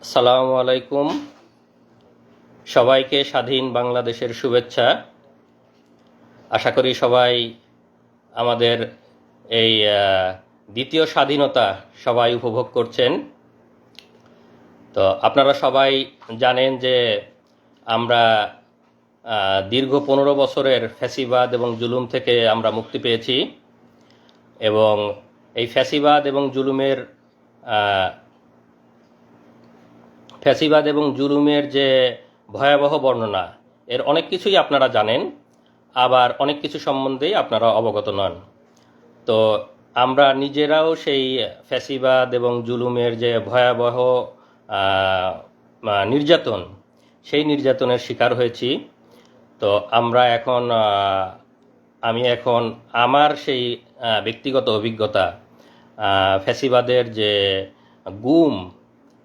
আসসালামু আলাইকুম। সবাইকে স্বাধীন বাংলাদেশের শুভেচ্ছা। আশা করি সবাই আমাদের এই দ্বিতীয় স্বাধীনতা সবাই উপভোগ করছেন। তো আপনারা সবাই জানেন যে আমরা দীর্ঘ 15 বছরের ফ্যাসিবাদ এবং জুলুম থেকে আমরা মুক্তি পেয়েছি, এবং এই ফ্যাসিবাদ এবং জুলুমের যে ভয়াবহ বর্ণনা, এর অনেক কিছুই আপনারা জানেন, আবার অনেক কিছু সম্বন্ধেই আপনারা অবগত নন। তো আমরা নিজেরাও সেই ফ্যাসিবাদ এবং জুলুমের যে ভয়াবহ নির্যাতন, সেই নির্যাতনের শিকার হয়েছি। তো আমি এখন আমার সেই ব্যক্তিগত অভিজ্ঞতা, ফ্যাসিবাদের যে গুম,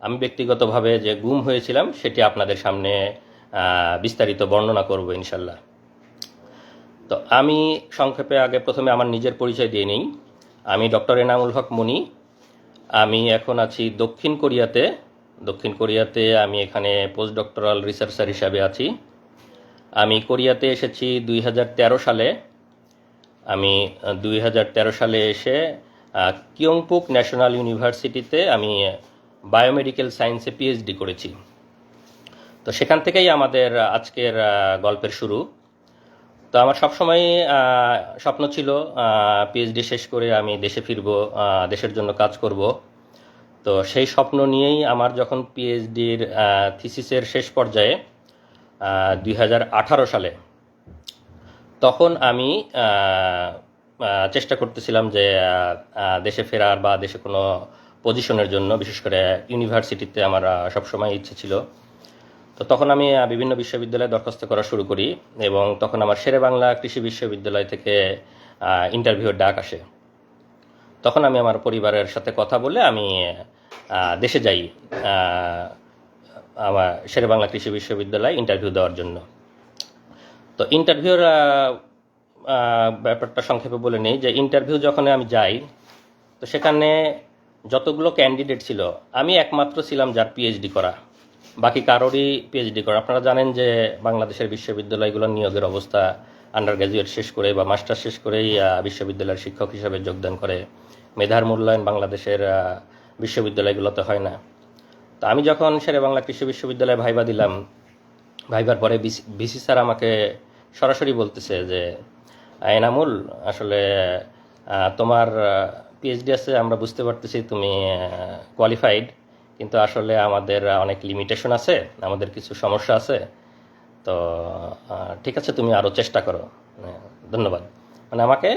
আমি ব্যক্তিগতভাবে যে গুম হয়েছিলাম সেটি আপনাদের সামনে বিস্তারিত বর্ণনা করব ইনশাল্লাহ। তো আমি সংক্ষেপে প্রথমে আমার নিজের পরিচয় দিয়ে নিই। আমি ডক্টর এনামুল হক মনি। আমি এখন আছি দক্ষিণ কোরিয়াতে। আমি এখানে পোস্ট ডক্টরাল রিসার্চার হিসাবে আছি। আমি কোরিয়াতে এসেছি 2013 সালে। আমি 2013 সালে এসে কিয়ংপুক ন্যাশনাল ইউনিভার্সিটিতে আমি বায়োমেডিক্যাল সায়েন্সে পিএইচডি করেছি। তো সেখান থেকেই আমাদের আজকের গল্পের শুরু। তো আমার সবসময় স্বপ্ন ছিল পিএইচডি শেষ করে আমি দেশে ফিরব, দেশের জন্য কাজ করব। তো সেই স্বপ্ন নিয়েই আমার যখন পিএইচডির থিসিসের শেষ পর্যায়ে 2018 সালে, তখন আমি চেষ্টা করতেছিলাম যে দেশে ফেরার বা দেশে কোনো পজিশনের জন্য, বিশেষ করে ইউনিভার্সিটিতে আমার সবসময় ইচ্ছে ছিল। তো তখন আমি বিভিন্ন বিশ্ববিদ্যালয়ে দরখাস্ত করা শুরু করি, এবং তখন আমার শেরেবাংলা কৃষি বিশ্ববিদ্যালয় থেকে ইন্টারভিউর ডাক আসে। তখন আমি আমার পরিবারের সাথে কথা বলে আমি দেশে যাই আমার শেরেবাংলা কৃষি বিশ্ববিদ্যালয়ে ইন্টারভিউ দেওয়ার জন্য। তো ইন্টারভিউর ব্যাপারটা সংক্ষেপে বলে নেই যে ইন্টারভিউ যখন আমি যাই, তো সেখানে যতগুলো ক্যান্ডিডেট ছিল, আমি একমাত্র ছিলাম যার পিএইচডি করা, বাকি কারোরই পিএইচডি করা। আপনারা জানেন যে বাংলাদেশের বিশ্ববিদ্যালয়গুলোর নিয়োগের অবস্থা, আন্ডার গ্র্যাজুয়েট শেষ করে বা মাস্টার শেষ করেই বিশ্ববিদ্যালয়ের শিক্ষক হিসাবে যোগদান করে। মেধার মূল্যায়ন বাংলাদেশের বিশ্ববিদ্যালয়গুলোতে হয় না। তো আমি যখন শেরেবাংলা কৃষি বিশ্ববিদ্যালয়ে ভাইবা দিলাম, ভাইবার পরে ভিসি স্যার আমাকে সরাসরি বলতেছে যে এনামুল, আসলে তোমার পিএইচডি আছে, আমরা বুঝতে পারতেছি তুমি কোয়ালিফাইড, কিন্তু আসলে আমাদের অনেক লিমিটেশন আছে, আমাদের কিছু সমস্যা আছে। তো ঠিক আছে, তুমি আরও চেষ্টা করো, ধন্যবাদ। মানে আমাকে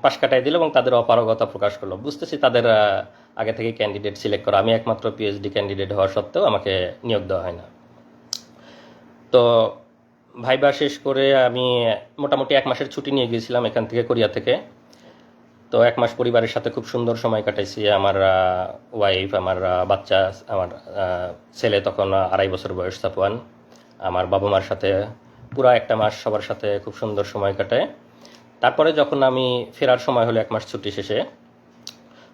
পাশ কাটাই দিল এবং তাদের অপারগতা প্রকাশ করলো। বুঝতেছি তাদের আগে থেকে ক্যান্ডিডেট সিলেক্ট করা, আমি একমাত্র পিএইচডি ক্যান্ডিডেট হওয়া সত্ত্বেও আমাকে নিয়োগ দেওয়া হয় না। তো ভাইবা শেষ করে আমি মোটামুটি 1 মাসের ছুটি নিয়ে গিয়েছিলাম এখান থেকে, কোরিয়া থেকে। তো 1 মাস পরিবারের সাথে খুব সুন্দর সময় কাটাইছি। আমার ওয়াইফ, আমার বাচ্চা, আমার ছেলে তখন 2.5 বছর বয়স, সাফওয়ান, আমার বাবা মার সাথে পুরা 1 মাস সবার সাথে খুব সুন্দর সময় কাটায়। তারপরে যখন আমি ফেরার সময় হলো 1 মাস ছুটি শেষে,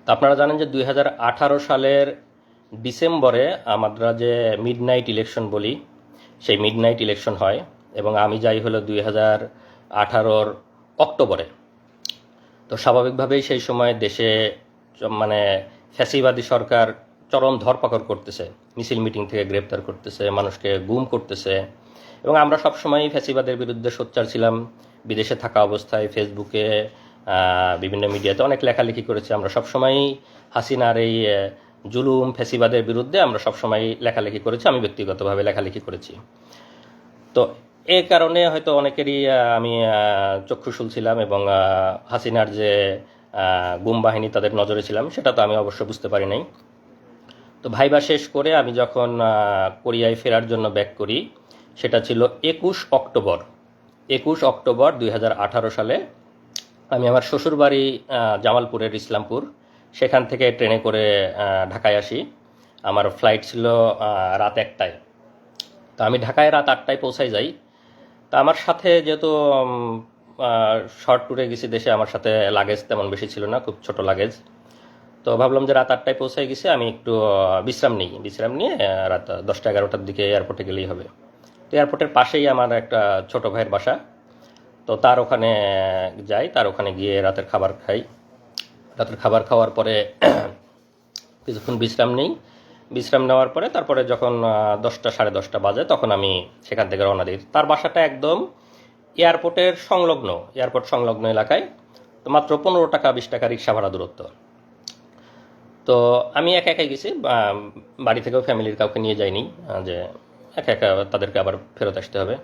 তো আপনারা জানেন যে 2018 সালের ডিসেম্বরে আমরা যে মিডনাইট ইলেকশন বলি, সেই মিডনাইট ইলেকশন হয়, এবং আমি যাই হলো 2018 অক্টোবরে। তো স্বাভাবিকভাবেই সেই সময় দেশে মানে ফ্যাসিবাদী সরকার চরম ধরপাকড় করতেছে, মিছিল মিটিং থেকে গ্রেপ্তার করতেছে, মানুষকে গুম করতেছে। এবং আমরা সবসময়ই ফ্যাসিবাদের বিরুদ্ধে সোচ্চার ছিলাম। বিদেশে থাকা অবস্থায় ফেসবুকে, বিভিন্ন মিডিয়াতে অনেক লেখালেখি করেছি। আমরা সবসময়ই হাসিনার এই জুলুম, ফ্যাসিবাদের বিরুদ্ধে আমরা সবসময় লেখালেখি করেছি, আমি ব্যক্তিগতভাবে লেখালেখি করেছি। তো এই কারণে হয়তো অনেকেরই আমি চক্ষুশূল ছিলাম, এবং হাসিনার যে গুম বাহিনী তাদের নজরে ছিলাম, সেটা তো আমি অবশ্য বুঝতে পারি নাই। তো ভাইবা শেষ করে আমি যখন কোরিয়ায় ফেরার জন্য ব্যাক করি, সেটা ছিল 21 অক্টোবর 2018 সালে। আমি আমার শ্বশুরবাড়ি জামালপুরের ইসলামপুর, সেখান থেকে ট্রেনে করে ঢাকায় আসি। আমার ফ্লাইট ছিল রাত 1টায়। তো আমি ঢাকায় রাত 8টায় পৌঁছাই যাই। তা আমার সাথে যেহেতু শর্ট ট্যুরে গেছি দেশে, আমার সাথে লাগেজ তেমন বেশি ছিল না, খুব ছোট লাগেজ। তো তো ভাবলাম যে রাত 8টায় পৌঁছায় গেছি, আমি একটু বিশ্রাম নিয়ে রাত 10টা 11টার দিকে এয়ারপোর্টে গেলেই হবে। তো এয়ারপোর্টের পাশেই আমার একটা ছোট ভাইয়ের বাসা, তো তার ওখানে যাই, তার ওখানে গিয়ে রাতের খাবার খাই। রাতের খাবার খাওয়ার পরে কিছুক্ষণ বিশ্রাম নেওয়ার পরে তারপরে যখন 10টা 10:30 বাজে তখন আমি সেখান থেকে রওনা দিই। তার বাসাটা একদম এয়ারপোর্ট সংলগ্ন এলাকায়, তো মাত্র 15 টাকা 20 টাকা রিক্সা ভাড়া দূরত্ব। তো আমি একা একাই গেছি, বাড়ি থেকেও ফ্যামিলির কাউকে নিয়ে যাইনি, যে একা একা তাদেরকে আবার ফেরত আসতে হবে।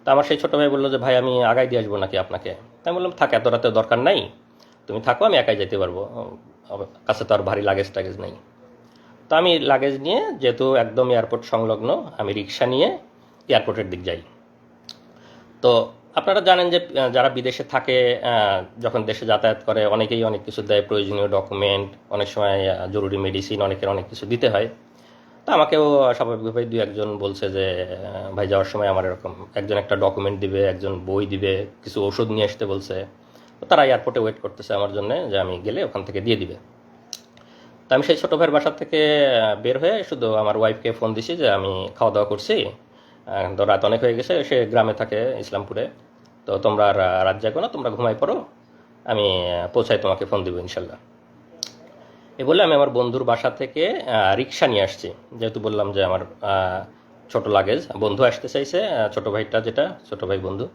তো আমার সেই ছোটো ভাই বললো যে ভাই আমি আগাই দিয়ে আসবো নাকি আপনাকে। তাই বললাম থাক, এত রাতে দরকার নাই, তুমি থাকো, আমি একাই যেতে পারবো, কাছে তো আর ভারী লাগেজ টাগেজ নেই। তো আমি লাগেজ নিয়ে, যেহেতু একদম এয়ারপোর্ট সংলগ্ন, আমি রিক্সা নিয়ে এয়ারপোর্টের দিক যাই। তো আপনারা জানেন যে যারা বিদেশে থাকে, যখন দেশে যাতায়াত করে অনেকেই অনেক কিছু দেয়, প্রয়োজনীয় ডকুমেন্ট, অনেক সময় জরুরি মেডিসিন, অনেকের অনেক কিছু দিতে হয়। তো আমাকেও স্বাভাবিকভাবে 2-1জন বলছে যে ভাই যাওয়ার সময় আমার এরকম একজন একটা ডকুমেন্ট দিবে, একজন বই দিবে, কিছু ওষুধ নিয়ে আসতে বলছে। তো তারা এয়ারপোর্টে ওয়েট করতেছে আমার জন্য, যে আমি গেলে ওখান থেকে দিয়ে দিবে। তো আমি সেই ছোটো ভাইয়ের বাসা থেকে বের হয়ে শুধু আমার ওয়াইফকে ফোন দিছি যে আমি খাওয়া দাওয়া করছি, তো রাত অনেক হয়ে গেছে, সে গ্রামে থাকে ইসলামপুরে, তো তোমরা আর রাত জাগো না, তোমরা ঘুমাই পড়ো, আমি পৌঁছাই তোমাকে ফোন দিব ইনশাল্লাহ। এ বলে আমি আমার বন্ধুর বাসা থেকে রিক্সা নিয়ে আসছি, যেহেতু বললাম যে আমার ছোট লাগেজ, বন্ধু আসতে চাইছে, ছোটো ভাইটা যেটা ছোটো ভাই বন্ধু,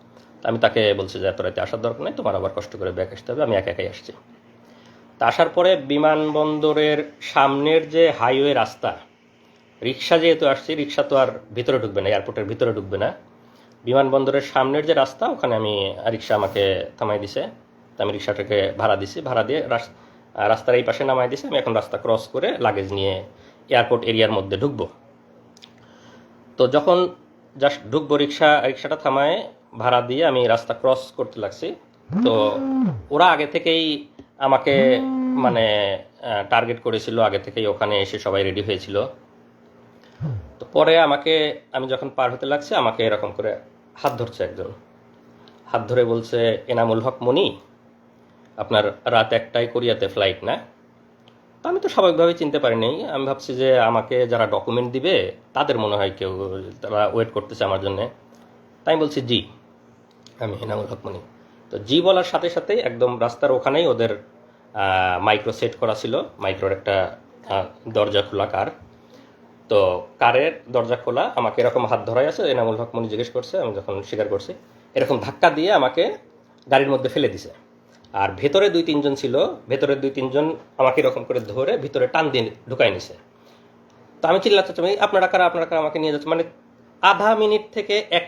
আমি তাকে বলছি যে এত রাতে আসার দরকার নেই, তোমার আবার কষ্ট করে ব্যাক আসতে হবে, আমি একা একাই আসছি। তা আসার পরে বিমানবন্দরের সামনের যে হাইওয়ে রাস্তা, রিক্সা যেহেতু আসছি, রিক্সা তো আর ভিতরে ঢুকবে না, এয়ারপোর্টের ভিতরে ঢুকবে না, বিমানবন্দরের সামনের যে রাস্তা ওখানে আমি রিক্সা আমাকে থামাই দিছে। তো আমি রিক্সাটাকে ভাড়া দিয়ে রাস্তার এই পাশে নামাই দিছে। আমি এখন রাস্তা ক্রস করে লাগেজ নিয়ে এয়ারপোর্ট এরিয়ার মধ্যে ঢুকবো। তো যখন জাস্ট ঢুকবো, রিক্সাটা থামায় ভাড়া দিয়ে আমি রাস্তা ক্রস করতে লাগছি, তো ওরা আগে থেকেই আমাকে মানে টার্গেট করেছিল, আগে থেকেই ওখানে এসে সবাই রেডি হয়েছিল। তো পরে আমি যখন পার হতে লাগছি, আমাকে এরকম করে হাত ধরছে একজন, হাত ধরে বলছে এনামুল হক মনি, আপনার রাত 1টায় কোরিয়াতে ফ্লাইট না? তো আমি তো স্বাভাবিকভাবে চিনতে পারিনি, আমি ভাবছি যে আমাকে যারা ডকুমেন্ট দিবে তাদের মনে হয় কেউ, তারা ওয়েট করতেছে আমার জন্যে। তাই আমি বলছি জি, আমি এনামুল হক মনি। তো জি বলার সাথে সাথেই একদম রাস্তার ওখানেই ওদের মাইক্রো সেট করা ছিল, মাইক্রোর একটা দরজা খোলা কার, তো কারের দরজা খোলা, আমাকে এরকম হাত ধরাই আছে, এনামুল হক মনি জিজ্ঞেস করছে, আমি যখন স্বীকার করছি, এরকম ধাক্কা দিয়ে আমাকে গাড়ির মধ্যে ফেলে দিছে। আর ভেতরে 2-3জন ছিল, ভেতরের 2-3জন আমাকে এরকম করে ধরে ভিতরে টান দিয়ে ঢুকাই নিছে। তো আমি চিল্লাচ্ছি, আপনারা কারা আমাকে নিয়ে যাচ্ছে, মানে আধা মিনিট থেকে 1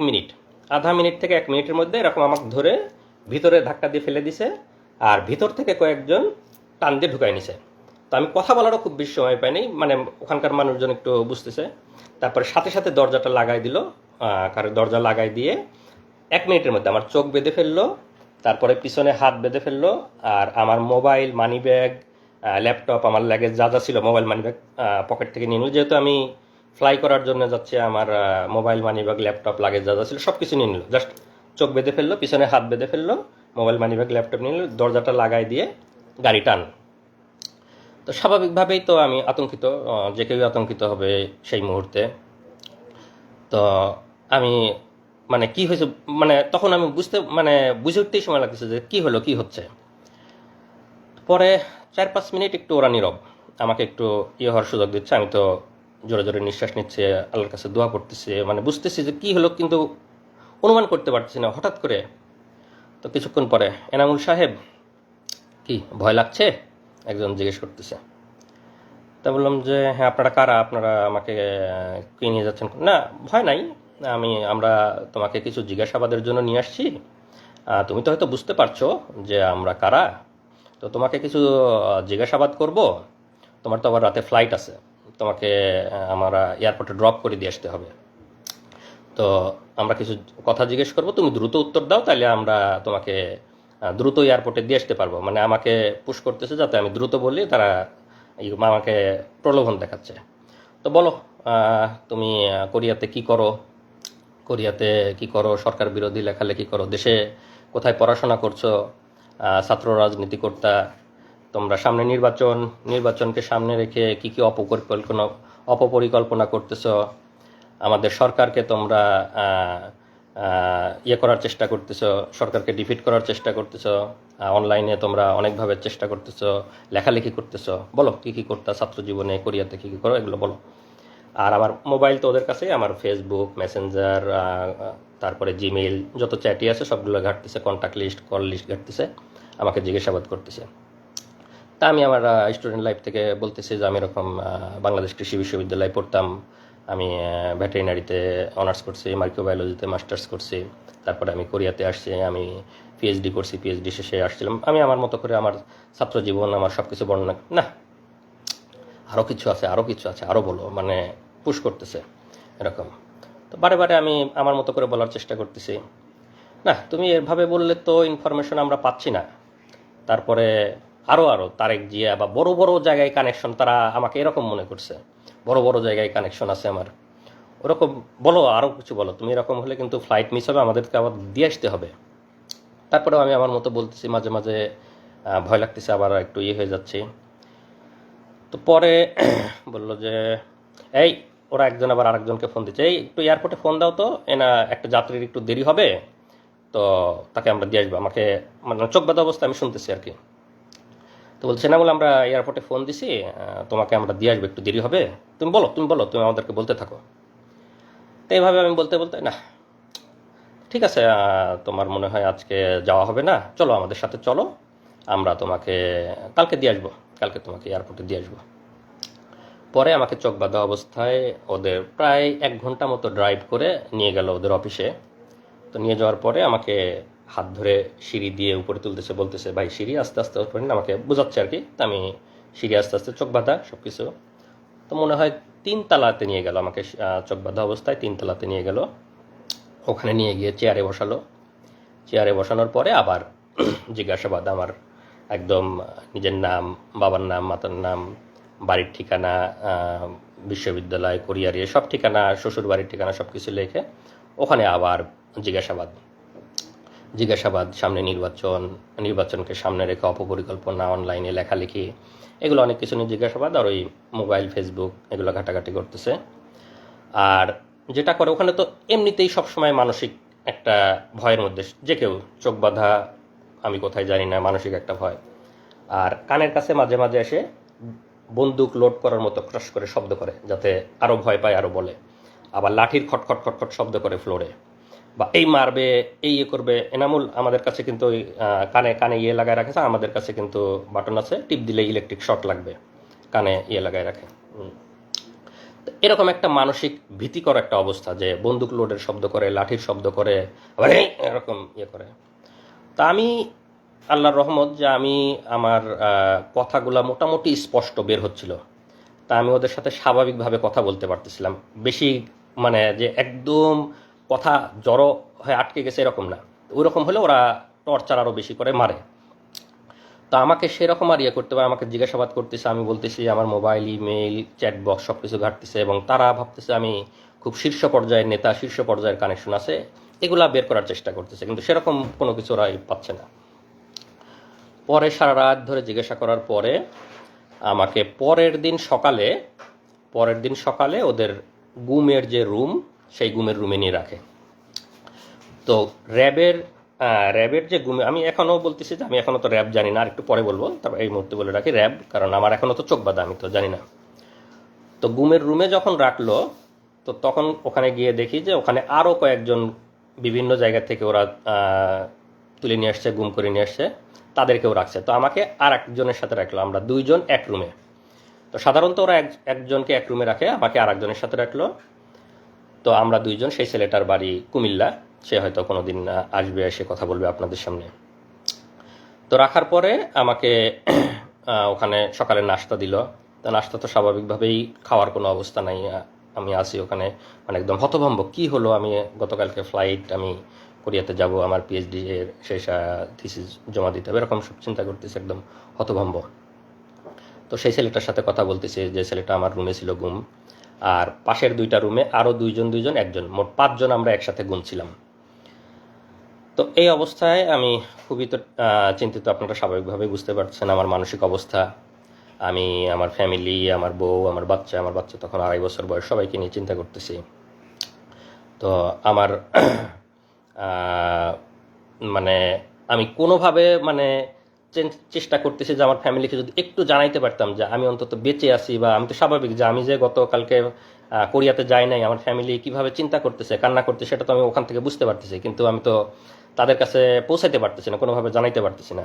মিনিটের মধ্যে এরকম আমাকে ধরে ভিতরে ধাক্কা দিয়ে ফেলে দিছে, আর ভিতর থেকে কয়েকজন টান দিয়ে ঢুকাই নিছে। তো আমি কথা বলারও খুব বেশি সময় পাইনি, মানে ওখানকার মানুষজন একটু বুঝতেছে। তারপরে সাথে সাথে দরজাটা লাগাই দিল, কারণ দরজা লাগাই দিয়ে 1 মিনিটের মধ্যে আমার চোখ বেঁধে ফেললো, তারপরে পিছনে হাত বেঁধে ফেললো, আর আমার মোবাইল, মানি ব্যাগ, ল্যাপটপ, আমার লাগেজ যা যা ছিল, মোবাইল মানি ব্যাগ পকেট থেকে নিয়ে নিল, যেহেতু আমি ফ্লাই করার জন্য যাচ্ছি, আমার mobile money bag laptop luggage যা যা ছিল সব কিছু নিয়ে নিল, জাস্ট চোখ বেঁধে ফেললো, পিছনে হাত বেঁধে ফেললো, মোবাইল মানি ব্যাগ ল্যাপটপ নিয়ে নিল, দরজাটা লাগাই দিয়ে গাড়ি টান। তো স্বাভাবিকভাবেই তো আমি আতঙ্কিত, যে কেউ আতঙ্কিত হবে সেই মুহূর্তে। তো আমি মানে কি হয়েছে, মানে তখন আমি বুঝে উঠতেই সময় লাগতেছে যে কি হচ্ছে। পরে 4-5 মিনিট একটু ওরা নীরব, আমাকে একটু হওয়ার সুযোগ দিচ্ছে। আমি তো জোরে জোরে নিঃশ্বাস নিচ্ছে, আল্লাহর কাছে দোয়া করতেছি, মানে বুঝতেছি যে কি হলো, কিন্তু অনুমান করতে পারতেছি না। হঠাৎ করে তো কিছুক্ষণ পরে, এনামুল সাহেব কি ভয় লাগছে, একজন জিজ্ঞেস করতেছে। তা বললাম যে হ্যাঁ, আপনারা কারা, আপনারা আমাকে কি নিয়ে যাচ্ছেন? না, ভয় নাই, আমরা তোমাকে কিছু জিজ্ঞাসাবাদের জন্য নিয়ে আসছি, তুমি তো হয়তো বুঝতে পারছো যে আমরা কারা, তো তোমাকে কিছু জিজ্ঞাসাবাদ করব, তোমার তো আবার রাতে ফ্লাইট আছে, তোমাকে আমরা এয়ারপোর্টে ড্রপ করে দিয়ে আসতে হবে। তো আমরা কিছু কথা জিজ্ঞেস করব, তুমি দ্রুত উত্তর দাও, তাহলে আমরা তোমাকে দ্রুত এয়ারপোর্টে দিয়ে আসতে পারবো। মানে আমাকে পুশ করতেছে যাতে আমি দ্রুত বলি, তারা আমাকে প্রলোভন দেখাচ্ছে। তো বলো, তুমি কোরিয়াতে কি করো, সরকার বিরোধী লেখালেখি করো, দেশে কোথায় পড়াশোনা করছো, ছাত্র রাজনীতি করতা, তোমরা সামনে নির্বাচনকে সামনে রেখে কি কি অপপরিকল্পনা করতেছো, আমাদের সরকারকে তোমরা ইয়ে করার চেষ্টা করতেছো, সরকারকে ডিফিট করার চেষ্টা করতেছো, অনলাইনে তোমরা অনেকভাবে চেষ্টা করতেছো, লেখালেখি করতেছো, বলো কি কি করতে ছাত্র জীবনে, কোরিয়াতে কি কি করো, এগুলো বলো। আর আমার মোবাইল তো ওদের কাছে, আমার ফেসবুক, মেসেঞ্জার, তারপরে জিমেইল, যত চ্যাটই আছে সবগুলো ঘাটতেছে, কন্ট্যাক্ট লিস্ট, কল লিস্ট ঘাটতেছে, আমাকে জিজ্ঞাসাবাদ করতেছে। তা আমি আমার স্টুডেন্ট লাইফ থেকে বলতেছি যে আমি এরকম বাংলাদেশ কৃষি বিশ্ববিদ্যালয়ে পড়তাম, আমি ভেটেরিনারিতে অনার্স করছি, মাইক্রোবায়োলজিতে মাস্টার্স করছি, তারপরে আমি কোরিয়াতে আসছি, আমি পিএইচডি করছি, পিএইচডি শেষে আসছিলাম। আমি আমার মতো করে আমার ছাত্র জীবন, আমার সব কিছু বর্ণনা, না আরও কিছু আছে, আরও বলো, মানে পুশ করতেছে এরকম। তো বারে বারে আমি আমার মতো করে বলার চেষ্টা করতেছি, না তুমি এভাবে বললে তো ইনফরমেশন আমরা পাচ্ছি না। তারপরে আরও তারেক জিয়া বা বড় বড় জায়গায় কানেকশন, তারা আমাকে এরকম মনে করছে বড় বড় জায়গায় কানেকশন আছে আমার, ওরকম বলো, আরও কিছু বলো, তুমি এরকম হলে কিন্তু ফ্লাইট মিস হবে, আমাদেরকে আবার দিয়ে আসতে হবে। তারপরেও আমি আমার মতো বলতেছি, মাঝে মাঝে ভয় লাগতেছে, আবার একটু ইয়ে হয়ে যাচ্ছে। তো পরে বললো যে এই, ওরা একজন আবার আরেকজনকে ফোন দিচ্ছে, এই একটু এয়ারপোর্টে ফোন দাও তো, এনা একটা যাত্রীর একটু দেরি হবে, তো তাকে আমরা দিয়ে আসবো। আমাকে মানে চোখ বাঁধা অবস্থা আমি শুনতেছি আর কি। তো বলছে না, বলে আমরা এয়ারপোর্টে ফোন দিছি, তোমাকে আমরা দিয়ে আসবো, একটু দেরি হবে, তুমি বলো তুমি আমাদেরকে বলতে থাকো। তো এইভাবে আমি বলতে বলতে, না ঠিক আছে, তোমার মনে হয় আজকে যাওয়া হবে না, চলো আমাদের সাথে চলো, আমরা তোমাকে কালকে দিয়ে আসবো, কালকে তোমাকে এয়ারপোর্টে দিয়ে আসবো। পরে আমাকে চোখ বাঁধা অবস্থায় ওদের প্রায় 1 ঘন্টা মতো ড্রাইভ করে নিয়ে গেল ওদের অফিসে। তো নিয়ে যাওয়ার পরে আমাকে হাত ধরে সিঁড়ি দিয়ে উপরে তুলতেছে, বলতেছে ভাই সিঁড়ি আস্তে আস্তে উপরে নিন, আমাকে বোঝাচ্ছে আর কি। তা আমি সিঁড়ি আস্তে আস্তে, চোখ বাঁধা সব কিছু। তো মনে হয় 3 তলাতে নিয়ে গেল আমাকে, চোখ বাঁধা অবস্থায় 3 তলাতে নিয়ে গেল। ওখানে নিয়ে গিয়ে চেয়ারে বসালো। চেয়ারে বসানোর পরে আবার জিজ্ঞাসাবাদ, আমার একদম নিজের নাম, বাবার নাম, মাতার নাম, বাড়ির ঠিকানা, বিশ্ববিদ্যালয়, কোরিয়ার সব ঠিকানা, শ্বশুর বাড়ির ঠিকানা সব কিছু লিখে ওখানে আবার জিজ্ঞাসাবাদ, সামনে নির্বাচনকে সামনে রেখে অপপরিকল্পনা, অনলাইনে লেখালেখি, এগুলো অনেক কিছু নিয়ে জিজ্ঞাসাবাদ, আর ওই মোবাইল, ফেসবুক এগুলো ঘাটাঘাটি করতেছে। আর যেটা করে ওখানে, তো এমনিতেই সবসময় মানসিক একটা ভয়ের মধ্যে যে কেউ, চোখ বাঁধা, আমি কোথায় জানি না, মানসিক একটা ভয়। আর কানের কাছে মাঝে মাঝে এসে বন্দুক লোড করার মতো ক্রাশ করে শব্দ করে, যাতে আরও ভয় পায়, আরও বলে। আবার লাঠির খটখট খটখট শব্দ করে ফ্লোরে, বা এই মারবে, এই ইয়ে করবে। এনামুল আমাদের কাছে কিন্তু ওই কানে ইয়ে লাগায় রাখেছে, আমাদের কাছে কিন্তু বাটন আছে, টিপ দিলে ইলেকট্রিক শর্ট লাগবে, কানে ইয়ে লাগায় রাখে। এরকম একটা মানসিক ভীতিকর একটা অবস্থা, যে বন্দুক লোডের শব্দ করে, লাঠির শব্দ করে, আবার এরকম ইয়ে করে। তা আমি আল্লাহর রহমত যে আমি আমার কথাগুলা মোটামুটি স্পষ্ট বের হচ্ছিল। তা আমি ওদের সাথে স্বাভাবিকভাবে কথা বলতে পারতেছিলাম, বেশি মানে যে একদম কথা জড়ো হয়ে আটকে গেছে এরকম না। ওইরকম হলে ওরা টর্চার আরও বেশি করে মারে। তো আমাকে সেরকম আর ইয়ে করতে পারে, আমাকে জিজ্ঞাসাবাদ করতেছে, আমি বলতেছি আমার মোবাইল, ইমেইল, চ্যাট বক্স সব কিছু ঘাটতেছে, এবং তারা ভাবতেছে আমি খুব শীর্ষ পর্যায়ের নেতা, শীর্ষ পর্যায়ের কানেকশন আছে, এগুলা বের করার চেষ্টা করতেছে, কিন্তু সেরকম কোনো কিছু ওরা পাচ্ছে না। পরে সারা রাত ধরে জিজ্ঞাসা করার পরে আমাকে পরের দিন সকালে ওদের গুমের যে রুম, সেই গুমের রুমে নিয়ে রাখে। তো র্যাবের যে গুমে, আমি এখনও বলতেছি যে আমি এখনও তো র্যাব জানি না, আর একটু পরে বলবো, তারপর এই মুহূর্তে বলে রাখি র্যাব, কারণ আমার এখনও তো চোখ বাঁধা, আমি তো জানি না। তো গুমের রুমে যখন রাখলো, তো তখন ওখানে গিয়ে দেখি যে ওখানে আরও কয়েকজন বিভিন্ন জায়গা থেকে ওরা তুলে নিয়ে আসছে, গুম করে নিয়ে আসছে, তাদেরকেও রাখছে। তো আমাকে আর একজনের সাথে রাখলো, আমরা 2জন এক রুমে। তো সাধারণত ওরা একজনকে এক রুমে রাখে, আমাকে আর একজনের সাথে রাখলো। তো আমরা 2জন, সেই ছেলেটার বাড়ি কুমিল্লা, সে হয়তো কোনো দিন আসবে, এসে কথা বলবে আপনাদের সামনে। তো রাখার পরে আমাকে ওখানে সকালে নাস্তা দিল। তো নাস্তা তো স্বাভাবিকভাবেই খাওয়ার কোনো অবস্থা নাই, আমি আসি ওখানে মানে একদম হতভম্ব, কি হলো, আমি গতকালকে ফ্লাইট, আমি কোরিয়াতে যাব, আমার পিএইচডি এর শেষ থিসিস জমা দিতে হবে, এরকম সব চিন্তা করতেছি, একদম হতভম্ব। তো সেই ছেলেটার সাথে কথা বলতেছি, যে ছেলেটা আমার রুমে ছিল গুম, আর পাশের 2টা রুমে আরও 2জন, একজন, মোট 5জন আমরা একসাথে গুম ছিলাম। তো তো এই অবস্থায় আমি খুবই তো চিন্তিত, আপনারা স্বাভাবিকভাবেই বুঝতে পারছেন আমার মানসিক অবস্থা। আমি আমার ফ্যামিলি, আমার বউ, আমার বাচ্চা তখন 2.5 বছর বয়স, সবাইকে নিয়ে চিন্তা করতেছি। তো আমার আহ, মানে আমি কোনোভাবে মানে চেষ্টা করতেছি যে আমার ফ্যামিলিকে যদি একটু জানাইতে পারতাম যে আমি অন্তত বেঁচে আছি, বা আমি তো স্বাভাবিক যে আমি যে গতকালকে কোরিয়াতে যাই নাই, আমার ফ্যামিলি কিভাবে চিন্তা করতেছে, কান্না করতেছে, সেটা তো আমি ওখান থেকে বুঝতে পারতেছি, কিন্তু আমি তো তাদের কাছে পৌঁছাইতে পারতেছি না, কোনোভাবে জানাইতে পারতেছি না।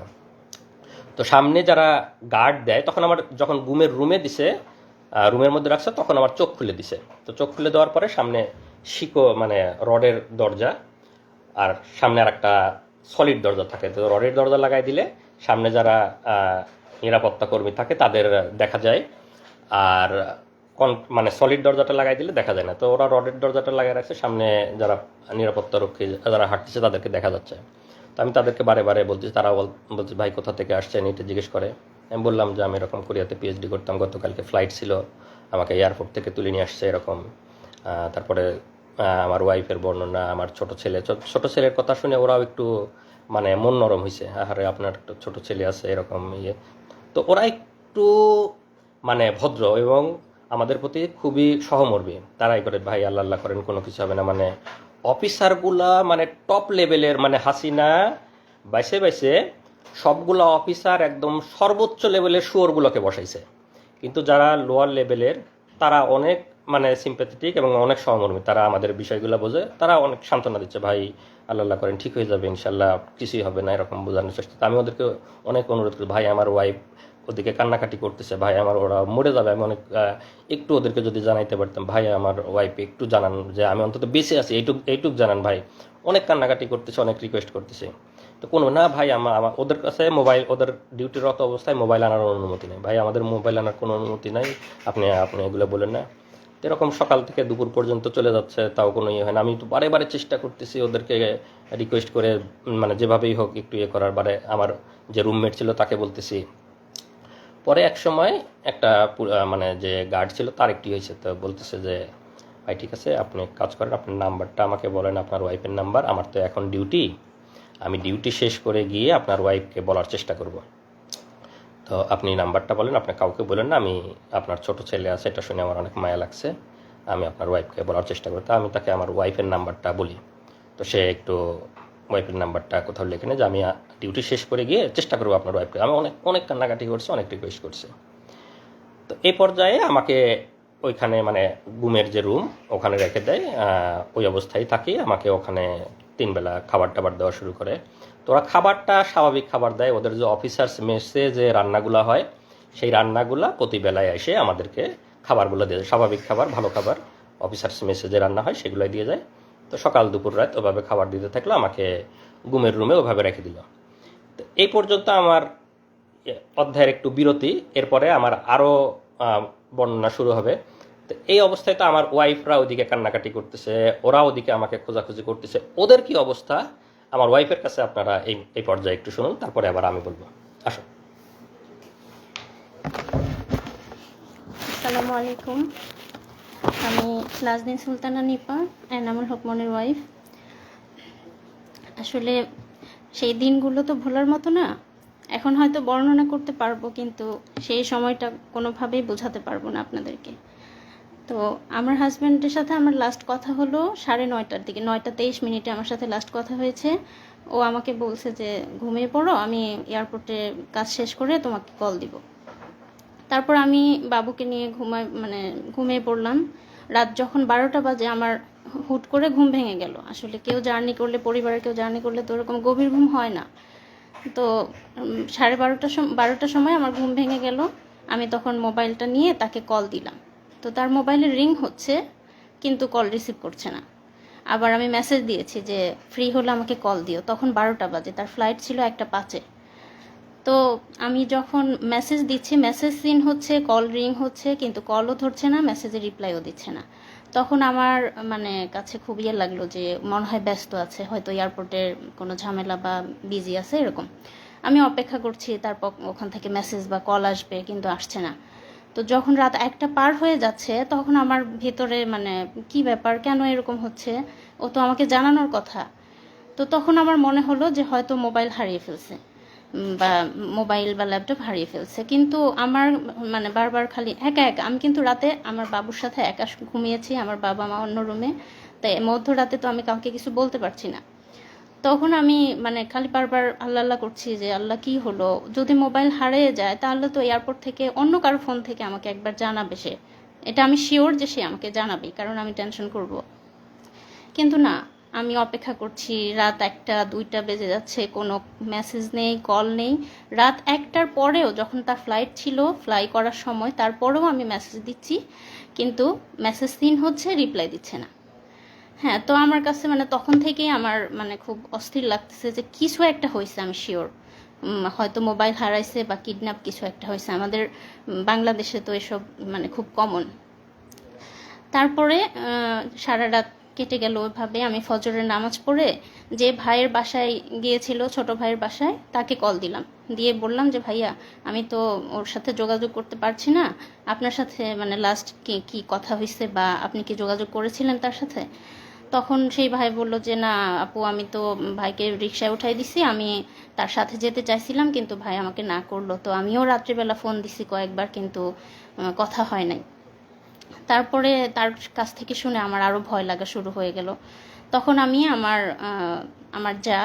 তো সামনে যারা গার্ড দেয়, তখন আমার যখন ঘুমের রুমে দিছে, রুমের মধ্যে রাখছে, তখন আমার চোখ খুলে দিছে। তো চোখ খুলে দেওয়ার পরে সামনে মানে রডের দরজা, আর সামনে আর একটা সলিড দরজা থাকে। তো রডের দরজা লাগাই দিলে সামনে যারা নিরাপত্তা কর্মী থাকে তাদের দেখা যায়, আর মানে সলিড দরজাটা লাগাই দিলে দেখা যায় না। তো ওরা রডের দরজাটা লাগাই রাখছে, সামনে যারা নিরাপত্তা রক্ষী যারা হাঁটতেছে তাদেরকে দেখা যাচ্ছে। তো আমি তাদেরকে বারে বারে বলতেছি, তারা বলছে ভাই কোথা থেকে আসছেন, এটা জিজ্ঞেস করে। আমি বললাম যে আমি এরকম কোরিয়াতে পিএইচডি করতাম, গতকালকে ফ্লাইট ছিল, আমাকে এয়ারপোর্ট থেকে তুলে নিয়ে আসছে এরকম। তারপরে আমার ওয়াইফের বর্ণনা, আমার ছোট ছেলের কথা শুনে ওরাও একটু মানে মন নরম হয়েছে, আরে আপনার একটা ছোট ছেলে আছে এরকম ইয়ে। তো ওরা একটু মানে ভদ্র এবং আমাদের প্রতি খুবই সহমর্মী। তারাই করে ভাই আল্লাহ আল্লাহ করেন, কোনো কিছু হবে না। মানে অফিসারগুলা মানে টপ লেভেলের, মানে হাসিনা বাইসে বাইসে সবগুলা অফিসার একদম সর্বোচ্চ লেভেলের শুয়োরগুলোকে বসাইছে, কিন্তু যারা লোয়ার লেভেলের তারা অনেক মানে সিম্প্যাথেটিক এবং অনেক সহমর্মী, তারা আমাদের বিষয়গুলো বোঝে, তারা অনেক সান্ত্বনা দিচ্ছে, ভাই আল্লাহ আল্লাহ করেন, ঠিক হয়ে যাবে ইনশাল্লাহ, কিছুই হবে না, এরকম বোঝানোর চেষ্টা। আমি ওদেরকে অনেক অনুরোধ করি, ভাই আমার ওয়াইফ ওদিকে কান্নাকাটি করতেছে, ভাই আমার ওরা মরে যাবে, আমি অনেক একটু ওদেরকে যদি জানাইতে পারতাম, ভাই আমার ওয়াইফ একটু জানান যে আমি অন্তত বেঁচে আছি, এইটুক জানান ভাই। অনেক কান্নাকাটি করতেছে, অনেক রিকোয়েস্ট করতেছে। তো কোনো না ভাই, আমার ওদের কাছে মোবাইল, ওদের ডিউটিরত অবস্থায় মোবাইল আনার অনুমতি নেই, ভাই আমাদের মোবাইল আনার কোনো অনুমতি নাই, আপনি আপনি এগুলো বলেন না। এরকম সকাল থেকে দুপুর পর্যন্ত চলে যাচ্ছে, তাও কোনো ইয়ে হয় না। আমি তো বারে বারে চেষ্টা করতেছি ওদেরকে রিকোয়েস্ট করে, মানে যেভাবেই হোক একটু ইয়ে করার। বারে আমার যে রুমমেট ছিল তাকে বলতেছি। পরে এক সময় একটা মানে যে গার্ড ছিল তার একটি হয়েছে, তো বলতেছে যে ভাই ঠিক আছে, আপনি কাজ করেন, আপনার নাম্বারটা আমাকে বলেন, আপনার ওয়াইফের নাম্বার, আমার তো এখন ডিউটি, আমি ডিউটি শেষ করে গিয়ে আপনার ওয়াইফকে বলার চেষ্টা করব। তো আপনি নাম্বারটা বলেন, আপনি কাউকে বলেন না, আমি আপনার ছোট ছেলে আছে, এটা শুনে আমার অনেক মায়া লাগছে, আমি আপনার ওয়াইফকে বলার চেষ্টা করি। তো আমি তাকে আমার ওয়াইফের নাম্বারটা বলি। তো সে একটু ওয়াইফের নাম্বারটা কোথাও লিখে নেয় যে আমি ডিউটি শেষ করে গিয়ে চেষ্টা করবো আপনার ওয়াইফকে। আমি অনেক অনেক কান্নাকাটি করছে, অনেক রিকোয়েস্ট করছে। তো এই পর্যায়ে আমাকে ওইখানে মানে ঘুমের যে রুম ওখানে রেখে দেয়, ওই অবস্থায় থাকি। আমাকে ওখানে 3 বেলা খাবার টাবার দেওয়া শুরু করে। তো ওরা খাবারটা স্বাভাবিক খাবার দেয়, ওদের যে অফিসার্স মেসে যে রান্নাগুলো হয় সেই রান্নাগুলা প্রতি বেলায় এসে আমাদেরকে খাবারগুলো দিয়ে যায়, স্বাভাবিক খাবার, ভালো খাবার, অফিসার্স মেসে যে রান্না হয় সেগুলোই দিয়ে যায়। তো সকাল দুপুর রাত ওভাবে খাবার দিতে থাকলো, আমাকে ঘুমের রুমে ওভাবে রেখে দিল। তো এই পর্যন্ত আমার অধ্যায়ের একটু বিরতি, এরপরে আমার আরও বর্ণনা শুরু হবে। তো এই অবস্থায় তো আমার ওয়াইফরা ওদিকে কান্নাকাটি করতেছে, ওরা ওদিকে আমাকে খোঁজাখুঁজি করতেছে, ওদের কি অবস্থা আমার ওয়াইফের কাছে আপনারা এই পর্যায়ে একটু শুনুন, তারপরে আবার আমি বলবো। আসো। আসসালামু আলাইকুম। আমি নাজনীন সুলতানা নিপা, এনামুল হক মনির ওয়াইফ। আসলে সেই দিনগুলো তো ভোলার মতো না। এখন হয়তো বর্ণনা করতে পারবো, কিন্তু সেই সময়টা কোনোভাবেই বোঝাতে পারবো না আপনাদেরকে। তো আমার হাজব্যান্ডের সাথে আমার লাস্ট কথা হলো 9:30টার দিকে, 9:23 আমার সাথে লাস্ট কথা হয়েছে। ও আমাকে বলছে যে ঘুমিয়ে পড়ো, আমি এয়ারপোর্টে কাজ শেষ করে তোমাকে কল দিব। তারপর আমি বাবুকে নিয়ে ঘুমিয়ে পড়লাম। রাত যখন 12টা বাজে আমার হুট করে ঘুম ভেঙে গেল। আসলে কেউ জার্নি করলে, পরিবারের কেউ জার্নি করলে তো ওরকম গভীর ঘুম হয় না। তো 12টার সময় আমার ঘুম ভেঙে গেল। আমি তখন মোবাইলটা নিয়ে তাকে কল দিলাম। তো তার মোবাইলে রিং হচ্ছে, কিন্তু কল রিসিভ করছে না। আবার আমি মেসেজ দিয়েছি যে ফ্রি হলে আমাকে কল দিও। তখন 12টা বাজে, তার ফ্লাইট ছিল 1:05-এ। তো আমি যখন মেসেজ দিচ্ছি, মেসেজ সিন হচ্ছে, কল রিং হচ্ছে, কিন্তু কলও ধরছে না, মেসেজে রিপ্লাইও দিচ্ছে না। তখন আমার কাছে খুব ইয়ে লাগলো যে মনে হয় ব্যস্ত আছে, হয়তো এয়ারপোর্টের কোনো ঝামেলা বা বিজি আছে এরকম। আমি অপেক্ষা করছি তারপর ওখান থেকে মেসেজ বা কল আসবে, কিন্তু আসছে না। তো যখন রাত 1টা পার হয়ে যাচ্ছে তখন আমার ভিতরে কি ব্যাপার, কেন এরকম হচ্ছে, ও তো আমাকে জানানোর কথা। তো তখন আমার মনে হলো যে হয়তো মোবাইল হারিয়ে ফেলছে, বা মোবাইল বা ল্যাপটপ হারিয়ে ফেলছে। কিন্তু আমার মানে বারবার খালি একা একা, আমি কিন্তু রাতে আমার বাবুর সাথে একা ঘুমিয়েছি, আমার বাবা মা অন্য রুমে, তাই মধ্যরাতে তো আমি কাউকে কিছু বলতে পারছি না। তখন আমি মানে খালি বারবার আল্লাহ আল্লাহ করছি যে আল্লাহ কি হলো, যদি মোবাইল হারিয়ে যায় তাহলে তো এয়ারপোর্ট থেকে অন্য কারো ফোন থেকে আমাকে একবার জানাবে সে, এটা আমি শিওর যে সে আমাকে জানাবে, কারণ আমি টেনশন করব। কিন্তু না, আমি অপেক্ষা করছি, রাত 1টা 2টা বেজে যাচ্ছে, কোনো মেসেজ নেই, কল নেই। রাত 1টার পরেও যখন তার ফ্লাইট ছিল, ফ্লাই করার সময়, তারপরেও আমি মেসেজ দিচ্ছি, কিন্তু মেসেজ সিন হচ্ছে, রিপ্লাই দিচ্ছে না। হ্যাঁ, তো আমার কাছে মানে তখন থেকেই আমার মানে খুব অস্থির লাগতেছে যে কিছু একটা হয়েছে, আমি শিওর। হয়তো মোবাইল হারাইছে বা কিডন্যাপ কিছু একটা হয়েছে। আমাদের বাংলাদেশে তো এসব মানে খুব কমন। তারপরে সারা রাত কেটে গেল ওইভাবে। আমি ফজরের নামাজ পড়ে যে ভাইয়ের বাসায় গিয়েছিল, ছোট ভাইয়ের বাসায়, তাকে কল দিলাম, দিয়ে বললাম যে ভাইয়া আমি তো ওর সাথে যোগাযোগ করতে পারছি না, আপনার সাথে মানে লাস্ট কি কি কথা হয়েছে, বা আপনি কি যোগাযোগ করেছিলেন তার সাথে? তখন সেই ভাই বলল যে না আপু, আমি তো ভাইকে রিকশায় উঠাই দিছি, আমি তার সাথে যেতে চাইছিলাম কিন্তু ভাই আমাকে না করলো, তো আমিও রাত্রিবেলা ফোন দিছি কয়েকবার, কিন্তু কথা হয় নাই। তারপরে তার কাছ থেকে শুনে আমার আরও ভয় লাগা শুরু হয়ে গেল। তখন আমি আমার যা,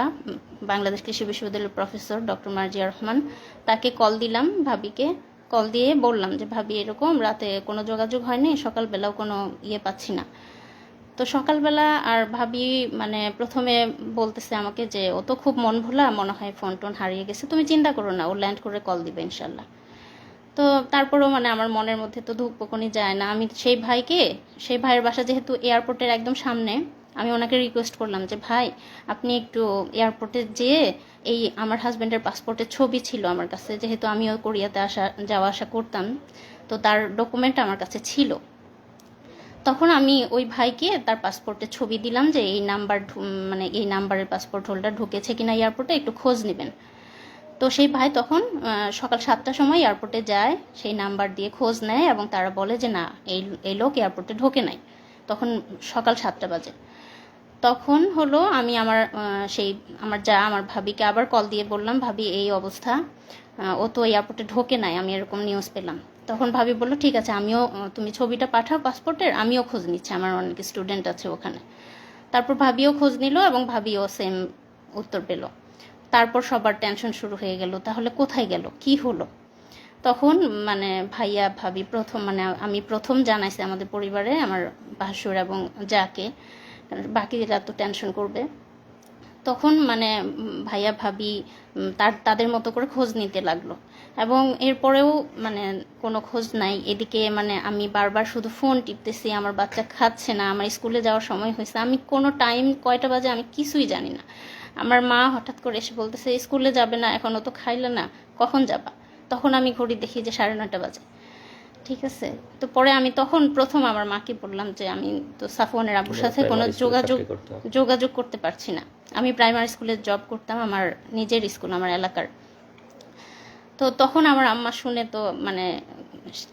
বাংলাদেশ কৃষি বিশ্ববিদ্যালয়ের প্রফেসর ডক্টর মার্জিয়া রহমান, তাকে কল দিলাম, ভাবিকে কল দিয়ে বললাম যে ভাবি এরকম রাতে কোনো যোগাযোগ হয়নি, সকালবেলাও কোনো পাচ্ছি না। তো সকালবেলা আর ভাবি মানে প্রথমে বলতেছে আমাকে যে ও তো খুব মন ভোলা, মনে হয় ফোন টোন হারিয়ে গেছে, তুমি চিন্তা করো না, ও ল্যান্ড করে কল দিবে ইনশাল্লাহ। তো তারপরেও মানে আমার মনের মধ্যে তো ধুকপুকুনি যায় না। আমি সেই ভাইয়ের বাসা যেহেতু এয়ারপোর্টের একদম সামনে, আমি ওনাকে রিকোয়েস্ট করলাম যে ভাই আপনি একটু এয়ারপোর্টে যেয়ে, এই আমার হাজব্যান্ডের পাসপোর্টের ছবি ছিল আমার কাছে, যেহেতু আমিও কোরিয়াতে যাওয়া আসা করতাম, তো তার ডকুমেন্ট আমার কাছে ছিল। তখন আমি ওই ভাইকে তার পাসপোর্টের ছবি দিলাম যে এই নাম্বার, মানে এই নাম্বারের পাসপোর্ট হোল্ডার ঢুকেছে কিনা এয়ারপোর্টে, একটু খোঁজ নেবেন। তো সেই ভাই তখন সকাল 7টার সময় এয়ারপোর্টে যায়, সেই নাম্বার দিয়ে খোঁজ নেয়, এবং তারা বলে যে না এই লোক এয়ারপোর্টে ঢোকে নাই। তখন সকাল 7টা বাজে। তখন হলো আমি আমার ভাবিকে আবার কল দিয়ে বললাম ভাবি এই অবস্থা, ও তো এয়ারপোর্টে ঢোকে নাই, আমি এরকম নিউজ পেলাম। তখন ভাবি বললো ঠিক আছে, আমিও তুমি ছবিটা পাঠাও পাসপোর্টের, আমিও খোঁজ নিচ্ছি, আমার অনেক স্টুডেন্ট আছে ওখানে। তারপর ভাবিও খোঁজ নিল এবং ভাবিও সেম উত্তর পেল। তারপর সবার টেনশন শুরু হয়ে গেল, তাহলে কোথায় গেল, কি হলো? তখন মানে ভাইয়া ভাবি আমি প্রথম জানাইছি আমাদের পরিবারে, আমার ভাসুর এবং যাকে, বাকিরা তো টেনশন করবে। তখন মানে ভাইয়া ভাবি তাদের মতো করে খোঁজ নিতে লাগলো, এবং এরপরেও মানে কোনো খোঁজ নাই। এদিকে মানে আমি বারবার শুধু ফোন টিপতেছি, আমার বাচ্চা খাচ্ছে না, আমার স্কুলে যাওয়ার সময় হয়েছে, আমি কোনো টাইম কয়টা বাজে আমি কিছুই জানি না। আমার মা হঠাৎ করে এসে বলতেছে স্কুলে যাবে না, এখনও তো খাইলে না, কখন যাবা? তখন আমি ঘড়ি দেখি যে 9:30 বাজে। ঠিক আছে, তো পরে আমি তখন প্রথম আমার মাকে বললাম যে আমি তো সাফওয়ানের আব্বুর সাথে কোনো যোগাযোগ করতে পারছি না। আমি প্রাইমারি স্কুলে জব করতাম, আমার নিজের স্কুল, আমার এলাকার। তো তখন আমার আম্মা শুনে তো মানে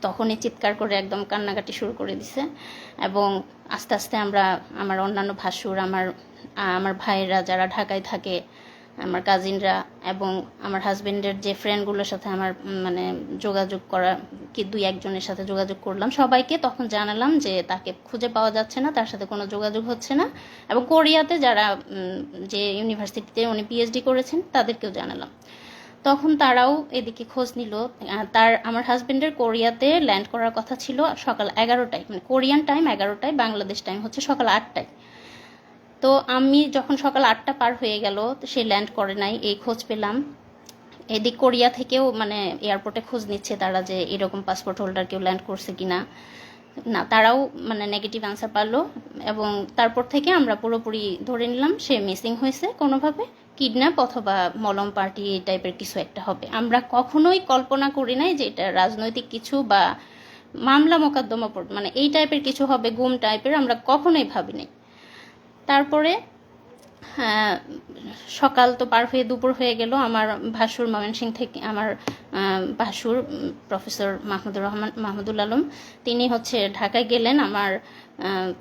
তখনই চিৎকার করে একদম কান্নাকাটি শুরু করে দিছে, এবং আস্তে আস্তে আমার অন্যান্য ভাসুর, আমার ভাইয়েরা যারা ঢাকায় থাকে, আমার কাজিনরা, এবং আমার হাজবেন্ডের যে ফ্রেন্ডগুলোর সাথে আমার মানে যোগাযোগ করা, কি 2-1 জনের সাথে যোগাযোগ করলাম, সবাইকে তখন জানালাম যে তাকে খুঁজে পাওয়া যাচ্ছে না, তার সাথে কোনো যোগাযোগ হচ্ছে না। এবং কোরিয়াতে যারা যে ইউনিভার্সিটিতে উনি পিএইচডি করেছেন তাদেরকেও জানালাম। তখন তারাও এদিকে খোঁজ নিল। আমার হাজবেন্ডের কোরিয়াতে ল্যান্ড করার কথা ছিল সকাল 11টায়, মানে কোরিয়ান টাইম 11টায়, বাংলাদেশ টাইম হচ্ছে সকাল 8টায়। তো আমি যখন সকাল 8টা পার হয়ে গেল, তো সে ল্যান্ড করে নাই, এই খোঁজ পেলাম। এদিক কোরিয়া থেকেও মানে এয়ারপোর্টে খোঁজ নিচ্ছে তারা যে এরকম পাসপোর্ট হোল্ডার কেউ ল্যান্ড করছে কিনা, না তারাও মানে নেগেটিভ অ্যান্সার পারলো। এবং তারপর থেকে আমরা পুরোপুরি ধরে নিলাম সে মিসিং হয়েছে, কোনোভাবে কিডন্যাপ অথবা মলম পার্টি এই টাইপের কিছু একটা হবে। আমরা কখনোই কল্পনা করি নাই যে এটা রাজনৈতিক কিছু বা মামলা মোকদ্দমা মানে এই টাইপের কিছু হবে, গুম টাইপের, আমরা কখনোই ভাবি নাই। তারপরে হ্যাঁ, সকাল তো পার হয়ে দুপুর হয়ে গেল। আমার ভাসুর ময়মনসিংহ থেকে, আমার ভাসুর প্রফেসর মাহমুদুল আলম, তিনি হচ্ছে ঢাকায় গেলেন। আমার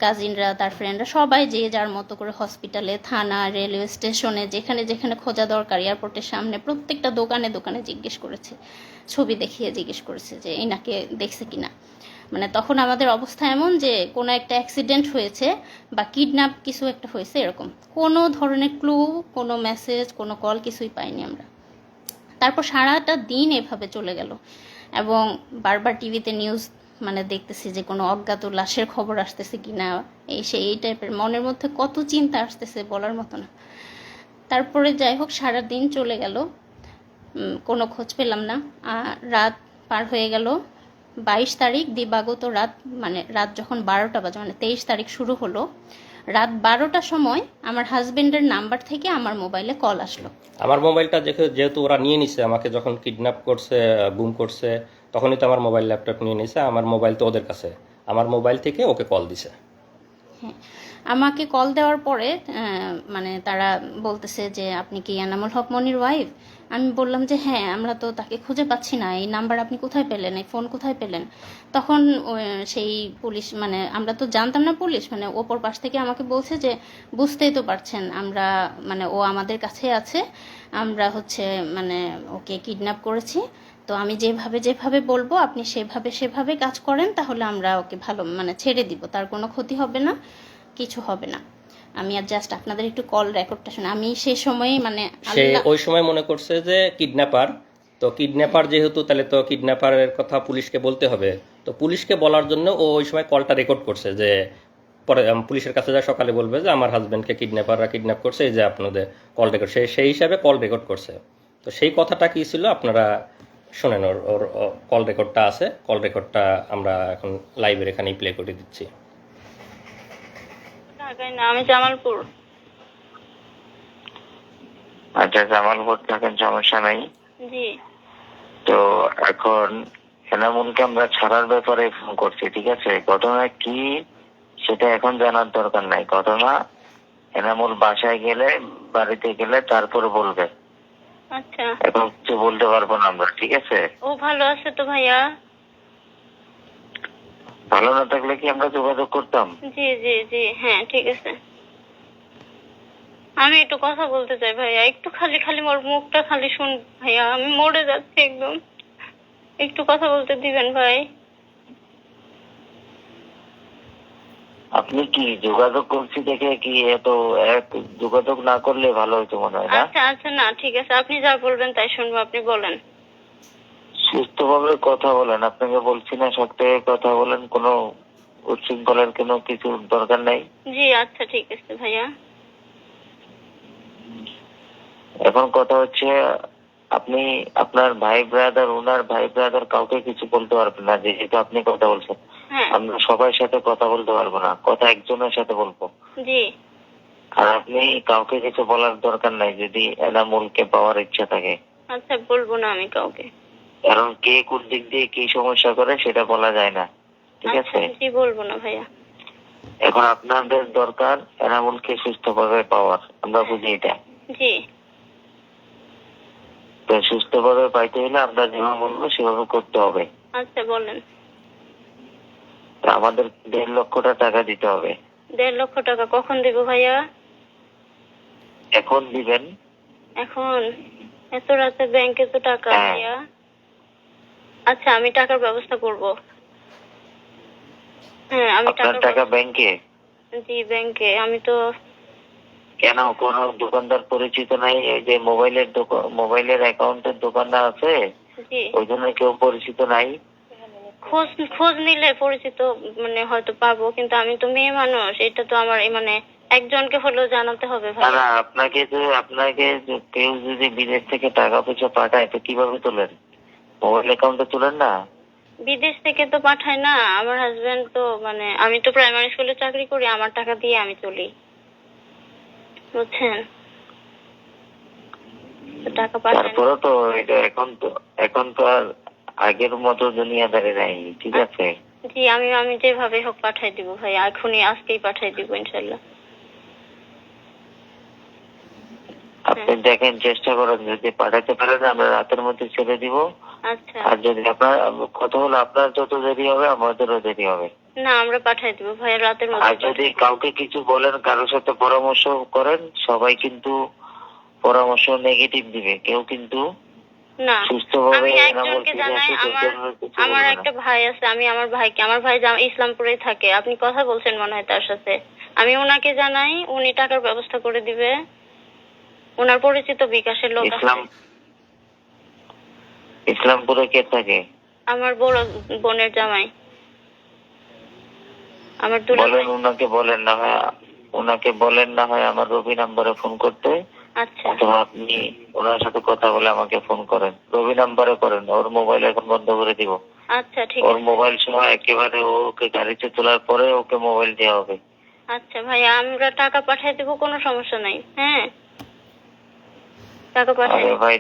কাজিনরা, তার ফ্রেন্ডরা সবাই যে যার মতো করে হসপিটালে, থানা, রেলওয়ে স্টেশনে, যেখানে যেখানে খোঁজা দরকার, এয়ারপোর্টের সামনে প্রত্যেকটা দোকানে দোকানে জিজ্ঞেস করেছে, ছবি দেখিয়ে জিজ্ঞেস করেছে যে এনাকে দেখছে কিনা। মানে তখন আমাদের অবস্থা এমন যে কোনো একটা অ্যাক্সিডেন্ট হয়েছে বা কিডন্যাপ কিছু একটা হয়েছে, এরকম কোনো ধরনের ক্লু, কোনো মেসেজ, কোনো কল কিছুই পাইনি আমরা। তারপর সারাটা দিন এভাবে চলে গেল এবং বারবার টিভিতে নিউজ মানে দেখতেছি যে কোনো অজ্ঞাত লাশের খবর আসতেছে কি না, এই টাইপের মনের মধ্যে কত চিন্তা আসতেছে বলার মতো না। তারপরে যাই হোক সারা দিন চলে গেল, কোনো খোঁজ পেলাম না। রাত পার হয়ে গেল, 22 তারিখ দিবাগত রাত, মানে রাত যখন 12টা বাজে, মানে 23 তারিখ শুরু হলো, রাত 12টার সময় আমার হাজবেন্ডের নাম্বার থেকে আমার মোবাইলে কল আসলো। আমার মোবাইলটা যেহেতু ওরা নিয়ে নিছে, আমাকে যখন কিডন্যাপ করছে, গুম করছে, তখনই তো আমার মোবাইল ল্যাপটপ নিয়ে নিছে। আমার মোবাইল তো ওদের কাছে, আমার মোবাইল থেকে ওকে কল দিছে। হ্যাঁ, আমাকে কল দেওয়ার পরে মানে তারা বলতেছে যে আপনি কি এনামুল হক মনির ওয়াইফ? আমি বললাম যে হ্যাঁ, আমরা তো তাকে খুঁজে পাচ্ছি না, এই নাম্বার আপনি কোথায় পেলেন, এই ফোন কোথায় পেলেন? তখন সেই পুলিশ, মানে আমরা তো জানতাম না পুলিশ, মানে ওপর পাশ থেকে আমাকে বলছে যে বুঝতেই তো পারছেন আমরা, মানে ও আমাদের কাছে আছে, আমরা হচ্ছে মানে ওকে কিডন্যাপ করেছি, তো আমি যেভাবে যেভাবে বলবো আপনি সেভাবে সেভাবে কাজ করেন, তাহলে আমরা ওকে ভালো মানে ছেড়ে দিব, তার কোনো ক্ষতি হবে না, কিছু হবে না। আমি আর জাস্ট আপনাদের একটু কল রেকর্ডটা শুনে, আমি সেই সময় মানে সে ওই সময় মনে করছে যে কিডন্যাপার, তো কিডন্যাপার যেহেতু, তাহলে তো কিডন্যাপারের কথা পুলিশকে বলতে হবে। তো পুলিশকে বলার জন্য ও ওই সময় কলটা রেকর্ড করছে, যে পরে পুলিশের কাছে যা সকালে বলবে যে আমার হাজবেন্ডকে কিডন্যাপাররা কিডন্যাপ করছে, এই যে আপনাদের কল রেকর্ড, সেই হিসাবে কল রেকর্ড করছে। তো সেই কথাটা কি ছিল আপনারা শোনেন, ওর কল রেকর্ডটা আছে, কল রেকর্ডটা আমরা এখন লাইভের এখানেই প্লে করে দিচ্ছি। ঢাকায় না, আমি জামালপুর। আচ্ছা, জামালপুর থাকেন, সমস্যা নাই। জি। তো এখন এনামুলকে আমরা ছাড়ার ব্যাপারে ফোন করছি, ঠিক আছে? ঘটনা কি সেটা এখন জানার দরকার নাই। ঘটনা এনামুল বাসায় গেলে, বাড়িতে গেলে তারপরে বলবে। আচ্ছা, এখন কিছু বলতে পারবো না আমরা, ঠিক আছে? ও ভালো আছে তো ভাইয়া? ভালো না থাকলে কি আমরা যোগাযোগ করতাম? জি জি জি, হ্যাঁ ঠিক আছে। আমি একটু কথা বলতে চাই ভাইয়া, একটু খালি খালি মোর মুখটা খালি শুন ভাইয়া, আমি মরে যাচ্ছি একদম, একটু কথা বলতে দিবেন ভাই? আপনি কি যোগাযোগ করছি দেখে কি এত যোগাযোগ না করলে ভালো হতো মনে হয় না? আচ্ছা আচ্ছা, না ঠিক আছে, আপনি যা বলবেন তাই শুনবো, আপনি বলেন। সুস্থভাবে কথা বলেন, আপনাকে বলছি না সব থেকে কথা বলেন, কোনো উচ্ছৃঙ্খলার কোনো কিছু দরকার নাই। জি আচ্ছা ঠিক আছে ভাইয়া। এখন কথা হচ্ছে, আপনি আপনার ভাই ব্রাদার, ওনার ভাই ব্রাদার কাউকে কিছু বলতে পারবেন না, যেহেতু আপনি কথা বলছেন। হ্যাঁ। আমরা সবার সাথে কথা বলতে পারবো না, কথা একজনের সাথে বলবো। জি। আর আপনি কাউকে কিছু বলার দরকার নাই যদি এনামুলকে পাওয়ার ইচ্ছা থাকে। আচ্ছা, বলবো না আমি কাউকে। কারণ কে কোন দিক দিয়ে কি সমস্যা করে সেটা বলা যায় না, ঠিক আচ্ছা, আছে? জি বলবো না ভাইয়া। এখন আপনাদের দরকার এনামুলকে সুস্থভাবে পাওয়ার, আমরা বুঝি এটা। জি। তো সুস্থভাবে পাইতে হলে আমরা যেভাবে বলবো সেভাবে করতে হবে। আচ্ছা বলেন। তো আমাদের 1.5 লক্ষ টাকা দিতে হবে। 1.5 লক্ষ টাকা কখন দিব ভাইয়া? এখন দিবেন? এখন? এত রাতে ব্যাংকে তো টাকা হ্যাঁ। ভাইয়া। আচ্ছা, আমি টাকার ব্যবস্থা করব। হ্যাঁ, আমি আপনার টাকা ব্যাংকে? জি ব্যাংকে। আমি তো কেন, কোন দোকানদার পরিচিত নাই? এই যে মোবাইলের অ্যাকাউন্টের দোকানদার আছে, জি ওই জন্য কেউ পরিচিত নাই? খোঁজ নিলে পরিচিত মানে হয়তো পাবো, কিন্তু আমি তো মেয়ে মানুষ, এটা তো আমার মানে একজনকে হলেও জানাতে হবে ভাই। না, আপনাকে কেউ যদি বিদেশ থেকে টাকা পয়সা পাঠায় তো কিভাবে তোলেন? মোবাইল অ্যাকাউন্টে তোলেন না? বিদেশ থেকে তো পাঠায় না, আমার হাজবেন্ড তো মানে, আমি তো প্রাইমারি স্কুলে চাকরি করি, আমার টাকা দিয়ে আমি চলি, বুঝছেন? তো টাকা পাঠায় না। তারপরে তো এটা এখন তো আর আগের মতো দুনিয়াদারি নাই, ঠিক আছে? জি, আমি যেভাবে হোক পাঠাই দিব ভাই, এখনই আজকেই পাঠাই দিব ইনশাল্লাহ। আপনি দেখেন, চেষ্টা করেন, যদি পাঠাতে পারেন আমরা রাতের মধ্যে ছেড়ে দিব। আচ্ছা, আর যদি আপনার কথা হলো আপনার যত দেরি হবে আমাদেরও দেরি হবে। না আমরা পাঠাই দিব ভাইয়া রাতের আর মধ্যে। যদি কাউকে কিছু বলেন, কারোর সাথে পরামর্শ করেন, সবাই কিন্তু পরামর্শ নেগেটিভ দিবে, কেউ কিন্তু না সুস্থভাবে আমি এনামুল একজনকে ফিরে জানাই, আসে আমার কিছু আমার বলবে না। একটা ভাই আছে, আমি আমার ভাই ইসলামপুরেই থাকে, আপনি কথা বলছেন মনে হয় তার সাথে। আমি ওনাকে জানাই, উনি টাকার ব্যবস্থা করে দিবে। ওনার পরিচিত বিকাশের লোক আছে। ইসলামপুরে কে থাকে? আমার বড় বোনের জামাই, আমার দুলা বলেন, ভাই। ওনাকে বলেন না হয় আমার রবি নাম্বারে ফোন করতে, আচ্ছা অথবা আপনি ওনার সাথে কথা বলে আমাকে ফোন করেন। রবি নাম্বারে করেন, ওর মোবাইল এখন বন্ধ করে দিব। আচ্ছা ঠিক ওর আছে। মোবাইল সময় একেবারে ওকে গাড়িতে তোলার পরে ওকে মোবাইল দেওয়া হবে। আচ্ছা ভাইয়া, আমরা টাকা পাঠিয়ে দেবো, কোনো সমস্যা নাই। হ্যাঁ টাকা পাঠিয়ে আরে দেবো। ভাই,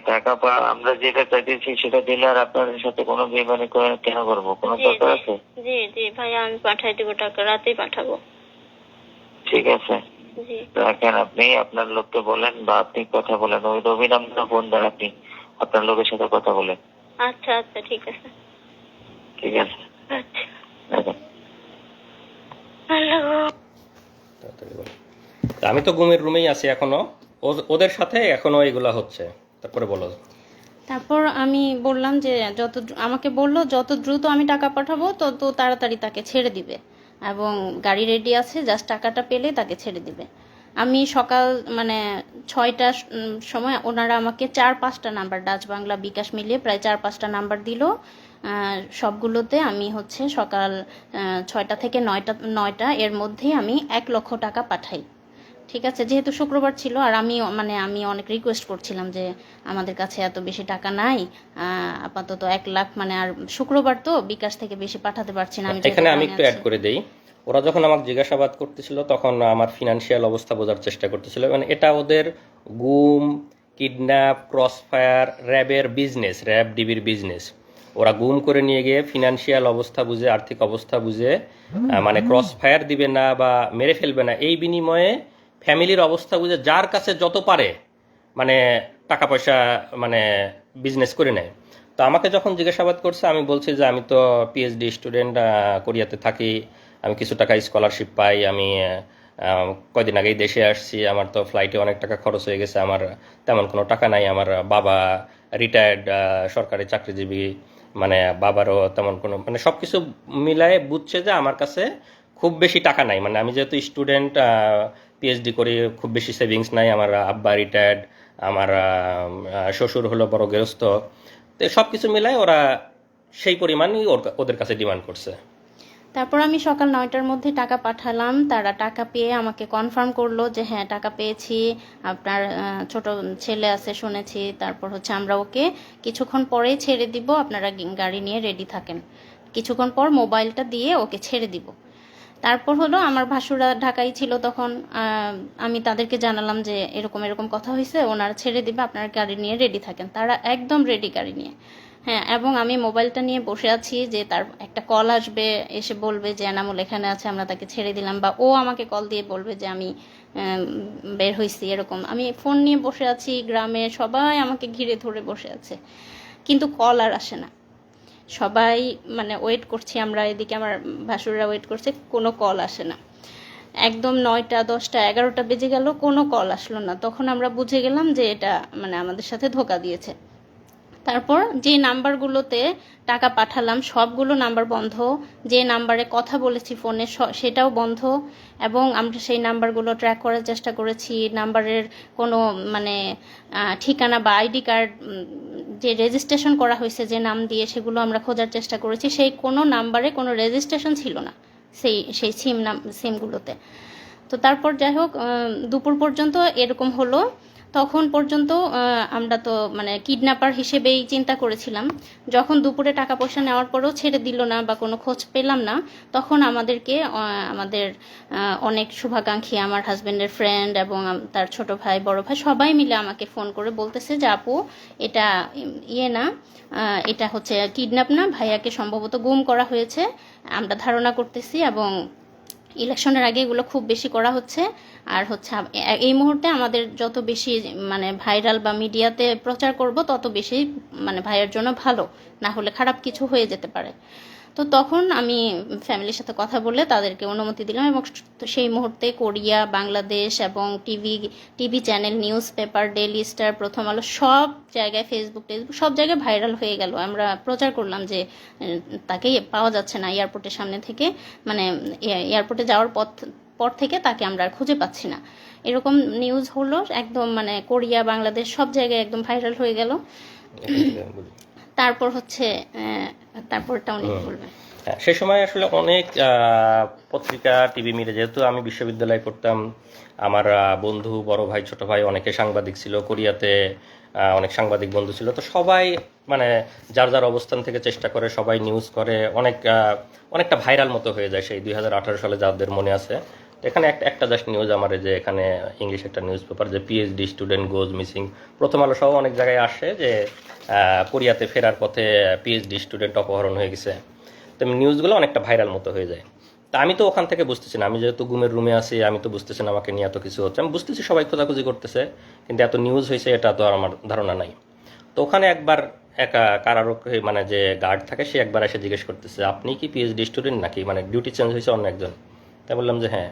আমরা যেটা চাইতেছি সেটা দিলে আর আপনাদের সাথে কোনো বেইমানি কেন করবো? কোনো জি দরকার জি আছে? জি জি ভাইয়া, আমি পাঠিয়ে দেবো টাকা, রাতেই পাঠাবো। ঠিক আছে, জি রাখেন। আপনি আপনার লোককে বলেন বা আপনি কথা বলেন, ওই রবি নাম্বার ফোন দেন, আপনি আপনার লোকের সাথে কথা বলেন। আচ্ছা আচ্ছা ঠিক আছে। ঠিক আছে, আচ্ছা রাখেন। আল্লাহ গো। তাড়াতাড়ি বলো। তা আমি তো ঘুমের রুমেই আছি এখনো, ওদের সাথে এখনো এগুলা হচ্ছে। তারপরে বলো। তারপর আমি বললাম যে আমাকে বললো যত দ্রুত আমি টাকা পাঠাবো তত তাড়াতাড়ি তাকে ছেড়ে দিবে, এবং গাড়ি রেডি আছে, জাস্ট টাকাটা পেলে তাকে ছেড়ে দিবে। আমি সকাল মানে 6টার সময় ওনারা আমাকে 4-5টা নাম্বার, ডাচ বাংলা বিকাশ মিলিয়ে প্রায় 4-5টা নাম্বার দিল। সবগুলোতে আমি হচ্ছে সকাল 6টা থেকে 9টা এর মধ্যেই আমি 1 লক্ষ টাকা পাঠাই। ঠিক আছে, যেহেতু শুক্রবার ছিল আর আমি অনেক রিকোয়েস্ট করছিলাম যে আমাদের কাছে এত বেশি টাকা নাই, আপাতত 1 লাখ, মানে আর শুক্রবার তো বিকাশ থেকে বেশি পাঠাতে পারছি না। এখানে আমি একটু অ্যাড করে দেই। ওরা যখন আমাকে জিজ্ঞাসাবাদ করতেছিল তখন আমার ফিনান্সিয়াল অবস্থা বোঝার চেষ্টা করতেছিল, মানে এটা ওদের গুম, কিডন্যাপ, ক্রসফায়ার, র্যাবের বিজনেস, র্যাব ডিবির বিজনেস। ওরা গুম করে নিয়ে গিয়ে ফিনান্সিয়াল অবস্থা বুঝে, আর্থিক অবস্থা বুঝে, মানে ক্রসফায়ার দিবে না বা মেরে ফেলবে না, এই বিনিময়ে ফ্যামিলির অবস্থা বুঝে যার কাছে যত পারে মানে টাকা পয়সা মানে বিজনেস করে নেয়। তো আমাকে যখন জিজ্ঞাসাবাদ করছে আমি বলছি যে আমি তো পিএইচডি স্টুডেন্ট, কোরিয়াতে থাকি, আমি কিছু টাকা স্কলারশিপ পাই, আমি কয়দিন আগেই দেশে আসছি, আমার তো ফ্লাইটে অনেক টাকা খরচ হয়ে গেছে, আমার তেমন কোনো টাকা নাই, আমার বাবা রিটায়ার্ড সরকারি চাকরিজীবী, মানে বাবারও তেমন কোনো, মানে সব কিছু মিলায়ে বুঝছে যে আমার কাছে খুব বেশি টাকা নাই, মানে আমি যেহেতু স্টুডেন্ট, পিএইচডি করি, খুব বেশি সেভিংস নাই, আমার আব্বা রিটায়ার্ড, আমার শ্বশুর হলো বড় গৃহস্থ, তো সব কিছু মিলায় ওরা সেই পরিমাণই ওদের কাছে ডিমান্ড করছে। তারপর আমি সকাল 9টার মধ্যে টাকা পাঠালাম, তারা টাকা পেয়ে আমাকে কনফার্ম করলো যে হ্যাঁ টাকা পেয়েছি, আপনার ছোট ছেলে আছে শুনেছি, তারপর হচ্ছে আমরা ওকে কিছুক্ষণ পরেই ছেড়ে দিব, আপনারা গাড়ি নিয়ে রেডি থাকেন, কিছুক্ষণ পর মোবাইলটা দিয়ে ওকে ছেড়ে দিব। তারপর হলো আমার ভাসুরা ঢাকায় ছিল তখন, আমি তাদেরকে জানালাম যে এরকম এরকম কথা হয়েছে, ওনারা ছেড়ে দিবে, আপনারা গাড়ি নিয়ে রেডি থাকেন। তারা একদম রেডি গাড়ি নিয়ে। হ্যাঁ, এবং আমি মোবাইলটা নিয়ে বসে আছি যে তার একটা কল আসবে, এসে বলবে যে এনামুল এখানে আছে, আমরা তাকে ছেড়ে দিলাম, বা ও আমাকে কল দিয়ে বলবে যে আমি বের হয়েছি, এরকম। আমি ফোন নিয়ে বসে আছি, গ্রামে সবাই আমাকে ঘিরে ধরে বসে আছে, কিন্তু কল আর আসে না। সবাই মানে ওয়েট করছি আমরা, এদিকে আমার ভাসুররা ওয়েট করছে, কোনো কল আসে না। একদম 9টা 10টা 11টা বেজে গেল, কোনো কল আসলো না। তখন আমরা বুঝে গেলাম যে এটা মানে আমাদের সাথে ধোঁকা দিয়েছে। তারপর যে নাম্বারগুলোতে টাকা পাঠালাম সবগুলো নাম্বার বন্ধ, যে নাম্বারে কথা বলেছি ফোনে সেটাও বন্ধ, এবং আমরা সেই নাম্বারগুলো ট্র্যাক করার চেষ্টা করেছি। নাম্বারের কোনো মানে ঠিকানা বা আইডি কার্ড যে রেজিস্ট্রেশন করা হয়েছে যে নাম দিয়ে, সেগুলো আমরা খোঁজার চেষ্টা করেছি, সেই কোনো নাম্বারে কোনো রেজিস্ট্রেশন ছিল না সেই সিমগুলোতে। তো তারপর যাই হোক, দুপুর পর্যন্ত এরকম হলো। তখন পর্যন্ত আমরা তো মানে কিডন্যাপার হিসেবেই চিন্তা করেছিলাম। যখন দুপুরে টাকা পয়সা নেওয়ার পরেও ছেড়ে দিল না বা কোনো খোঁজ পেলাম না, তখন আমাদেরকে আমাদের অনেক শুভাকাঙ্ক্ষী, আমার হাজব্যান্ডের ফ্রেন্ড এবং তার ছোট ভাই বড় ভাই সবাই মিলে আমাকে ফোন করে বলতেছে যে আপু এটা না, এটা হচ্ছে কিডন্যাপ না, ভাইয়াকে সম্ভবত গুম করা হয়েছে, আমরা ধারণা করতেছি, এবং ইলেকশনের আগে এগুলো খুব বেশি করা হচ্ছে। আর হচ্ছে এই মুহূর্তে আমাদের যত বেশি মানে ভাইরাল বা মিডিয়াতে প্রচার করব তত বেশি মানে ভাইয়ের জন্য ভালো, না হলে খারাপ কিছু হয়ে যেতে পারে। তো তখন আমি ফ্যামিলির সাথে কথা বলে তাদেরকে অনুমতি দিলাম, এবং সেই মুহূর্তে কোরিয়া, বাংলাদেশ এবং TV channel, news paper, daily star, প্রথম আলো সব জায়গায়, ফেসবুক সব জায়গায় ভাইরাল হয়ে গেল। আমরা প্রচার করলাম যে তাকে পাওয়া যাচ্ছে না এয়ারপোর্টের সামনে থেকে, মানে এয়ারপোর্টে যাওয়ার পর থেকে তাকে আমরা আর খুঁজে পাচ্ছি না। এরকম নিউজ হলো একদম, মানে কোরিয়া, বাংলাদেশ সব জায়গায় একদম ভাইরাল হয়ে গেল। তারপর হচ্ছে তারপরটা উনি বলবেন। হ্যাঁ, সে সময় আসলে অনেক পত্রিকা, টিভি মিডিয়া, যেহেতু আমি বিশ্ববিদ্যালয়ে করতাম, আমার বন্ধু, বড় ভাই, ছোট ভাই অনেকে সাংবাদিক ছিল, কোরিয়াতে অনেক সাংবাদিক বন্ধু ছিল। তো সবাই মানে যার যার অবস্থান থেকে চেষ্টা করে, সবাই নিউজ করে, অনেকটা ভাইরাল মতো হয়ে যায় সেই 2018 সালে, যাদের মনে আছে। তো এখানে একটা জাস্ট নিউজ আমার, যে এখানে ইংলিশ একটা নিউজ পেপার, যে পিএইচডি স্টুডেন্ট গোজ মিসিং, প্রথম আলো সহ অনেক জায়গায় আসে যে কোরিয়াতে ফেরার পথে পিএইচডি স্টুডেন্ট অপহরণ হয়ে গেছে। তো নিউজগুলো অনেকটা ভাইরাল মতো হয়ে যায়। তা আমি তো ওখান থেকে বুঝতেছি না, আমি যেহেতু ঘুমের রুমে আছি, আমি তো বুঝতেছি না আমাকে নিয়ে এত কিছু হচ্ছে। আমি বুঝতেছি সবাই খোঁজাখুঁজি করতেছে, কিন্তু এত নিউজ হয়েছে এটা তো আর আমার ধারণা নাই। তো ওখানে একবার একা কারারক্ষী, মানে যে গার্ড থাকে, সে একবার এসে জিজ্ঞেস করতেছে, আপনি কি পিএইচডি স্টুডেন্ট নাকি, মানে ডিউটি চেঞ্জ হয়েছে অন্য একজন। তাই বললাম যে হ্যাঁ।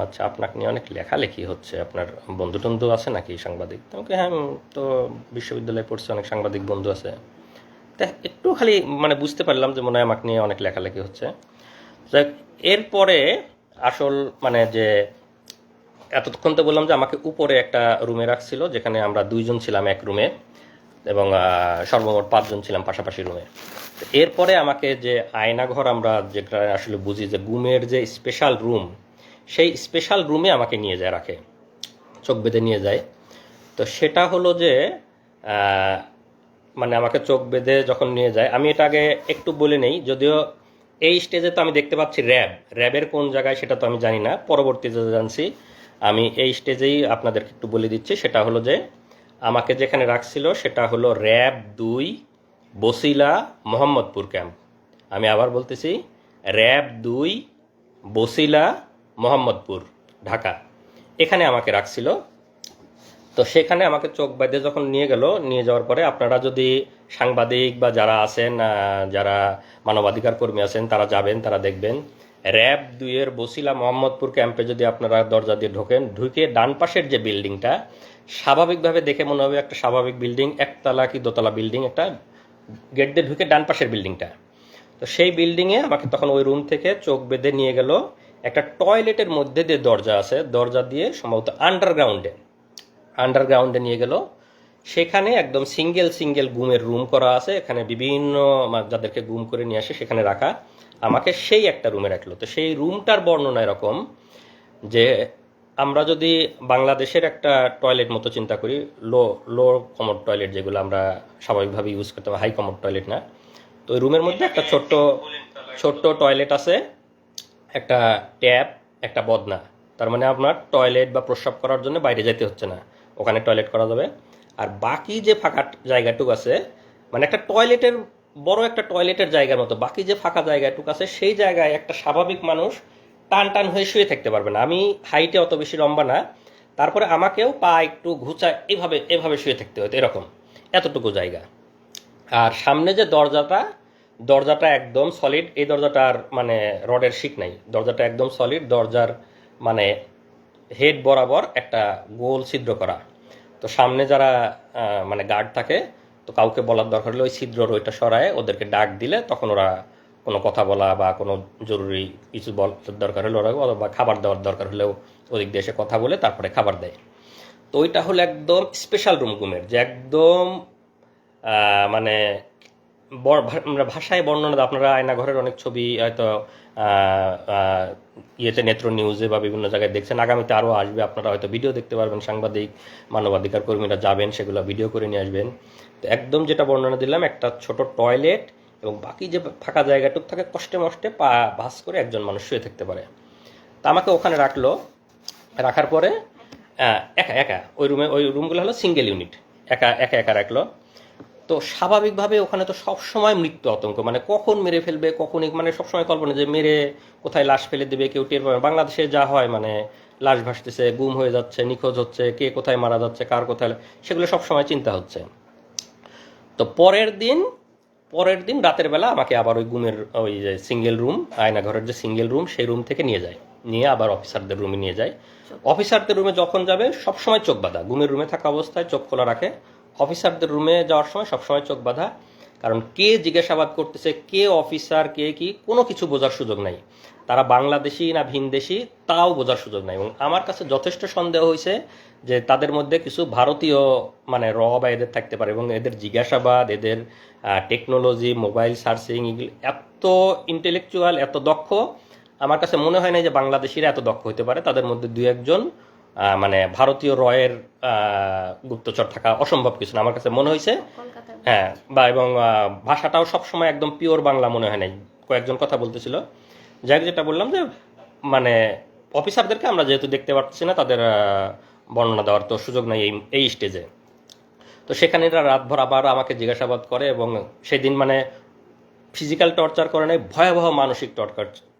আচ্ছা, আপনাকে নিয়ে অনেক লেখালেখি হচ্ছে, আপনার বন্ধু টন্ধু আছে নাকি সাংবাদিক? তোমাকে হ্যাঁ, তো বিশ্ববিদ্যালয়ে পড়ছে, অনেক সাংবাদিক বন্ধু আছে। তা একটু খালি মানে বুঝতে পারলাম যে মনে হয় আমাকে নিয়ে অনেক লেখালেখি হচ্ছে। এরপরে আসল মানে যে এতক্ষণ তো বললাম যে আমাকে উপরে একটা রুমে রাখছিল, যেখানে আমরা 2 জন ছিলাম এক রুমে, এবং সর্বমোট 5 জন ছিলাম পাশাপাশি রুমে। এরপরে আমাকে যে আয়নাঘর আমরা যেটা আসলে বুঝি যে গুমের যে স্পেশাল রুম, সেই স্পেশাল রুমে আমাকে নিয়ে যায়, রাখে, চোখ বেঁধে নিয়ে যায়। তো সেটা হলো যে মানে আমাকে চোখ বেঁধে যখন নিয়ে যায়, আমি এটা আগে একটু বলে নেই, যদিও এই স্টেজে তো আমি দেখতে পাচ্ছি র্যাবের কোন জায়গায় সেটা তো আমি জানি না, পরবর্তীতে জানছি। আমি এই স্টেজেই আপনাদেরকে একটু বলে দিচ্ছি। সেটা হলো যে আমাকে যেখানে রাখছিল সেটা হলো র্যাব 2 বসিলা মোহাম্মদপুর ক্যাম্প। আমি আবার বলতেছি, র্যাব 2 বসিলা মোহাম্মদপুর, ঢাকা, এখানে আমাকে রাখছিল। তো সেখানে আমাকে চোখ বাঁধে যখন নিয়ে যাওয়ার পরে, আপনারা যদি সাংবাদিক বা যারা আছেন, যারা মানবাধিকার কর্মী আছেন, তারা যাবেন, তারা দেখবেন, র্যাব 2 বসিলা মোহাম্মদপুর ক্যাম্পে যদি আপনারা দরজা দিয়ে ঢুকে ডান পাশের যে বিল্ডিংটা, স্বাভাবিকভাবে দেখে মনে হবে একটা স্বাভাবিক বিল্ডিং, একতলা কি দোতলা বিল্ডিং, একটা গেট দিয়ে ঢুকে ডান পাশের বিল্ডিংটা। তো সেই বিল্ডিংয়ে আমাকে তখন ওই রুম থেকে চোখ বেঁধে নিয়ে গেল একটা টয়লেটের মধ্যে দিয়ে দরজা আছে, দরজা দিয়ে সম্ভবত আন্ডারগ্রাউন্ডে নিয়ে গেল। সেখানে একদম সিঙ্গেল গুমের রুম করা আছে, এখানে বিভিন্ন যাদেরকে গুম করে নিয়ে আসে সেখানে রাখা, আমাকে সেই একটা রুমে রাখলো। তো সেই রুমটার বর্ণনা এরকম যে, আমরা যদি বাংলাদেশের একটা টয়লেট মতো চিন্তা করি, লো কমোড টয়লেট, যেগুলো আমরা স্বাভাবিকভাবে ইউজ করতাম, হাই কমোড টয়লেট না। তো ওই রুমের মধ্যে একটা ছোট্ট টয়লেট আছে, একটা ট্যাপ, একটা বদনা। তার মানে আপনার টয়লেট বা প্রস্রাব করার জন্য বাইরে যেতে হচ্ছে না, ওখানে টয়লেট করা যাবে। আর বাকি যে ফাঁকা জায়গাটুকু আছে, মানে একটা টয়লেটের বড় একটা টয়লেটের জায়গার মতো বাকি যে ফাঁকা জায়গাটুকু আছে, সেই জায়গায় একটা স্বাভাবিক মানুষ টান হয়ে শুয়ে থাকতে পারবে না। আমি হাইটে অত বেশি লম্বা না, তারপরে আমাকেও পা একটু ঘুচায় এভাবে শুয়ে থাকতে হতো, এরকম এতটুকু জায়গা। আর সামনে যে দরজাটা একদম সলিড, এই দরজাটার মানে রডের শিক নাই, দরজাটা একদম সলিড, দরজার মানে হেড বরাবর একটা গোল ছিদ্র করা। তো সামনে যারা মানে গার্ড থাকে, তো কাউকে বলার দরকার হলে ওই ছিদ্রর ওইটা সরায় ওদেরকে ডাক দিলে তখন ওরা কোনো কথা বলা বা কোনো জরুরি কিছু দরকার হলে ওরা, বা খাবার দেওয়ার দরকার হলেও ওদিক দিয়ে এসে কথা বলে তারপরে খাবার দেয়। তো ওইটা হলো একদম স্পেশাল রুম গুমের, যে একদম মানে আমরা ভাষায় বর্ণনা, আপনারা আয়নাঘরের অনেক ছবি হয়তো ইয়েতে নেত্র নিউজে বা বিভিন্ন জায়গায় দেখছেন, আগামীতে আরও আসবে, আপনারা হয়তো ভিডিও দেখতে পারবেন, সাংবাদিক মানবাধিকার কর্মীরা যাবেন, সেগুলো ভিডিও করে নিয়ে আসবেন। তো একদম যেটা বর্ণনা দিলাম, একটা ছোট টয়লেট এবং বাকি যে ফাঁকা জায়গাটুক থাকে, কষ্টে মষ্টে পা ভাঁজ করে একজন মানুষ শুয়ে থাকতে পারে। তা আমাকে ওখানে রাখার পরে একা ওই রুমগুলো হলো সিঙ্গেল ইউনিট, একা রাখলো। তো স্বাভাবিকভাবে ওখানে তো সবসময় মৃত্যু আতঙ্ক, মানে কখন মেরে ফেলবে, কখন মানে সবসময় কল্পনা যে মেরে কোথায় লাশ ফেলে দেবে, কেউ টের পাবে। বাংলাদেশে যা হয় মানে লাশ ভাসতেছে, গুম হয়ে যাচ্ছে, নিখোঁজ হচ্ছে, কে কোথায় মারা যাচ্ছে, কার কোথায়, সেগুলো সবসময় চিন্তা হচ্ছে। তো পরের দিন রাতের বেলা আমাকে আবার ওই গুমের ওই যে সিঙ্গেল রুম, আয়নাঘরের যে সিঙ্গেল রুম, সেই রুম থেকে নিয়ে আবার অফিসারদের রুমে নিয়ে যায়। অফিসারদের রুমে যখন যাবে সবসময় চোখ বাঁধা, গুমের রুমে থাকা অবস্থায় চোখ খোলা রাখে। অফিসারদের রুমে যাওয়ার সময় সবসময় চোখ বাঁধা, কারণ কে জিজ্ঞাসাবাদ করতেছে, কে অফিসার, কে কি, কোনো কিছু বোঝার সুযোগ নাই। তারা বাংলাদেশি না ভিনদেশি তাও বোঝার সুযোগ নাই। এবং আমার কাছে যথেষ্ট সন্দেহ হয়েছে যে তাদের মধ্যে কিছু ভারতীয় মানে বা এদের থাকতে পারে, এবং এদের জিজ্ঞাসাবাদ, এদের টেকনোলজি, মোবাইল সার্চিং, এগুলো এত ইন্টেলেকচুয়াল, এত দক্ষ, আমার কাছে মনে হয় না যে বাংলাদেশিরা এত দক্ষ হতে পারে। তাদের মধ্যে দুই একজন মানে ভারতীয় রয়ের গুপ্তচর থাকা অসম্ভব কিছু না, আমার কাছে মনে হয়েছে। কলকাতার হ্যাঁ, বা এবং ভাষাটাও সবসময় একদম পিওর বাংলা মনে হয় নাই, কয়েকজন কথা বলতেছিল। যাই হোক, যেটা বললাম যে মানে অফিসারদেরকে আমরা যেহেতু দেখতে পাচ্ছি না, তাদের বর্ণনা দেওয়ার তো সুযোগ নাই এই স্টেজে। তো সেখানে এরা রাতভর আবার আমাকে জিজ্ঞাসাবাদ করে, এবং সেদিন মানে ফিজিক্যাল টর্চার করে নাই, ভয়াবহ মানসিক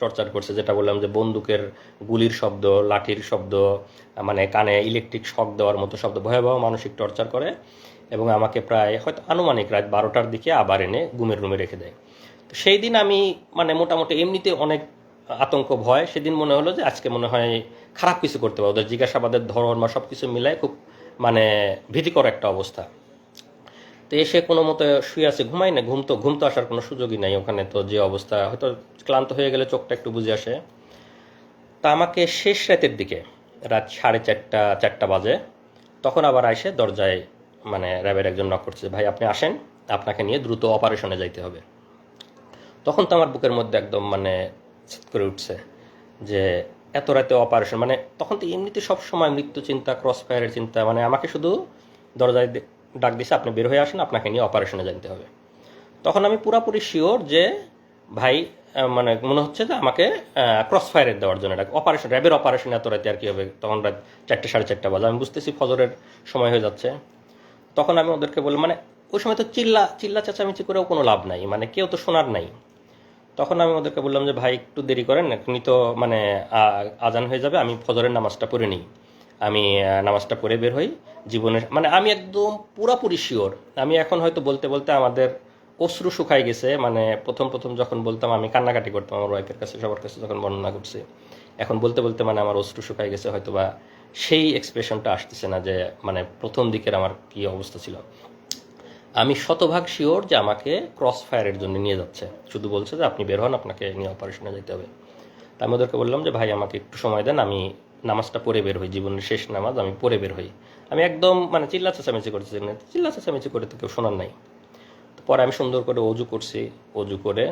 টর্চার করছে। যেটা বললাম যে বন্দুকের গুলির শব্দ, লাঠির শব্দ, মানে কানে ইলেকট্রিক শক দেওয়ার মতো শব্দ, ভয়াবহ মানসিক টর্চার করে। এবং আমাকে প্রায় হয়তো আনুমানিক রাত 12টার দিকে আবার এনে গুমের রুমে রেখে দেয়। তো সেই দিন আমি মানে মোটামুটি এমনিতে অনেক আতঙ্ক ভয়, সেদিন মনে হলো যে আজকে মনে হয় খারাপ কিছু করতে পারবো। ওদের জিজ্ঞাসাবাদের ধরন বা সব কিছু মিলায় খুব মানে ভীতিকর একটা অবস্থা। তো এসে কোনো মতো শুয়ে আছে, ঘুমাই না, ঘুম তো আসার কোনো সুযোগই নাই ওখানে। তো যে অবস্থা, হয়তো ক্লান্ত হয়ে গেলে চোখটা একটু বুঝে আসে। তা আমাকে শেষ রাতের দিকে, রাত 4:30 বাজে, তখন আবার এসে দরজায় মানে র্যাবের একজন নক করছে, ভাই আপনি আসেন, আপনাকে নিয়ে দ্রুত অপারেশনে যাইতে হবে। তখন তো আমার বুকের মধ্যে একদম মানে চিৎ করে উঠছে যে এত রাতে অপারেশন, মানে তখন তো এমনিতে সবসময় মৃত্যু চিন্তা, ক্রস ফায়ারের চিন্তা, মানে আমাকে শুধু দরজায় ডাক দিছে, আপনি বের হয়ে আসেন, আপনাকে নিয়ে অপারেশনে জানতে হবে। তখন আমি পুরাপুরি শিওর যে ভাই মানে মনে হচ্ছে যে আমাকে ক্রস ফায়ারের দেওয়ার জন্য ডাক, অপারেশন, র্যাবের অপারেশন এত রাতে আর কি হবে। তখন রাত 4টে 4:30 বাজে, আমি বুঝতেছি ফজরের সময় হয়ে যাচ্ছে। তখন আমি ওদেরকে বললাম, মানে ওই সময় তো চিল্লা চেঁচামেচি করেও কোনো লাভ নাই, মানে কেউ তো শোনার নাই। তখন আমি ওদেরকে বললাম যে ভাই একটু দেরি করেন, এখনই তো মানে আজান হয়ে যাবে, আমি ফজরের নামাজটা পড়ে নিই, আমি নামাজটা পড়ে বের হই। জীবনের মানে আমি একদম পুরাপুরি শিওর। আমি এখন হয়তো বলতে বলতে আমাদের অশ্রু শুকাই গেছে, মানে প্রথম যখন বলতাম আমি কান্নাকাটি করতাম আমার ওয়াইফের কাছে, সবার কাছে যখন বর্ণনা করছি, এখন বলতে বলতে মানে আমার অশ্রু শুকাই গেছে, হয়তো বা সেই এক্সপ্রেশনটা আসতেছে না যে মানে প্রথম দিকের আমার কি অবস্থা ছিল। আমি শতভাগ শিওর যে আমাকে ক্রস ফায়ারের জন্য নিয়ে যাচ্ছে, শুধু বলছে যে আপনি বের হন, আপনাকে নিয়ে অপারেশনে যেতে হবে। তা আমি ওদেরকে বললাম যে ভাই আমাকে একটু সময় দেন, আমি নামাজটা পড়ে বের হই, জীবনের শেষ নামাজ আমি পড়ে বের হই। আমি একদম মানে চিল্লা চেঁচামেচি করতেছি, চিল্লা চেঁচামেচি করে তো কেউ শোনার নাই। তো পরে আমি সুন্দর করে অজু করছি, অজু করে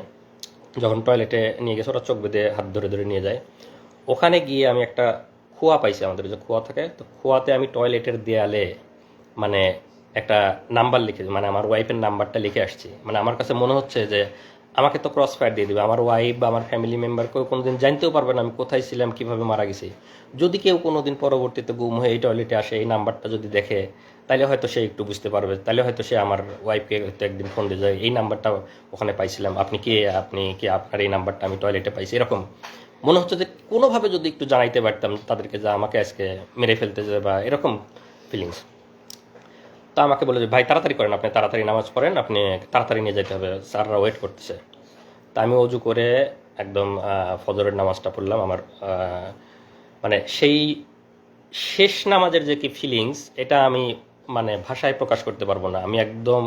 যখন টয়লেটে নিয়ে গেছে, ওরা চোখ বেঁধে হাত ধরে ধরে নিয়ে যায়। ওখানে গিয়ে আমি একটা খোয়া পাইছি, আমাদের যে খোয়া থাকে, তো খোয়াতে আমি টয়লেটের দেয়ালে মানে একটা নাম্বার লিখে, মানে আমার ওয়াইফের নাম্বারটা লিখে আসছি। মানে আমার কাছে মনে হচ্ছে যে আমাকে তো ক্রস ফায়ার দিয়ে দেবে, আমার ওয়াইফ বা আমার ফ্যামিলি মেম্বার কেউ কোনোদিন জানতেও পারবে না আমি কোথায় ছিলাম, কিভাবে মারা গেছি। যদি কেউ কোনোদিন পরবর্তীতে গুম হয়ে এই টয়লেটে আসে, এই নাম্বারটা যদি দেখে, তাহলে হয়তো সে একটু বুঝতে পারবে, তাহলে হয়তো সে আমার ওয়াইফকে হয়তো একদিন ফোন দিয়ে যায়, এই নাম্বারটা ওখানে পাইছিলাম, আপনি কি আপনার এই নাম্বারটা আমি টয়লেটে পাইছি। এরকম মনে হচ্ছে যে কোনোভাবে যদি একটু জানাইতে পারতাম তাদেরকে যে আমাকে আজকে মেরে ফেলতে যাবে বা এরকম ফিলিংস। তা আমাকে বলে যে ভাই তাড়াতাড়ি করেন, আপনি তাড়াতাড়ি নামাজ পড়েন, আপনি তাড়াতাড়ি নিয়ে যেতে হবে, স্যাররা ওয়েট করতেছে। তা আমি অজু করে একদম ফজরের নামাজটা পড়লাম। আমার মানে সেই শেষ নামাজের যে কি ফিলিংস, এটা আমি মানে ভাষায় প্রকাশ করতে পারবো না। আমি একদম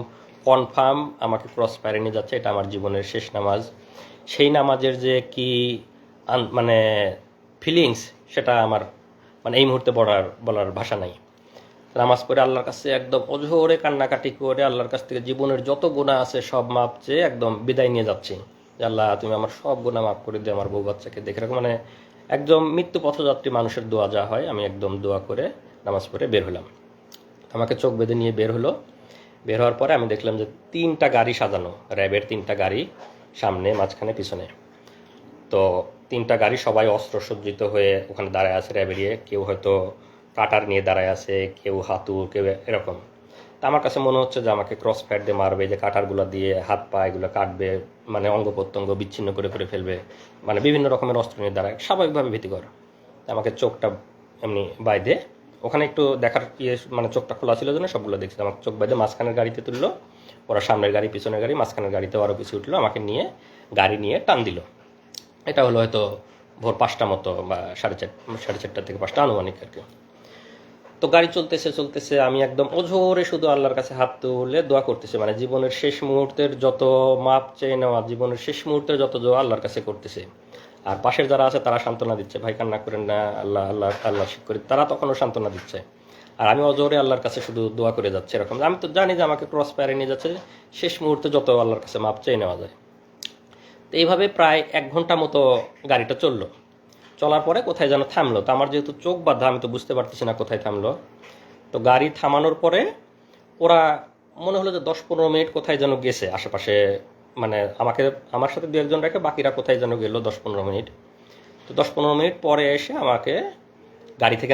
কনফার্ম আমাকে ক্রস ফায়ারে নিয়ে যাচ্ছে, এটা আমার জীবনের শেষ নামাজ। সেই নামাজের যে কি মানে ফিলিংস, সেটা আমার মানে এই মুহূর্তে বলার ভাষা নাই। নামাজ পড়ে আল্লাহর কাছে একদম অঝোরে কান্নাকাটি করে আল্লাহর কাছ থেকে জীবনের যত গুনাহ আছে সব মাপ চেয়ে একদম বিদায় নিয়ে যাচ্ছি, যে আল্লাহ তুমি আমার সব গুনাহ মাফ করে দিয়ে আমার বউ বাচ্চাকে দেখে রাখো। মানে একদম মৃত্যু পথযাত্রী মানুষের দোয়া যা হয়, আমি একদম দোয়া করে নামাজ পড়ে বের হলাম। আমাকে চোখ বেঁধে নিয়ে বের হলো। বের হওয়ার পরে আমি দেখলাম যে 3টা গাড়ি সাজানো, র্যাবের 3টা গাড়ি, সামনে, মাঝখানে, পিছনে। তো 3টা গাড়ি সবাই অস্ত্রসজ্জিত হয়ে ওখানে দাঁড়ায় আছে র্যাবেরিয়ে, কেউ হয়তো কাটার নিয়ে দাঁড়ায় আছে, কেউ হাতুড়, কেউ এরকম। তা আমার কাছে মনে হচ্ছে যে আমাকে ক্রস ফায়ার দিয়ে মারবে, যে কাটারগুলো দিয়ে হাত পা এগুলো কাটবে, মানে অঙ্গ প্রত্যঙ্গ বিচ্ছিন্ন করে ফেলবে, মানে বিভিন্ন রকমের অস্ত্র নিয়ে দাঁড়ায়, স্বাভাবিকভাবে ভীতিকর। আমাকে চোখটা এমনি বাইদে, ওখানে একটু দেখার মানে চোখটা খোলা ছিল জন্য সবগুলো দেখছি। আমাকে চোখ বাইদে মাঝখানের গাড়িতে তুললো, ওরা সামনের গাড়ি পিছনের গাড়ি, মাঝখানের গাড়িতে আরও পিছিয়ে উঠলো, আমাকে নিয়ে গাড়ি নিয়ে টান দিল। এটা হলো হয়তো ভোর 5টা মতো বা 4:30 থেকে 5টা আনুমানিক আর কি। তো গাড়ি চলতেছে আমি একদম অঝোরে শুধু আল্লাহর কাছে হাত তুলে দোয়া করতেছি, মানে জীবনের শেষ মুহূর্তের যত মাপ চেয়ে নেওয়া, জীবনের শেষ মুহূর্তের যত দোয়া আল্লাহর কাছে করতেছে। আর পাশের যারা আছে তারা সান্ত্বনা দিচ্ছে, ভাই কান্না করেন না, আল্লাহ আল্লাহ আল্লাহ শিখ করি, তারা তখনও সান্ত্বনা দিচ্ছে। আর আমি অজোরে আল্লাহর কাছে শুধু দোয়া করে যাচ্ছে এরকম। আমি তো জানি যে আমাকে ক্রস ফায়ারে নিয়ে যাচ্ছে, শেষ মুহূর্তে যত আল্লাহর কাছে মাপ চেয়ে নেওয়া যায়। তো এইভাবে প্রায় 1 ঘন্টা মতো গাড়িটা চললো। চলার পরে কোথায় যেন থামলো। তো আমার যেহেতু চোখ বাঁধা, আমি তো বুঝতে পারতেছি না কোথায় থামলো। তো গাড়ি থামানোর পরে ওরা মনে হলো যে 10-15 মিনিট কোথায় যেন গেছে আশেপাশে, মানে আমার সাথে 2-1 জন রেখে বাকিরা কোথায় যেন গেলো 10-15 মিনিট। তো 10-15 মিনিট পরে এসে আমাকে গাড়ি থেকে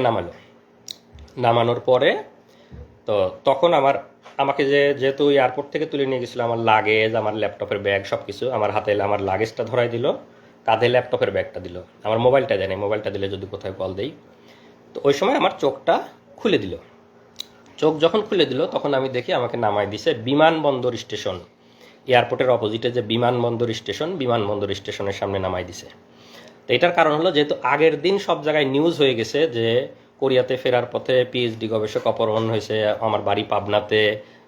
নামানোর পরে তো তখন আমাকে যেহেতু এয়ারপোর্ট থেকে তুলে নিয়ে গেছিলো, আমার লাগেজ, আমার ল্যাপটপের ব্যাগ সব কিছু আমার হাতে, আমার লাগেজটা ধরাই দিল, কাঁধে ল্যাপটপের ব্যাগটা দিল, আমার মোবাইলটা দেয়নি, মোবাইলটা দিলে যদি কোথায় কল দেই। তো ওই সময় আমার চোখটা খুলে দিল। চোখ যখন খুলে দিল তখন আমি দেখি আমাকে নামাই দিছে বিমানবন্দর স্টেশন, এয়ারপোর্টের অপোজিটে যে বিমানবন্দর স্টেশনের সামনে নামাই দিছে। তো এটার কারণ হলো যেহেতু আগের দিন সব জায়গায় নিউজ হয়ে গেছে যে কোরিয়াতে ফেরার পথে পিএইচডি গবেষক অপহরণ হয়েছে, আমার বাড়ি পাবনাতে,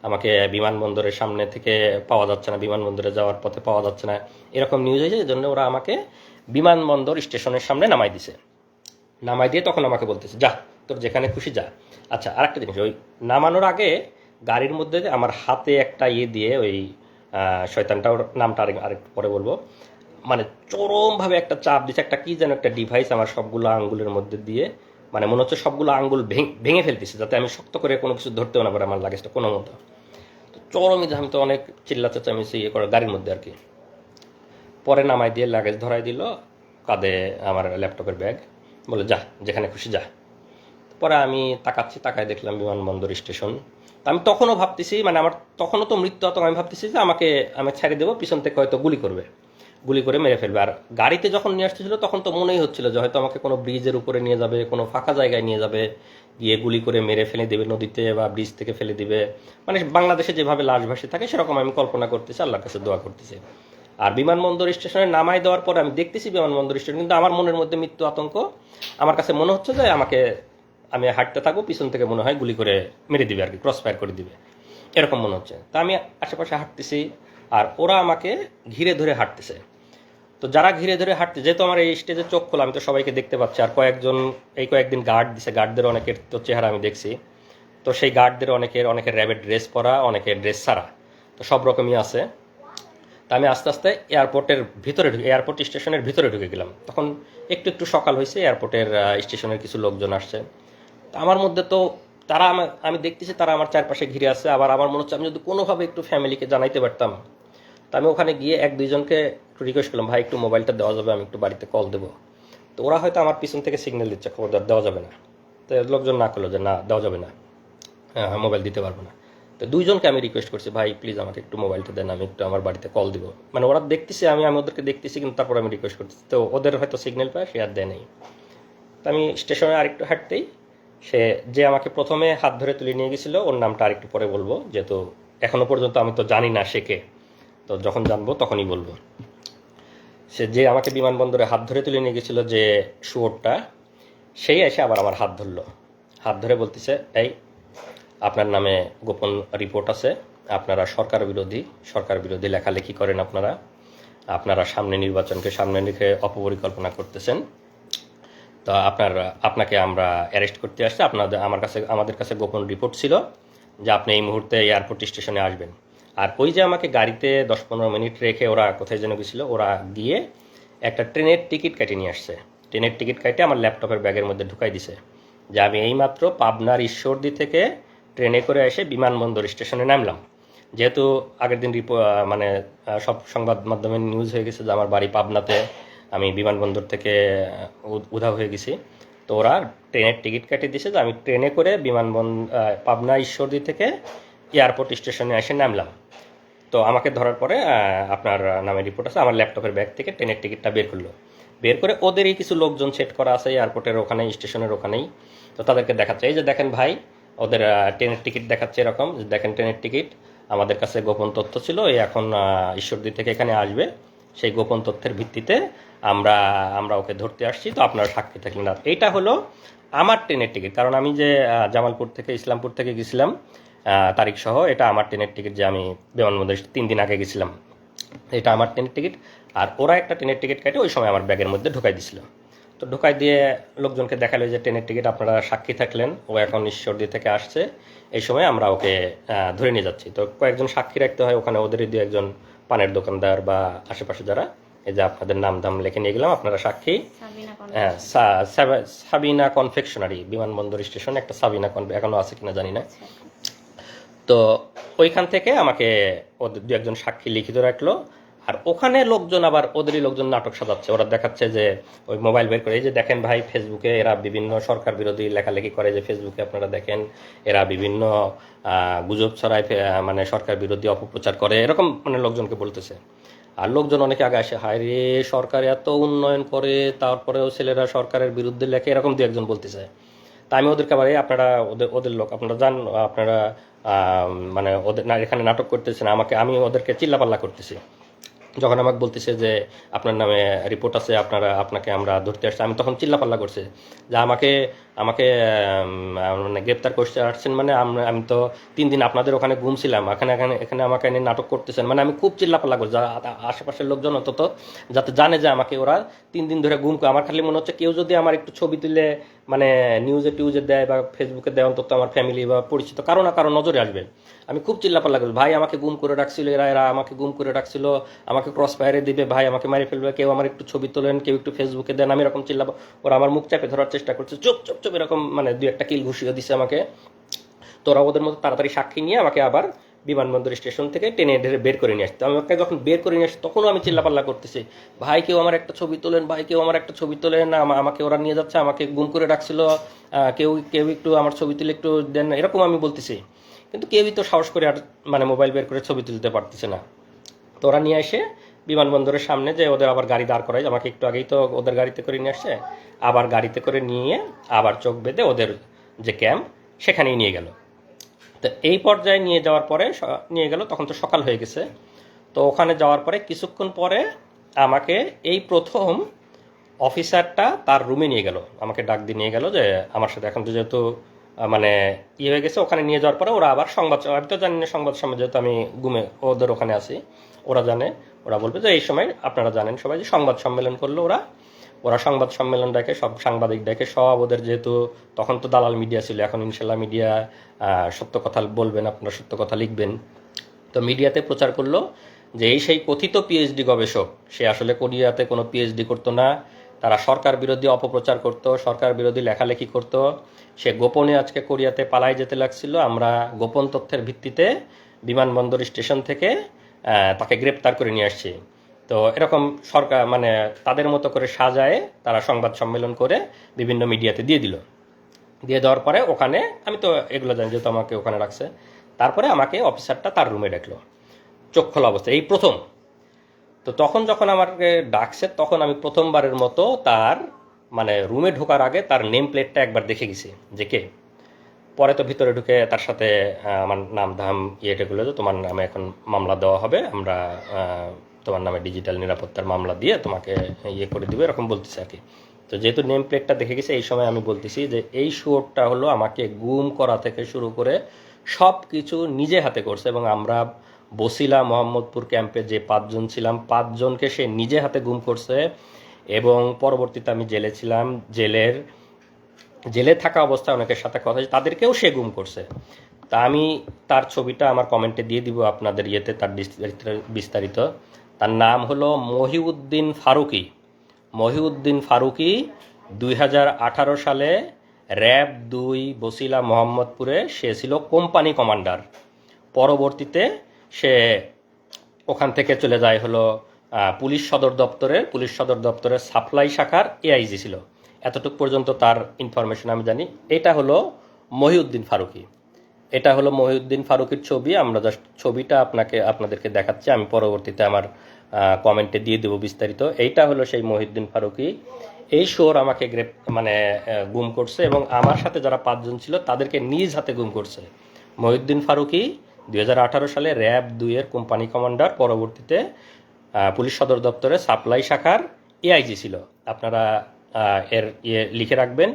আমাকে বিমানবন্দরের সামনে থেকে পাওয়া যাচ্ছে না, বিমানবন্দরে যাওয়ার পথে পাওয়া যাচ্ছে না, এরকম নিউজ হয়েছে। এই জন্য ওরা আমাকে বিমানবন্দর স্টেশনের সামনে নামাই দিয়ে তখন আমাকে বলতেছে যা তোর যেখানে খুশি যা। আচ্ছা, আরেকটা জিনিস, ওই নামানোর আগে গাড়ির মধ্যে আমার হাতে একটা দিয়ে ওই শয়তানটা, ওর নামটা আরেকটু পরে বলবো, মানে চরমভাবে একটা চাপ দিচ্ছে, একটা কি যেন একটা ডিভাইস আমার সবগুলো আঙ্গুলের মধ্যে দিয়ে, মানে মনে হচ্ছে সবগুলো আঙ্গুল ভেঙে ফেলতেছে যাতে আমি শক্ত করে কোনো কিছু ধরতেও না পারে আমার লাগেজটা কোনো মতো। তো চরমই, আমি তো অনেক চেঁচামেচি করে গাড়ির মধ্যে আর কি। পরে নামাই দিয়ে লাগেজ ধরাই দিল, কাঁধে আমার ল্যাপটপের ব্যাগ, বলে যা যেখানে খুশি যা। পরে আমি তাকায় দেখলাম বিমানবন্দর স্টেশন। আমি তখনও ভাবতেছি, মানে আমার তখনও তো মৃত্যু আতঙ্ক, আমি ভাবতেছি যে আমি ছেড়ে দেবো, পিছন থেকে হয়তো গুলি করে মেরে ফেলবে। আর গাড়িতে যখন নিয়ে আসতেছিল তখন তো মনেই হচ্ছিল যে হয়তো আমাকে কোনো ব্রিজের উপরে নিয়ে যাবে, কোনো ফাঁকা জায়গায় নিয়ে যাবে, গিয়ে গুলি করে মেরে ফেলে দেবে নদীতে বা ব্রিজ থেকে ফেলে দিবে, মানে বাংলাদেশে যেভাবে লাশ ভাসে থাকে সেরকম আমি কল্পনা করতেছি, আল্লাহর কাছে দোয়া করতেছি। আর বিমানবন্দর স্টেশনে নামাই দেওয়ার পরে আমি দেখতেছি বিমানবন্দর স্টেশন, কিন্তু আমার মনের মধ্যে মৃত্যু আতঙ্ক। আমার কাছে মনে হচ্ছে যে আমি হাঁটতে থাকবো, পিছন থেকে মনে হয় গুলি করে মেরে দিবে আর কি, ক্রস ফায়ার করে দিবে, এরকম মনে হচ্ছে। তা আমি আশেপাশে হাঁটতেছি আর ওরা আমাকে ঘিরে ধরে হাঁটতেছে। তো যারা ঘিরে ধরে হাঁটতে, যেহেতু আমার এই স্টেজে চোখ খোলা, আমি তো সবাইকে দেখতে পাচ্ছি। আর কয়েকদিন গার্ড দিছে, গার্ডদের অনেকের তো চেহারা আমি দেখছি। তো সেই গার্ডদের অনেকের র্যাবের ড্রেস পরা, অনেকের ড্রেস ছাড়া, তো সব রকমই আছে। তা আমি আস্তে আস্তে এয়ারপোর্ট স্টেশনের ভিতরে ঢুকে গেলাম। তখন একটু সকাল হয়েছে, এয়ারপোর্টের স্টেশনের কিছু লোকজন আসছে। তো আমার মধ্যে তো আমি দেখতেছি তারা আমার চারপাশে ঘিরে আছে। আবার আমার মনে হচ্ছে আমি যদি কোনোভাবে একটু ফ্যামিলিকে জানাইতে পারতাম। তো আমি ওখানে গিয়ে 1-2 জনকে একটু রিকোয়েস্ট করলাম, ভাই একটু মোবাইলটা দেওয়া যাবে, আমি একটু বাড়িতে কল দেবো। তো ওরা হয়তো আমার পিছন থেকে সিগন্যাল দিচ্ছে, খবরদার দেওয়া যাবে না। তো লোকজন না করলো যে না দেওয়া যাবে না, মোবাইল দিতে পারবো না। তো 2 জনকে আমি রিকোয়েস্ট করছি, ভাই প্লিজ আমাকে একটু মোবাইলটা দেন, আমি একটু আমার বাড়িতে কল দিব। মানে ওরা দেখতেছি, আমি ওদেরকে দেখতেছি, কিন্তু তারপর আমি রিকোয়েস্ট করতেছি। তো ওদের হয়তো সিগন্যাল পায়, সে আর দেয় নেই। তো আমি স্টেশনে আরেকটু হাঁটতেই যে আমাকে প্রথমে হাত ধরে তুলে নিয়ে গেছিল, ওর নামটা আরেকটু পরে বলবো, যেহেতু এখনো পর্যন্ত আমি তো জানি না সে কে, তো যখন জানবো তখনই বলবো। সে যে আমাকে বিমানবন্দরে হাত ধরে তুলে নিয়ে গেছিল, যে শুয়োরটা, সেই এসে আবার আমার হাত ধরলো। হাত ধরে বলতেছে, এই আপনার নামে গোপন রিপোর্ট আছে, আপনারা সরকার বিরোধী লেখালেখি করেন, আপনারা নির্বাচনকে সামনে রেখে অপপরিকল্পনা করতেছেন। তো আপনাকে আমরা অ্যারেস্ট করতে আসছি। আমাদের কাছে গোপন রিপোর্ট ছিল যে আপনি এই মুহূর্তে এয়ারপোর্ট স্টেশনে আসবেন। আর ওই যে আমাকে গাড়িতে 10-15 মিনিট রেখে ওরা কোথায় যেন গেছিলো, ওরা গিয়ে একটা ট্রেনের টিকিট কেটে নিয়ে আসছে। ট্রেনের টিকিট কেটে আমার ল্যাপটপের ব্যাগের মধ্যে ঢুকাই দিছে, যে আমি এইমাত্র পাবনার ঈশ্বরদী থেকে ট্রেনে করে এসে বিমানবন্দর স্টেশনে নামলাম। যেহেতু আগের দিন সব সংবাদ মাধ্যমে নিউজ হয়ে গেছে যে আমার বাড়ি পাবনাতে, আমি বিমানবন্দর থেকে উধাও হয়ে গেছি। তো ওরা ট্রেনের টিকিট কেটে দিয়েছে যে আমি ট্রেনে করে পাবনা ঈশ্বরদী থেকে এয়ারপোর্ট স্টেশনে এসে নামলাম। তো আমাকে ধরার পরে আপনার নামে রিপোর্ট আছে, আমার ল্যাপটপের ব্যাগ থেকে ট্রেনের টিকিটটা বের করলো। বের করে ওদেরই কিছু লোকজন সেট করা আছে এয়ারপোর্টের ওখানে, স্টেশনের ওখানেই। তো তাদেরকে দেখাচ্ছে, এই যে দেখেন ভাই, ওদের ট্রেনের টিকিট দেখাচ্ছে এরকম, যে দেখেন ট্রেনের টিকিট, আমাদের কাছে গোপন তথ্য ছিল, এই এখন ঈশ্বরদী থেকে এখানে আসবে, সেই গোপন তথ্যের ভিত্তিতে আমরা আমরা ওকে ধরতে আসছি, তো আপনারা সাক্ষী থাকলেন না। এইটা হলো আমার ট্রেনের টিকিট, কারণ আমি যে জামালপুর থেকে ইসলামপুর থেকে গেছিলাম তারিখ সহ, এটা আমার ট্রেনের টিকিট, যে আমি বিমানবন্দরে 3 দিন আগে গেছিলাম, এটা আমার ট্রেনের টিকিট। আর ওরা একটা ট্রেনের টিকিট কেটে ওই সময় আমার ব্যাগের মধ্যে ঢোকাই দিছিল। তো ঢোকাই দিয়ে লোকজনকে দেখালো যে ট্রেনের টিকিট আপনারা সাক্ষী থাকলেন, ও এখন ঈশ্বরদী থেকে আসছে, এই সময় আমরা ওকে ধরে নিয়ে যাচ্ছি। তো কয়েকজন সাক্ষী রাখতে হয় ওখানে, ওদেরই দু একজন পানের দোকানদার বা আশেপাশে যারা, এই যে আপনাদের নাম দাম লিখে নিয়ে গেলাম, আপনারা সাক্ষী। হ্যাঁ, সাবিনা কনফেকশনারি, বিমানবন্দর স্টেশনে একটা সাবিনা এখনো আছে কিনা জানি না। তো ওইখান থেকে আমাকে ওদের দু একজন সাক্ষী লিখিত রাখলো। আর ওখানে লোকজন আবার ওদেরই লোকজন নাটক সাজাচ্ছে, ওরা দেখাচ্ছে যে ওই মোবাইল বের করে, এই যে দেখেন ভাই ফেসবুকে এরা বিভিন্ন সরকার বিরোধী লেখালেখি করে, যে ফেসবুকে আপনারা দেখেন এরা বিভিন্ন গুজব ছড়ায়, মানে সরকার বিরোধী অপপ্রচার করে, এরকম মানে লোকজনকে বলতেছে। আর লোকজন অনেকে আগে আসে, হায় রে সরকার এত উন্নয়ন করে তারপরেও ছেলেরা সরকারের বিরুদ্ধে লেখে, এরকম দু একজন বলতেছে। তা আমি ওদেরকে আবার আপনারা ওদের লোক, আপনারা জান, আপনারা মানে ওদের না এখানে নাটক করতেছেন, আমি ওদেরকে চিল্লাপাল্লা করতেছি। যখন আমাকে বলতেছে যে আপনার নামে রিপোর্ট আছে, আপনাকে আমরা ধরতে আসছি, আমি তখন চিল্লাপাল্লা করছে যে আমাকে আমাকে মানে গ্রেপ্তার করতে আসছেন, মানে আমি তো 3 দিন আপনাদের ওখানে ঘুমছিলাম, এখানে আমাকে এনে নাটক করতেছেন, মানে আমি খুব চিল্লাপাল্লা করছি। আশেপাশের লোকজন অন্তত যাতে জানে যে আমাকে ওরা 3 দিন ধরে ঘুম করে। আমার খালি মনে হচ্ছে কেউ যদি আমার একটু ছবি তুলে মানে নিউজে টিউজে দেয় বা ফেসবুকে দেয়, অন্তত আমার ফ্যামিলি বা পরিচিত কারো না কারো নজরে আসবে। আমি খুব চিল্লাপাল্লা করছি, ভাই আমাকে গুম করে রাখছিল, এরা আমাকে গুম করে রাখছিল, আমাকে ক্রস ফায়ারে দিবে, ভাই আমাকে মারি ফেলবে, কেউ আমার একটু ছবি তোলেন, কেউ একটু ফেসবুকে দেন, আমি এরকম চিল্লাবো। ওরা আমার মুখ চাপে ধরার চেষ্টা করছে, চুপ চুপ চুপ, এরকম মানে 2-1টা কিল ঘুষিয়ে দিছে আমাকে। তো ওরা ওদের মতো তাড়াতাড়ি সাক্ষী নিয়ে আমাকে আবার বিমানবন্দর স্টেশন থেকে টেনে বের করে নিয়ে আসতো। আমাকে যখন বের করে নিয়ে আসছে তখনও আমি চিল্লাপাল্লা করতেছি, ভাই কেউ আমার একটা ছবি তোলেন, ভাই কেউ আমার একটা ছবি তোলেন, আমাকে ওরা নিয়ে যাচ্ছে, আমাকে গুম করে রাখছিল, কেউ কেউ একটু আমার ছবি তুলে একটু দেন, এরকম আমি বলতেছি। কিন্তু কেউই তো সাহস করে আর মানে মোবাইল বের করে ছবি তুলতে পারতেছে না। তো ওরা নিয়ে এসে বিমানবন্দরের সামনে যে ওদের আবার গাড়ি দাঁড় করায়, আমাকে একটু আগেই তো ওদের গাড়িতে করে নিয়ে আসছে, আবার গাড়িতে করে নিয়ে আবার চোখ বেঁধে ওদের যে ক্যাম্প সেখানেই নিয়ে গেল। তো এই পর্যায়ে নিয়ে যাওয়ার পরে নিয়ে গেল, তখন তো সকাল হয়ে গেছে। তো ওখানে যাওয়ার পরে কিছুক্ষণ পরে আমাকে এই প্রথম অফিসারটা তার রুমে নিয়ে গেল, আমাকে ডাক দিয়ে নিয়ে গেল যে আমার সাথে এখন তো যেহেতু মানে হয়ে গেছে, ওখানে নিয়ে যাওয়ার পরে ওরা আবার আমি তো জানি না সংবাদ সম্মেলন, যেহেতু আমি ঘুমে ওদের ওখানে আছি, ওরা জানে, ওরা বলবে যে এই সময় আপনারা জানেন সবাই যে সংবাদ সম্মেলন করলো। ওরা সংবাদ সম্মেলন ডাকে, সব সাংবাদিক ডাকে, সব ওদের, যেহেতু তখন তো দালাল মিডিয়া ছিল, এখন ইনশাল্লাহ মিডিয়া সত্য কথা বলবেন, আপনারা সত্য কথা লিখবেন। তো মিডিয়াতে প্রচার করলো যে এই সেই কথিত পিএইচডি গবেষক, সে আসলে কোরিয়াতে কোনো পিএইচডি করতো না, তারা সরকার বিরোধী অপপ্রচার করত, সরকার বিরোধী লেখালেখি করত, সে গোপনে আজকে কোরিয়াতে পালাই যেতে লাগছিল, আমরা গোপন তথ্যের ভিত্তিতে বিমানবন্দর স্টেশন থেকে তাকে গ্রেপ্তার করে নিয়ে আসছি। তো এরকম সরকার মানে তাদের মতো করে সাজায় তারা সংবাদ সম্মেলন করে বিভিন্ন মিডিয়াতে দিয়ে দিল। দিয়ে দেওয়ার পরে ওখানে আমি তো এগুলো জানি, যেহেতু আমাকে ওখানে রাখছে, তারপরে আমাকে অফিসারটা তার রুমে ডাকলো চোখ খোলা অবস্থা, এই প্রথম। তো তখন যখন আমাকে ডাকছে তখন আমি প্রথমবারের মতো তার মানে রুমে ঢোকার আগে তার নেম প্লেটটা একবার দেখে গেছি যে কে। পরে তো ভিতরে ঢুকে তার সাথে আমার নাম ধাম ইয়েটেগুলো, যে তোমার নামে এখন মামলা দেওয়া হবে, আমরা তোমার নামে ডিজিটাল নিরাপত্তার মামলা দিয়ে তোমাকে ইয়ে করে দিবে, এরকম বলতেছে আর কি। তো যেহেতু নেম প্লেটটা দেখে গেছে, এই সময় আমি বলতেছি যে এই শুয়োরটা হলো আমাকে গুম করা থেকে শুরু করে সব কিছু নিজে হাতে করছে, এবং আমরা বসিলা মোহাম্মদপুর ক্যাম্পে যে 5 জন ছিলাম, 5 জনকে সে নিজে হাতে গুম করছে। এবং পরবর্তীতে আমি জেলে ছিলাম, জেলে থাকা অবস্থায় অনেকের সাথে কথা, তাদেরকেও সে গুম করছে। তা আমি তার ছবিটা আমার কমেন্টে দিয়ে দিব আপনাদের ইয়েতে, তার বিস্তারিত। তার নাম হলো মহিউদ্দিন ফারুকি 2018 সালে র‍্যাব 2 বসিলা মোহাম্মদপুরে সে ছিল কোম্পানি কমান্ডার। পরবর্তীতে সে ওখান থেকে চলে যায় হলো পুলিশ সদর দপ্তরের সাপ্লাই শাখার এআইজি ছিল। এতটুকু পর্যন্ত তার ইনফরমেশন আমি জানি। এটা হলো মহিউদ্দিন ফারুকি। এটা হলো মহিউদ্দিন ফারুকের ছবি। আমরা জাস্ট ছবিটা আপনাদেরকে দেখাচ্ছি, আমি পরবর্তীতে আমার কমেন্টে দিয়ে দেবো বিস্তারিত। এইটা হলো সেই মহিউদ্দিন ফারুকি। এই শোর আমাকে গুম করছে এবং আমার সাথে যারা 5 জন ছিল তাদেরকে নিজ হাতে গুম করছে। মহিউদ্দিন ফারুকি 2018 সালে র্যাব 2-এর কোম্পানি কমান্ডার, পরবর্তীতে পুলিশ সদর দপ্তরে সাপ্লাই শাখার এআইজি ছিল। আপনারা এর লিখে রাখবেন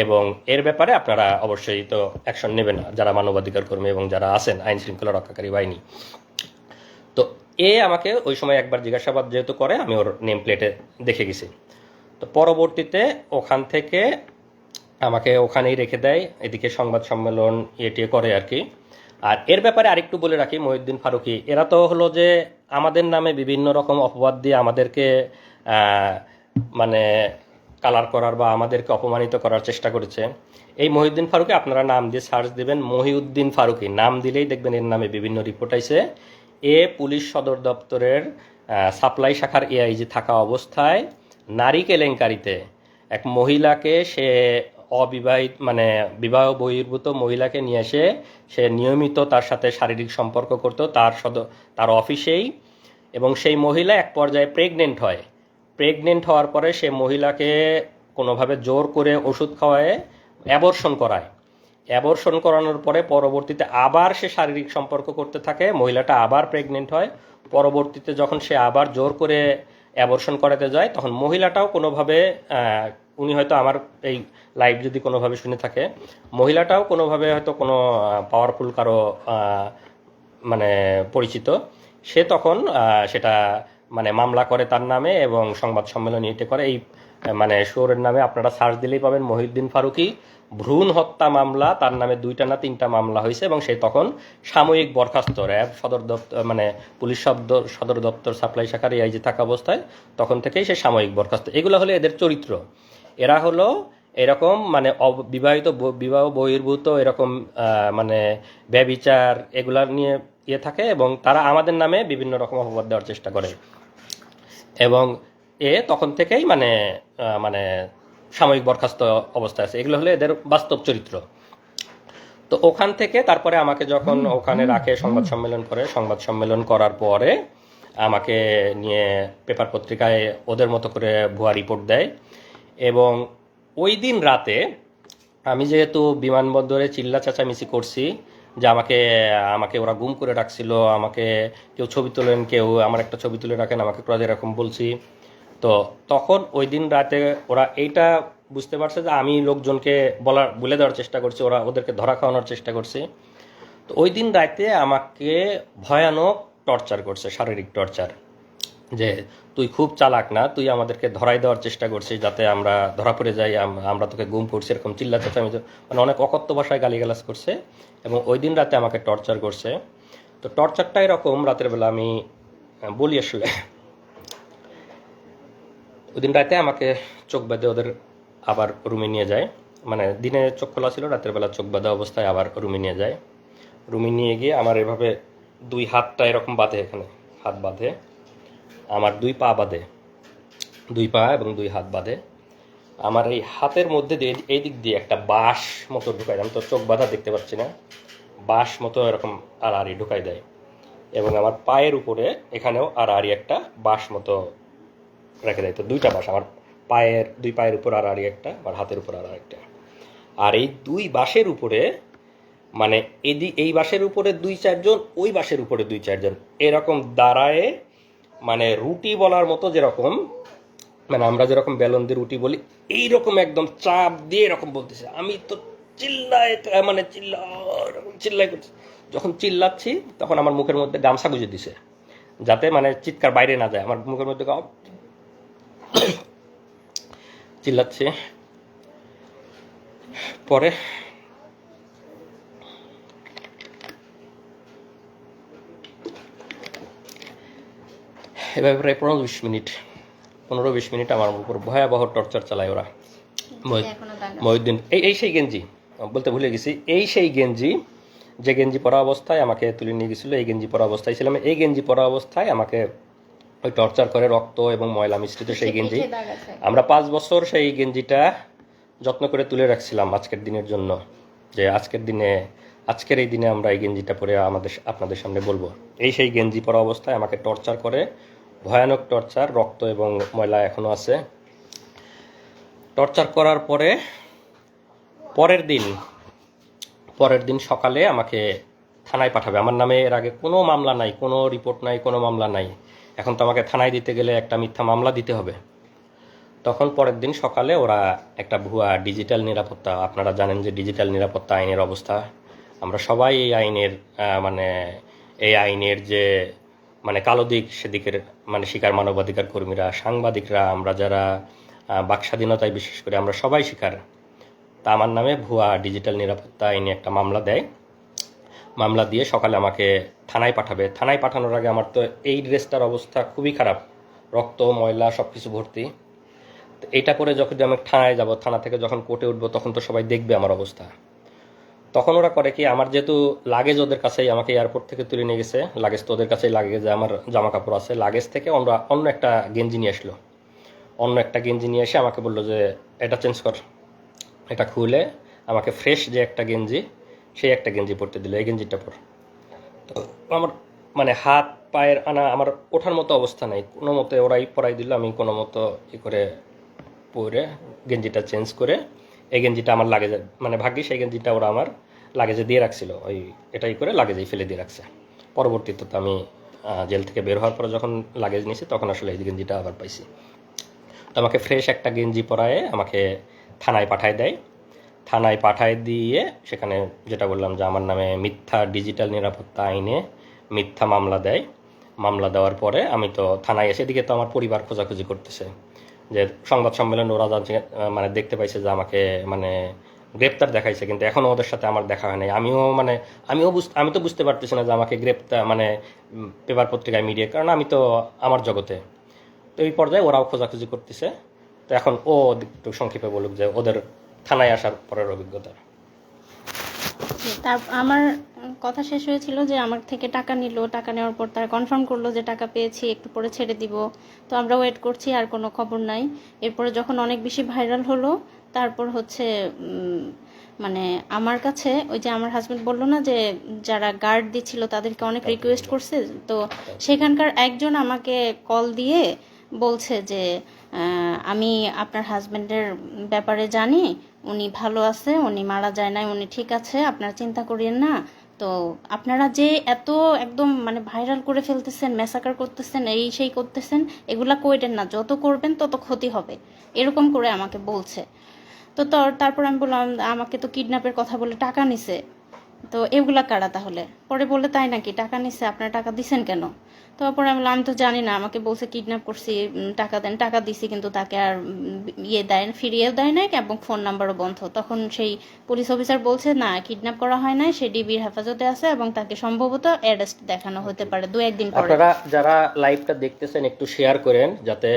এবং এর ব্যাপারে আপনারা অবশ্যই তো অ্যাকশন নেবেন যারা মানবাধিকার কর্মী এবং যারা আছেন আইন শৃঙ্খলা রক্ষাকারী বাহিনী। তো আমাকে ওই সময় একবার জিজ্ঞাসাবাদ যেহেতু করে, আমি ওর নেম প্লেটে দেখে গেছি। তো পরবর্তীতে ওখান থেকে আমাকে ওখানেই রেখে দেয়, এদিকে সংবাদ সম্মেলন টিয়ে করে আর কি। আর এর ব্যাপারে আরেকটু বলে রাখি, মহিউদ্দিন ফারুকি এরা তো হলো যে আমাদের নামে বিভিন্ন রকম অপবাদ দিয়ে আমাদেরকে মানে কালার করার বা আমাদেরকে অপমানিত করার চেষ্টা করেছে। এই মহিউদ্দিন ফারুকি আপনারা নাম দিয়ে সার্চ দেবেন, মহিউদ্দিন ফারুকি নাম দিলেই দেখবেন এর নামে বিভিন্ন রিপোর্ট আইছে। পুলিশ সদর দপ্তরের সাপ্লাই শাখার এআইজি থাকা অবস্থায় নারী কেলেঙ্কারিতে এক মহিলাকে, সে অবিবাহিত মানে বিবাহ বহির্ভূত মহিলাকে নিয়ে এসে সে নিয়মিত তার সাথে শারীরিক সম্পর্ক করত তার অফিসেই, এবং সেই মহিলা এক পর্যায়ে প্রেগনেন্ট হওয়ার পরে সে মহিলাকে কোনোভাবে জোর করে ওষুধ খাওয়ায় অ্যাবর্শন করানোর পরে পরবর্তীতে আবার সে শারীরিক সম্পর্ক করতে থাকে, মহিলাটা আবার প্রেগনেন্ট হয়। পরবর্তীতে যখন সে আবার জোর করে অ্যাবর্শন করাতে যায়, তখন মহিলাটাও কোনোভাবে, উনি হয়তো আমার এই লাইভ যদি কোনোভাবে শুনে থাকে, মহিলাটাও কোনোভাবে হয়তো কোনো পাওয়ারফুল কারো মানে পরিচিত, সে তখন সেটা মানে মামলা করে তার নামে এবং সংবাদ সম্মেলন করে। এই মানে শোরের নামে আপনারা সার্চ দিলেই পাবেন মহিউদ্দিন ফারুকি ভ্রূণ হত্যা মামলা, তার নামে 2টা না 3টা মামলা হয়েছে এবং সে তখন সাময়িক বরখাস্ত, র্যাব সদর দপ্তর মানে পুলিশ সদর দপ্তর সাপ্লাই শাখার এআইজি থাকা অবস্থায় তখন থেকেই সে সাময়িক বরখাস্ত। এগুলো হলো এদের চরিত্র। এরা হলো এরকম মানে বিবাহ বহির্ভূত এরকম মানে ব্যভিচার এগুলা নিয়ে থাকে এবং তারা আমাদের নামে বিভিন্ন রকম অপবাদ দেওয়ার চেষ্টা করে এবং তখন থেকেই মানে সাময়িক বরখাস্ত অবস্থায় আছে। এগুলো হলো এদের বাস্তব চরিত্র। তো ওখান থেকে তারপরে আমাকে যখন ওখানে রাখে, সংবাদ সম্মেলন করার পরে আমাকে নিয়ে পেপার পত্রিকায় ওদের মতো করে ভুয়া রিপোর্ট দেয়। এবং ওই দিন রাতে আমি যেহেতু বিমানবন্দরে চিল্লা চেঁচামেচি করছি যে আমাকে ওরা গুম করে রাখছিল, আমাকে কেউ ছবি তোলেন, কেউ আমার একটা ছবি তুলে রাখেন, আমাকে এরকম বলছি। তো তখন ওই দিন রাতে ওরা এইটা বুঝতে পারছে যে আমি লোকজনকে বলে দেওয়ার চেষ্টা করছি, ওদেরকে ধরা খাওয়ানোর চেষ্টা করছি। তো ওই দিন রাতে আমাকে ভয়ানক টর্চার করছে, শারীরিক টর্চার, যে তুই খুব চালাক না, তুই আমাদেরকে ধরাই দেওয়ার চেষ্টা করছিস যাতে আমরা ধরা পড়ে যাই, আমরা তোকে গুম করছি, এরকম চিল্লা চেঁচামেচি মানে অনেক অকথ্য ভাষায় গালিগালাজ করছে এবং ওই দিন রাতে আমাকে টর্চার করছে। তো টর্চারটা এরকম, রাতের বেলা আমি বলি আসলে, ওই দিন রাতে আমাকে চোখ বেঁধে ওদের আবার রুমে নিয়ে যায়, মানে দিনে চোখ খোলা ছিল, রাতের বেলা চোখ বাঁধা অবস্থায় আবার রুমে নিয়ে যায়। রুমে নিয়ে গিয়ে আমার এভাবে 2 হাতটা এরকম বাঁধে, এখানে হাত বাঁধে, আমার 2 পা বাঁধে, 2 পা এবং 2 হাত বাঁধে। আমার এই হাতের মধ্যে দিয়ে এই দিক দিয়ে একটা বাঁশ মতো ঢুকাই, আমি তো চোখ বাঁধা দেখতে পাচ্ছি না, বাঁশ মতো এরকম আড়াআড়ি ঢুকাই দেয় এবং আমার পায়ের উপরে এখানেও আড়াআড়ি একটা বাঁশ মতো রেখে দেয়। তো 2টা বাঁশ, আমার দুই পায়ের উপর আড়াআড়ি একটা, আমার হাতের উপর আড়াআড়ি একটা। আর এই 2 বাঁশের উপরে মানে এই বাঁশের উপরে 2-4 জন, ওই বাঁশের উপরে 2-4 জন এরকম দাঁড়ায়, মানে রুটি বলার মতো, যেরকম মানে আমরা যেরকম বেলন দিয়ে রুটি বলি এইরকম একদম চাপ দিয়ে এরকম বলতেছে। আমি তো চিল্লাই করছি। যখন চিল্লাচ্ছি তখন আমার মুখের মধ্যে গামছা গুঁজে দিছে যাতে মানে চিৎকার বাইরে না যায়, আমার মুখের মধ্যে চিল্লাচ্ছি। পরে এভাবে প্রায় 15-20 মিনিট আমার উপর ভয়াবহ টর্চার চালায় ওরা। মহিউদ্দিন এই সেই গেঞ্জি বলতে ভুলে গেছি, এই সেই গেঞ্জি যে গেঞ্জি পরা অবস্থায় আমাকে তুলে নিয়ে গেছিলো, এই গেঞ্জি পরা অবস্থায় ছিলাম। এই গেঞ্জি পরা অবস্থায় আমাকে ওই টর্চার করে, রক্ত এবং ময়লা মিশ্রিত সেই গেঞ্জি। আমরা 5 বছর সেই গেঞ্জিটা যত্ন করে তুলে রাখছিলাম আজকের দিনের জন্য, যে আজকের দিনে আজকের এই দিনে আমরা এই গেঞ্জিটা পরে আপনাদের সামনে বলবো। এই সেই গেঞ্জি পরা অবস্থায় আমাকে টর্চার করে, ভয়ানক টর্চার, রক্ত এবং ময়লা এখনও আছে। টর্চার করার পরে পরের দিন সকালে আমাকে থানায় পাঠাবে। আমার নামে এর আগে কোনো মামলা নাই, কোনো রিপোর্ট নাই, কোনো মামলা নাই। এখন তো আমাকে থানায় দিতে গেলে একটা মিথ্যা মামলা দিতে হবে। তখন পরের দিন সকালে ওরা একটা ভুয়া ডিজিটাল নিরাপত্তা, আপনারা জানেন যে ডিজিটাল নিরাপত্তা আইনের অবস্থা, আমরা সবাই এই আইনের যে কালো দিক সেদিকের শিকার, মানবাধিকার কর্মীরা, সাংবাদিকরা, আমরা যারা বাক স্বাধীনতায় বিশেষ করে আমরা সবাই শিকার। তা আমার নামে ভুয়া ডিজিটাল নিরাপত্তা আইনে একটা মামলা দেয়। মামলা দিয়ে সকালে আমাকে থানায় পাঠাবে। থানায় পাঠানোর আগে আমার তো এই ড্রেসটার অবস্থা খুবই খারাপ, রক্ত, ময়লা সব কিছু ভর্তি। তো এইটা করে যখন আমি থানায় যাব, থানা থেকে যখন কোর্টে উঠবো, তখন তো সবাই দেখবে আমার অবস্থা। তখন ওরা করে কি, আমার যেহেতু লাগেজ ওদের কাছেই, আমাকে এয়ারপোর্ট থেকে তুলে নিয়ে গেছে, লাগেজ তো ওদের কাছেই, লাগেজে আমার জামা কাপড় আছে, লাগেজ থেকে অন্য একটা গেঞ্জি নিয়ে আসলো। অন্য একটা গেঞ্জি নিয়ে এসে আমাকে বললো যে এটা চেঞ্জ কর। এটা খুলে আমাকে ফ্রেশ যে একটা গেঞ্জি, সেই একটা গেঞ্জি পরতে দিল, এই গেঞ্জিটা পর। তো আমার হাত পায়ের আমার ওঠার মতো অবস্থা নেই, কোনো মতে ওরাই পরাই দিল। আমি কোনো মতো করে পরে গেঞ্জিটা চেঞ্জ করে এই গেঞ্জিটা আমার লাগেজে, ভাগ্যিস সেই গেঞ্জিটা ওরা আমার লাগেজে দিয়ে রাখছিল, এটাই করে লাগেজেই ফেলে দিয়ে রাখছে। পরবর্তীতে তো আমি জেল থেকে বের হওয়ার পরে যখন লাগেজ নিয়েছি, তখন আসলে এই গেঞ্জিটা আবার পাইছি। তো আমাকে ফ্রেশ একটা গেঞ্জি পরায়ে আমাকে থানায় পাঠায় দেয়। থানায় পাঠায় দিয়ে সেখানে যেটা বললাম যে আমার নামে মিথ্যা ডিজিটাল নিরাপত্তা আইনে মিথ্যা মামলা দেয়। মামলা দেওয়ার পরে আমি তো থানায় এসে, দিকে তো আমার পরিবার খোঁজাখুঁজি করতেছে, যে সংবাদ সম্মেলন ওরা দেখতে পাইছে যে আমাকে গ্রেপ্তার দেখাইছে, কিন্তু এখনও ওদের সাথে আমার দেখা হয় নাই। আমি তো বুঝতে পারতেছি না যে আমাকে গ্রেপ্তার পেপার পত্রিকায়, মিডিয়া, কারণ আমি তো আমার জগতে। তো এই পর্যায়ে ওরাও খোঁজাখুঁজি করতেছে। তো এখন একটু সংক্ষেপে বলুক যে ওদের থানায় আসার পরের অভিজ্ঞতা। আমার কথা শেষ হয়েছিল যে আমার থেকে টাকা নিল, টাকা নেওয়ার পর তারা কনফার্ম করলো যে টাকা পেয়েছি, একটু পরে ছেড়ে দিব। তো আমরা ওয়েট করছি, আর কোনো খবর নাই। এরপরে যখন অনেক বেশি ভাইরাল হলো, তারপর হচ্ছে আমার কাছে ওই যে আমার হাজবেন্ড বললো না যে যারা গার্ড দিচ্ছিল তাদেরকে অনেক রিকোয়েস্ট করছে, তো সেখানকার একজন আমাকে কল দিয়ে বলছে যে আমি আপনার হাজবেন্ডের ব্যাপারে জানি, উনি ভালো আছে, উনি মারা যায় নাই, উনি ঠিক আছে, আপনারা চিন্তা করিয়েন না। তো আপনারা যে এত একদম ভাইরাল করে ফেলতেছেন, ম্যাসাকার করতেছেন, এই সেই করতেছেন, এগুলা কইরেন না, যত করবেন তত ক্ষতি হবে, এরকম করে আমাকে বলছে। তো তারপর আমি বললাম আমাকে তো কিডন্যাপের কথা বলে টাকা নিছে, তো এগুলা কারা তাহলে? পরে বলে তাই নাকি, টাকা নিছে, আপনারা টাকা দিছেন কেন? তারপরে আমি বললাম আমি তো জানি না, আমাকে বলছে কিডন্যাপ করছি, টাকা দেন, টাকা দিছি, কিন্তু তাকে আর ফিরিয়েও দেয় নাই এবং ফোন নাম্বারও বন্ধ। তখন সেই পুলিশ অফিসার বলছে না, কিডন্যাপ করা হয় নাই, সে ডিবির হেফাজতে আছে এবং তাকে সম্ভবত অ্যারেস্ট দেখানো হতে পারে 2-1 দিন পরে। আপনারা যারা লাইভটা দেখতেছেন একটু শেয়ার করেন, যাতে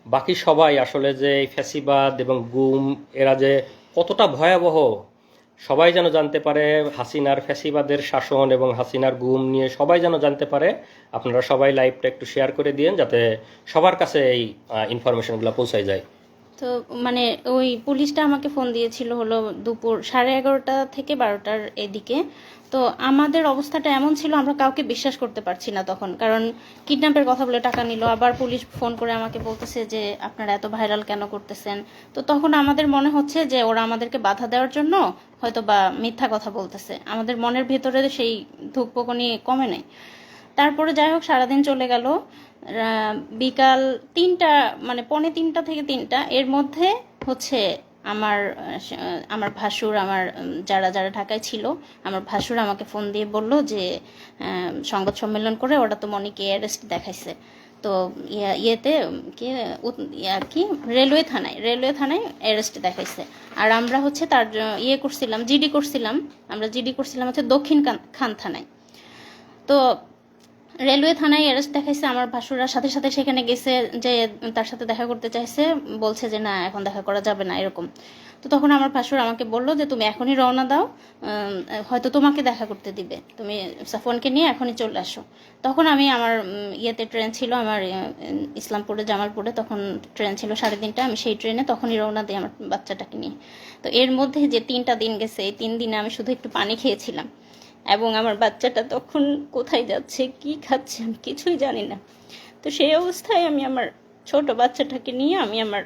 বাকি সবাই আসলে যে ফ্যাসিবাদ এবং গুম এরা যে কতটা ভয়াবহ, সবাই যেন জানতে পারে। হাসিনার ফ্যাসিবাদের শাসন এবং হাসিনার গুম নিয়ে সবাই যেন জানতে পারে। আপনারা সবাই লাইভটা একটু শেয়ার করে দিন, যাতে সবার কাছে এই ইনফরমেশনগুলো পৌঁছায় যায়। তো ওই পুলিশটা আমাকে ফোন দিয়েছিল হলো দুপুর 11:30 থেকে 12টার এদিকে। তো আমাদের অবস্থাটা এমন ছিল, আমরা কাউকে বিশ্বাস করতে পারছি না তখন, কারণ কিডন্যাপের কথা বলে টাকা নিল, আবার পুলিশ ফোন করে আমাকে বলতেছে যে আপনারা এত ভাইরাল কেন করতেছেন। তো তখন আমাদের মনে হচ্ছে যে ওরা আমাদেরকে বাধা দেওয়ার জন্য হয়তো বা মিথ্যা কথা বলতেছে, আমাদের মনের ভেতরে সেই ধুকপুকুনি কমে নেই। তারপরে যাই হোক সারাদিন চলে গেল। বিকাল 3টা 2:45 থেকে 3টা এর মধ্যে হচ্ছে আমার ভাসুর, যারা ঢাকায় ছিল, আমার ভাসুর আমাকে ফোন দিয়ে বলল যে সংবাদ সম্মেলন করে ওরা তো মনিকে অ্যারেস্ট দেখাইছে। তো রেলওয়ে থানায় অ্যারেস্ট দেখাইছে। আর আমরা হচ্ছে তার করছিলাম, জিডি করছিলাম হচ্ছে দক্ষিণ খান থানায়। তো রেলওয়ে থানায় অ্যারেস্ট দেখাইছে। আমার ভাসুরা সাথে সাথে সেখানে গেছে, যে তার সাথে দেখা করতে চাইছে, বলছে যে না এখন দেখা করা যাবে না এরকম। তো তখন আমার ভাসুর আমাকে বললো যে তুমি এখনই রওনা দাও, হয়তো তোমাকে দেখা করতে দিবে, তুমি সাফওয়ানকে নিয়ে এখনই চলে আসো। তখন আমি আমার ট্রেন ছিল আমার ইসলামপুরে, জামালপুরে, তখন ট্রেন ছিল 3:30, আমি সেই ট্রেনে তখনই রওনা দিই আমার বাচ্চাটাকে নিয়ে। তো এর মধ্যে যে 3টা দিন গেছে, এই 3 দিনে আমি শুধু একটু পানি খেয়েছিলাম। এবং আমার বাচ্চাটা তখন কোথায় যাচ্ছে, কি খাচ্ছে, আমি কিছুই জানি না। তো সেই অবস্থায় আমি আমার ছোট বাচ্চাটাকে নিয়ে আমি আমার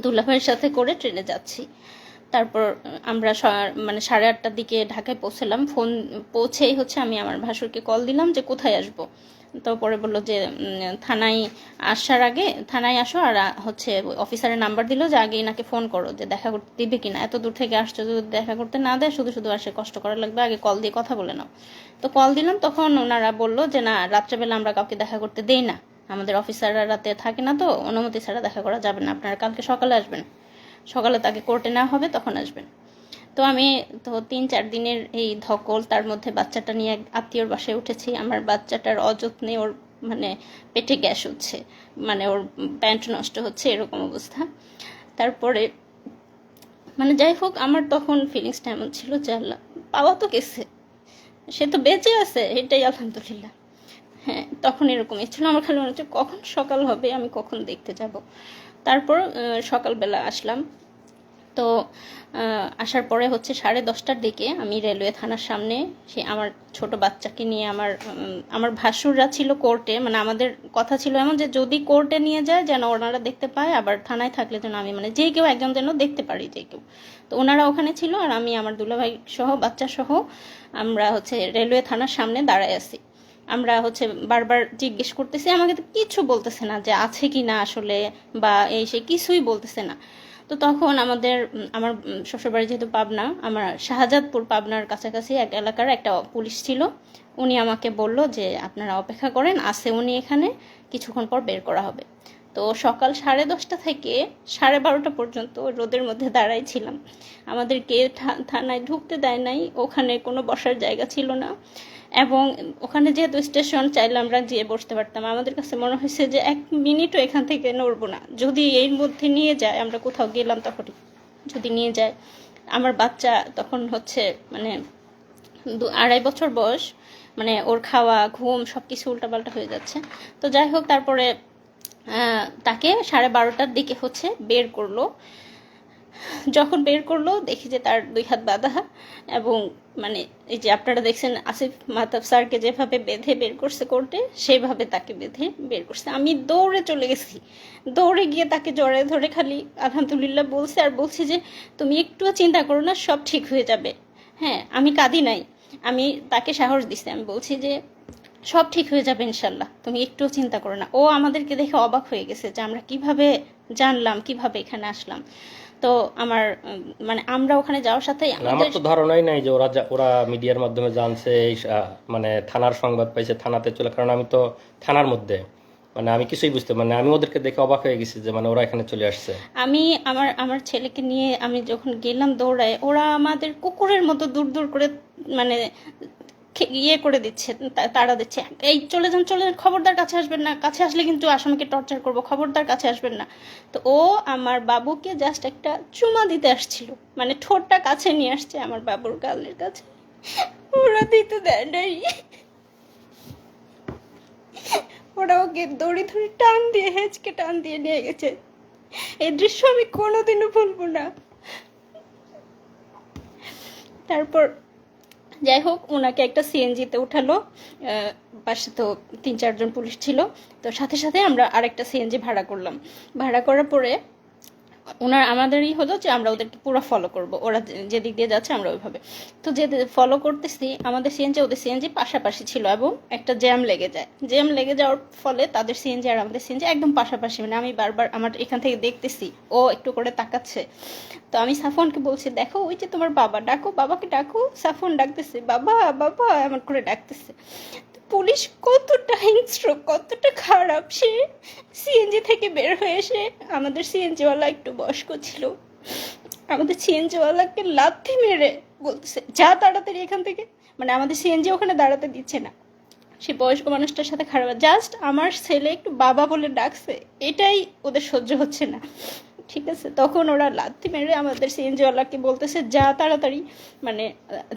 দুলাভাইয়ের সাথে করে ট্রেনে যাচ্ছি। তারপর আমরা মানে 8:30টার দিকে ঢাকায় পৌঁছলাম। পৌঁছেই হচ্ছে আমি আমার ভাসুরকে কল দিলাম যে কোথায় আসবো। তো পরে বললো যে থানায় আসার আগে থানায় আসো, আর হচ্ছে অফিসারের নাম্বার দিল যে আগে এনাকে ফোন করো যে দেখা করতে দিবে কিনা, এত দূর থেকে আসছো, যদি দেখা করতে না দেয় শুধু শুধু আসে কষ্ট করা লাগবে, আগে কল দিয়ে কথা বলে নাও। তো কল দিলাম, তখন ওনারা বললো যে না, রাত্রেবেলা আমরা কাউকে দেখা করতে দেই না, আমাদের অফিসাররা রাতে থাকে না, তো অনুমতি ছাড়া দেখা করা যাবে না, আপনারা কালকে সকালে আসবেন, সকালে তাকে কোর্টে নেওয়া হবে তখন আসবেন। তো আমি তো 3-4 দিনের এই ধকল, তার মধ্যে বাচ্চাটা নিয়ে এক আত্মীয়র বাসায় উঠেছি। আমার বাচ্চাটার অযত্নে ওর মানে পেটে গ্যাস হচ্ছে, মানে ওর প্যান্ট নষ্ট হচ্ছে, এরকম অবস্থা। তারপরে মানে যাই হোক, আমার তখন ফিলিংসটা এমন ছিল যে আল্লাহ, পাওয়া তো গেছে, সে তো বেঁচে আছে, এটাই আলহামদুলিল্লাহ। হ্যাঁ, তখন এরকমই ছিল। আমার খালি মনে হচ্ছে কখন সকাল হবে, আমি কখন দেখতে যাব। তারপর সকালবেলা আসলাম। তো আসার পরে হচ্ছে 10:30টার দিকে আমি রেলওয়ে থানার সামনে সে আমার ছোট বাচ্চাকে নিয়ে আমার ভাসুররা ছিল কোর্টে, মানে আমাদের কথা ছিল এমন যে যদি কোর্টে নিয়ে যায় যেন ওনারা দেখতে পায়, আবার থানায় থাকলে যেন আমি মানে যে কেউ একজন যেন দেখতে পারি, যে কেউ। তো ওনারা ওখানে ছিল, আর আমি আমার দুলাভাই সহ বাচ্চা সহ আমরা হচ্ছে রেলওয়ে থানার সামনে দাঁড়ায় আছি। আমরা হচ্ছে বারবার জিজ্ঞেস করতেছি, আমাকে তো কিছু বলতেছে না যে আছে কি না আসলে, বা এই সে কিছুই বলতেছে না। তো তখন আমার শ্বশুরবাড়ি যেহেতু পাবনা, আমার শাহজাদপুর পাবনার কাছাকাছি এক এলাকার একটা পুলিশ ছিল, উনি আমাকে বলল যে আপনারা অপেক্ষা করেন, আছে উনি এখানে, কিছুক্ষণ পর বের করা হবে। তো সকাল 10:30 থেকে 12:30 পর্যন্ত রোদের মধ্যে দাঁড়াই ছিলাম। আমাদেরকে থানায় ঢুকতে দেয় নাই, ওখানে কোনো বসার জায়গা ছিল না, এবং ওখানে যেহেতু স্টেশন, চাইলে আমরা যেয়ে বসতে পারতাম। আমাদের কাছে মনে হয়েছে যে 1 মিনিটও এখান থেকে নড়বো না, যদি এর মধ্যে নিয়ে যায়, আমরা কোথাও গেলাম তখন যদি নিয়ে যায়। আমার বাচ্চা তখন হচ্ছে মানে 2-2.5 বছর বয়স, মানে ওর খাওয়া ঘুম সব কিছু উল্টাপাল্টা হয়ে যাচ্ছে। তো যাই হোক, তারপরে তাকে 12:30টার দিকে হচ্ছে বের করলো। যখন বের করলো দেখি যে তার 2 হাত বাঁধা, এবং মানে এই যে আপনারা দেখছেন আসিফ মাহতাব স্যারকে যেভাবে বেঁধে বের করছে কোর্টে, সেভাবে তাকে বেঁধে বের করছে। আমি দৌড়ে চলে গেছি, দৌড়ে গিয়ে তাকে জড়ায় ধরে খালি আলহামদুলিল্লাহ বলছে, আর বলছি যে তুমি একটুও চিন্তা করো না, সব ঠিক হয়ে যাবে। হ্যাঁ, আমি কাঁদি নাই, আমি তাকে সাহস দিছি, আমি বলছি যে সব ঠিক হয়ে যাবে ইনশাল্লাহ, তুমি একটুও চিন্তা করো না। ও আমাদেরকে দেখে অবাক হয়ে গেছে যে আমরা কিভাবে জানলাম, কিভাবে এখানে আসলাম। তো আমার মানে আমরা ওখানে যাওয়ার সাথে আমার তো ধারণাই নাই যে ওরা মিডিয়ার মাধ্যমে জানছে, মানে থানার সংবাদ পাইছে, থানাতে চলে, কারণ আমি তো থানার মধ্যে, মানে আমি কিছুই বুঝতে, মানে আমি ওদেরকে দেখে অবাক হয়ে গেছি যে মানে ওরা এখানে চলে আসছে। আমি আমার ছেলেকে নিয়ে আমি যখন গেলাম দৌড়ায়, ওরা আমাদের কুকুরের মতো দূর দূর করে মানে ইয়ে করে দিচ্ছে, তাড়া দিচ্ছে, এই চলে যান চলে যান, খবরদার কাছে আসবেন না, কাছে আসলে কিন্তু আসামিকে টর্চার করবো, খবরদার কাছে আসবেন না। তো ও আমার বাবুকে জাস্ট একটা চুমা দিতে আসছিল, মানে ঠোঁটটা কাছে নিয়ে আসছে আমার বাবুর গালের কাছে, ওরা দিতে দেয় নাই। ওরা ওকে দড়ি ধরে টান দিয়ে হেঁচকে টান দিয়ে নিয়ে গেছে। এই দৃশ্য আমি কোনোদিনও ভুলবো না। তারপর যাই হোক, ওনাকে একটা সিএনজিতে উঠালো, পাশে তো 3-4 জন পুলিশ ছিল, তো সাথে সাথে আমরা আরেকটা সিএনজি ভাড়া করলাম। ভাড়া করার পরে আমাদেরই হলো যে আমরা ওদেরকে পুরো ফলো করব, ওরা যেদিক দিয়ে যাচ্ছে আমরা ওইভাবে। তো যে ফলো করতেছি, আমাদের সিএনজি ওদের সিএনজি পাশাপাশি ছিল, এবং একটা জ্যাম লেগে যায়, জ্যাম লেগে যাওয়ার ফলে তাদের সিএনজি আর আমাদের সিএনজি একদম পাশাপাশি, মানে আমি বারবার আমার এখান থেকে দেখতেছি ও একটু করে তাকাচ্ছে। তো আমি সাফওয়ানকে বলছি, দেখো ওই যে তোমার বাবা, ডাকো বাবাকে ডাকো। সাফওয়ান ডাকতেছে, বাবা বাবা এমন করে ডাকতেছে। পুলিশ কতটা হিংস্র, কতটা খারাপ, সে সিএনজি থেকে বের হয়ে এসে, আমাদের সিএনজিওয়ালা একটু বয়স্ক ছিল, আমাদের সিএনজিওয়ালাকে লাথি মেরে বলতেছে যা তাড়াতাড়ি এখান থেকে, মানে আমাদের সিএনজি ওখানে দাঁড়াতে দিচ্ছে না। সে বয়স্ক মানুষটার সাথে খারাপ, জাস্ট আমার ছেলে একটু বাবা বলে ডাকছে, এটাই ওদের সহ্য হচ্ছে না। ঠিক আছে, তখন ওরা লাথি মেরে আমাদের সিএনজিওয়ালাকে বলতেছে যা তাড়াতাড়ি, মানে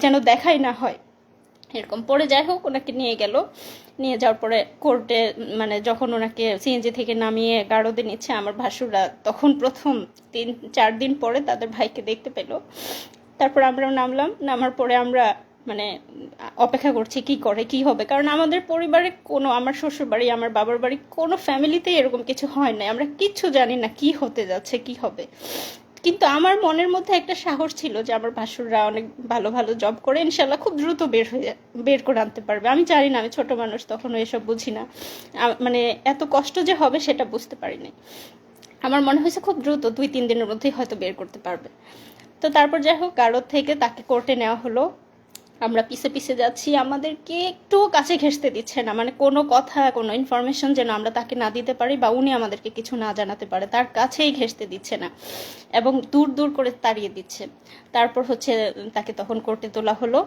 যেন দেখাই না হয় এরকম। পরে যাই হোক, ওনাকে নিয়ে গেল, নিয়ে যাওয়ার পরে কোর্টে মানে যখন ওনাকে সিএনজি থেকে নামিয়ে গারদে নিচ্ছে, আমার ভাসুররা তখন প্রথম 3-4 দিন পরে তাদের ভাইকে দেখতে পেল। তারপর আমরা নামলাম, নামার পরে আমরা মানে অপেক্ষা করছি কি করে কি হবে, কারণ আমাদের পরিবারে কোনো, আমার শ্বশুর বাড়ি আমার বাবার বাড়ি কোনো ফ্যামিলিতেই এরকম কিছু হয় না, আমরা কিচ্ছু জানি না কি হতে যাচ্ছে কি হবে। কিন্তু আমার মনের মধ্যে একটা সাহস ছিল যে আমার ভাসুররা অনেক ভালো ভালো জব করে ইনশাল্লাহ খুব দ্রুত বের করে আনতে পারবে। আমি জানি না, আমি ছোট মানুষ, তখনও এসব বুঝি না, মানে এত কষ্ট যে হবে সেটা বুঝতে পারিনি। আমার মনে হয়েছে খুব দ্রুত 2-3 দিনের মধ্যেই হয়তো বের করতে পারবে। তো তারপর যাই হোক, কারোর থেকে তাকে কোর্টে নেওয়া হলো। আমরা পিছে পিছে যাচ্ছি, আমাদেরকে একটু কাছে ঘেঁষতে দিচ্ছে না, মানে কোনো কথা কোনো ইনফরমেশন যেন আমরা তাকে না দিতে পারি বা উনি আমাদেরকে কিছু না জানাতে পারে, তার কাছেই ঘেঁষতে দিচ্ছে না এবং দূর দূর করে তাড়িয়ে দিচ্ছে। তারপর হচ্ছে তাকে তখন কোর্টে তোলা হলো।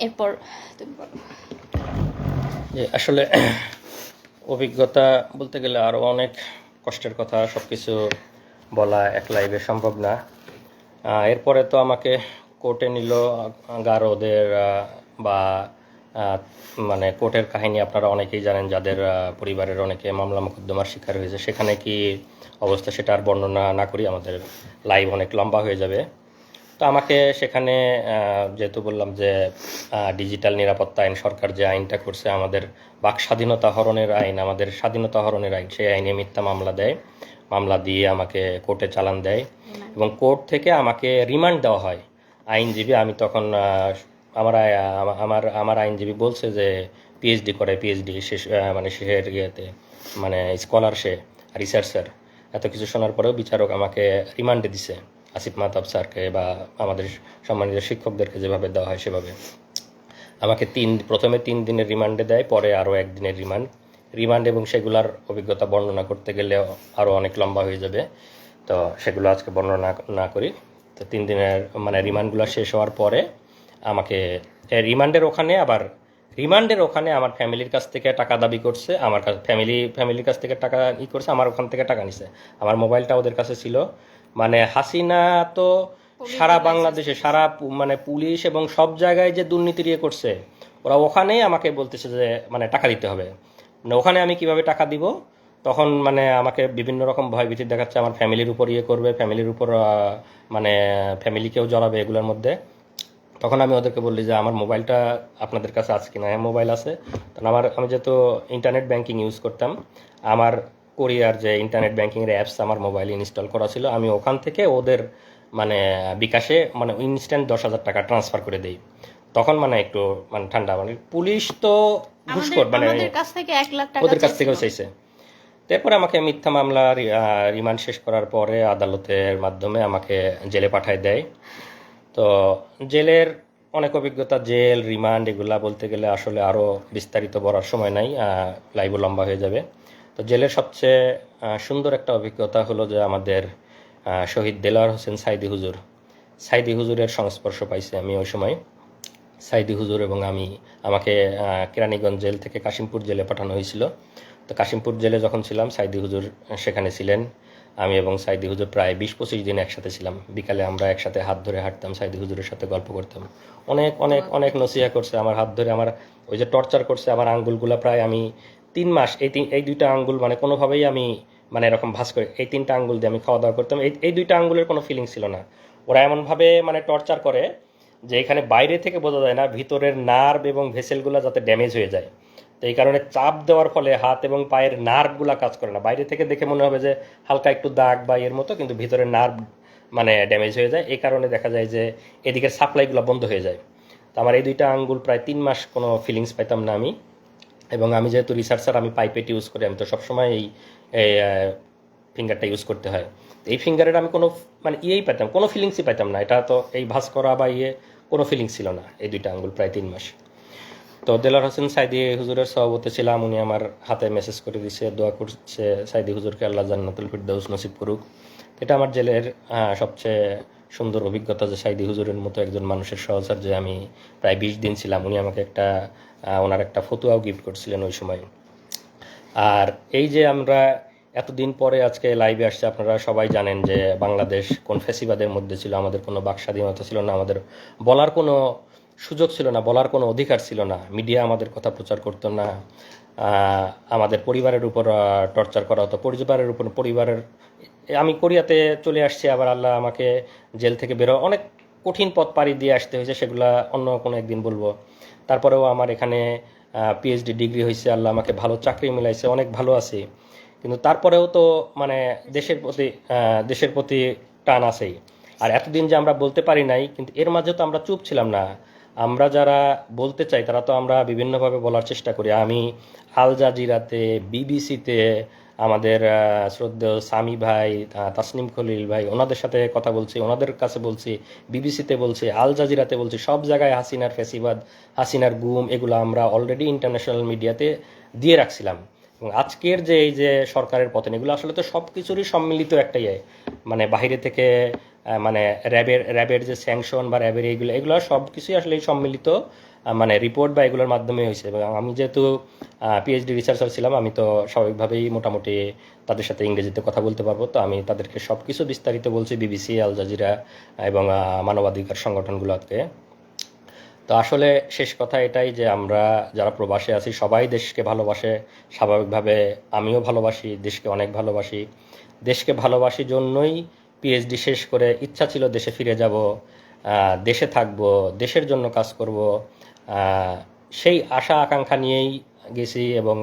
এরপর তুমি বলো। যে আসলে অভিজ্ঞতা বলতে গেলে আরও অনেক কষ্টের কথা, সব কিছু বলা এক লাইভে সম্ভব না। এরপরে তো আমাকে কোর্টে নিল গারোদের বা মানে কোর্টের কাহিনী আপনারা অনেকেই জানেন, যাদের পরিবারের অনেকে মামলা মোকদ্দমার শিকার হয়েছে। সেখানে কি অবস্থা সেটা আর বর্ণনা না করি, আমাদের লাইভ অনেক লম্বা হয়ে যাবে। তো আমাকে সেখানে যেহেতু বললাম যে ডিজিটাল নিরাপত্তা আইন, সরকার যে আইনটা করছে আমাদের বাক স্বাধীনতা হরণের আইন, আমাদের স্বাধীনতা হরণের আইন, সেই আইনে মিথ্যা মামলা দেয়। মামলা দিয়ে আমাকে কোর্টে চালান দেয় এবং কোর্ট থেকে আমাকে রিমান্ড দেওয়া হয়। আইনজীবী, আমি তখন আমার আমার আমার আইনজীবী বলছে যে পিএইচডি করে, পিএইচডি শেষ মানে শেষের ইয়েতে, মানে স্কলার, সে রিসার্চার। এত কিছু শোনার পরেও বিচারক আমাকে রিমান্ডে দিছে, আসিফ মাহতাব স্যারকে বা আমাদের সম্মানিত শিক্ষকদেরকে যেভাবে দেওয়া হয় সেভাবে আমাকে প্রথমে 3 দিনের রিমান্ডে দেয়, পরে আরও 1 দিনের রিমান্ড এবং সেগুলার অভিজ্ঞতা বর্ণনা করতে গেলে আরও অনেক লম্বা হয়ে যাবে। তো সেগুলো আজকে বর্ণনা না করি। তো 3 দিনের মানে রিমান্ডগুলো শেষ হওয়ার পরে আমাকে রিমান্ডের ওখানে আমার ফ্যামিলির কাছ থেকে টাকা দাবি করছে, আমার কাছে ফ্যামিলির কাছ থেকে টাকা করছে, আমার ওখান থেকে টাকা নিছে। আমার মোবাইলটা ওদের কাছে ছিল। মানে হাসিনা তো সারা বাংলাদেশে মানে পুলিশ এবং সব জায়গায় যে দুর্নীতি করছে, ওরা ওখানেই আমাকে বলতেছে যে মানে টাকা দিতে হবে। মানে ওখানে আমি কিভাবে টাকা দিব, তখন মানে আমাকে বিভিন্ন রকম ভয়ভীতি দেখাচ্ছে, আমার ফ্যামিলির উপর করবে, ফ্যামিলির উপর মানে ফ্যামিলিকেও জড়াবে এগুলোর মধ্যে। তখন আমি ওদেরকে বললি যে আমার মোবাইলটা আপনাদের কাছে আছে কিনা। হ্যাঁ, মোবাইল আছে। তখন আমি যেহেতু ইন্টারনেট ব্যাংকিং ইউজ করতাম, আমার কোরিয়ার যে ইন্টারনেট ব্যাংকিংয়ের অ্যাপস আমার মোবাইলে ইনস্টল করা ছিল, আমি ওখান থেকে ওদের মানে বিকাশে মানে ইনস্ট্যান্ট 10,000 টাকা ট্রান্সফার করে দেই। তখন মানে একটু মানে ঠান্ডা, মানে পুলিশ তো ঘুষখোর, মানে আমাদের কাছ থেকে 1 লাখ টাকা ওদের কাছ থেকেও চাইছে। তারপরে আমাকে মিথ্যা মামলা রিমান্ড শেষ করার পরে আদালতের মাধ্যমে আমাকে জেলে পাঠায় দেয়। তো জেলের অনেক অভিজ্ঞতা, জেল, রিমান্ড এগুলা বলতে গেলে আসলে আরও বিস্তারিত বলার সময় নাই, লাইভও লম্বা হয়ে যাবে। তো জেলের সবচেয়ে সুন্দর একটা অভিজ্ঞতা হলো যে আমাদের শহীদ দেলোয়ার হোসেন সাইদি হুজুরের সংস্পর্শ পাইছি আমি ওই সময়। সাইদি হুজুর এবং আমাকে কেরানীগঞ্জ জেল থেকে কাশিমপুর জেলে পাঠানো হয়েছিল। তো কাশিমপুর জেলে যখন ছিলাম, সাইদি হুজুর সেখানে ছিলেন। আমি এবং সাইদি হুজুর প্রায় 20-25 দিন একসাথে ছিলাম। বিকালে আমরা একসাথে হাত ধরে হাঁটতাম, সাইদি হুজুরের সাথে গল্প করতাম। অনেক অনেক অনেক নসিহা করছে, আমার হাত ধরে আমার ওই যে টর্চার করছে, আমার আঙ্গুলগুলো প্রায় আমি 3 মাস এই 2টা আঙ্গুল মানে কোনোভাবেই আমি মানে এরকম ভাঁজ করে এই 3টা আঙ্গুল দিয়ে আমি খাওয়া দাওয়া করতাম। এই 2টা আঙ্গুলের কোনো ফিলিংস ছিল না। ওরা এমনভাবে মানে টর্চার করে যে এখানে বাইরে থেকে বোঝা যায় না, ভিতরের নার্ভ এবং ভেসেলগুলো যাতে ড্যামেজ হয়ে যায়। তো এই কারণে চাপ দেওয়ার ফলে হাত এবং পায়ের নার্ভগুলো কাজ করে না। বাইরে থেকে দেখে মনে হবে যে হালকা একটু দাগ বা এর মতো, কিন্তু ভিতরের নার্ভ মানে ড্যামেজ হয়ে যায়। এই কারণে দেখা যায় যে এদিকের সাপ্লাইগুলো বন্ধ হয়ে যায়। তো আমার এই 2টা আঙ্গুল প্রায় 3 মাস কোনো ফিলিংস পাইতাম না আমি। এবং আমি যেহেতু রিসার্চার, আমি পাইপেট ইউজ করি, আমি তো সবসময় এই ফিঙ্গারটা ইউজ করতে হয়। এই ফিঙ্গারের আমি কোনো মানে পাইতাম, কোনো ফিলিংসই পাইতাম না। এটা তো এই ভাঁজ করা বা কোনো ফিলিংস ছিল না এই 2টা আঙ্গুল প্রায় 3 মাস। তো দেলোয়ার হোসেন সাইদি হুজুরের সভাপতি ছিলাম, উনি আমার হাতে মেসেজ করে দিছে, দোয়া করছে সাইদি হুজুরকে আল্লাহ জান্নাতুল ফিরদাউস নসিব করুক। এটা আমার জেলের সবচেয়ে সুন্দর অভিজ্ঞতা যে সাইদি হুজুরের মতো একজন মানুষের সহচর্যে আমি প্রায় 20 দিন ছিলাম। উনি আমাকে ওনার একটা ফতুয়াও গিফট করছিলেন ওই সময়। আর এই যে আমরা এতদিন পরে আজকে লাইভে আসছে, আপনারা সবাই জানেন যে বাংলাদেশ কোন ফ্যাসিবাদের মধ্যে ছিল। আমাদের কোনো বাক স্বাধীনতা ছিল না, আমাদের বলার কোনো সুযোগ ছিল না, বলার কোনো অধিকার ছিল না, মিডিয়া আমাদের কথা প্রচার করতো না, আমাদের পরিবারের উপর টর্চার করা হতো, পরিবারের আমি কোরিয়াতে চলে আসছি, আবার আল্লাহ আমাকে জেল থেকে অনেক কঠিন পথ পাড়ি দিয়ে আসতে হয়েছে, সেগুলা অন্য কোনো একদিন বলবো। তারপরেও আমার এখানে পিএইচডি ডিগ্রি হয়েছে, আল্লাহ আমাকে ভালো চাকরি মিলাইছে, অনেক ভালো আছি। কিন্তু তারপরেও তো মানে দেশের প্রতি টান আছেই। আর এতদিন যে আমরা বলতে পারি নাই, কিন্তু এর মাঝে তো আমরা চুপ ছিলাম না। আমরা যারা বলতে চাই তারা তো আমরা বিভিন্নভাবে বলার চেষ্টা করি। আমি আল জাজিরাতে, বিবিসিতে, আমাদের শ্রদ্ধেয় সামি ভাই, তাসনিম খলিল ভাই, ওনাদের সাথে কথা বলছি, ওনাদের কাছে বলছি, বিবিসিতে বলছি, আল জাজিরাতে বলছি, সব জায়গায় হাসিনার ফ্যাসিবাদ, হাসিনার গুম, এগুলো আমরা অলরেডি ইন্টারন্যাশনাল মিডিয়াতে দিয়ে রাখছিলাম। এবং আজকের যে এই যে সরকারের পতন, এগুলো আসলে তো সব কিছুরই সম্মিলিত একটা মানে বাইরে থেকে মানে র্যাবের যে স্যাংশন বা র্যাবের এগুলো সব কিছুই আসলে এই সম্মিলিত মানে রিপোর্ট বা এগুলোর মাধ্যমে হয়েছে। এবং আমি যেহেতু পিএইচডি রিসার্চার ছিলাম, আমি তো স্বাভাবিকভাবেই মোটামুটি তাদের সাথে ইংরেজিতে কথা বলতে পারবো। তো আমি তাদেরকে সব কিছু বিস্তারিত বলছি, বিবিসি, আল জাজিরা এবং মানবাধিকার সংগঠনগুলোকে। তো আসলে শেষ কথা এটাই যে আমরা যারা প্রবাসে আছি সবাই দেশকে ভালোবাসে, স্বাভাবিকভাবে আমিও ভালোবাসি, দেশকে অনেক ভালোবাসি। দেশকে ভালোবাসি জন্যই পিএইচডি শেষ করে ইচ্ছা ছিল দেশে ফিরে যাব, দেশে থাকব, দেশের জন্য কাজ করব। সেই আশা আকাঙ্ক্ষা নিয়েই গেছি। এবং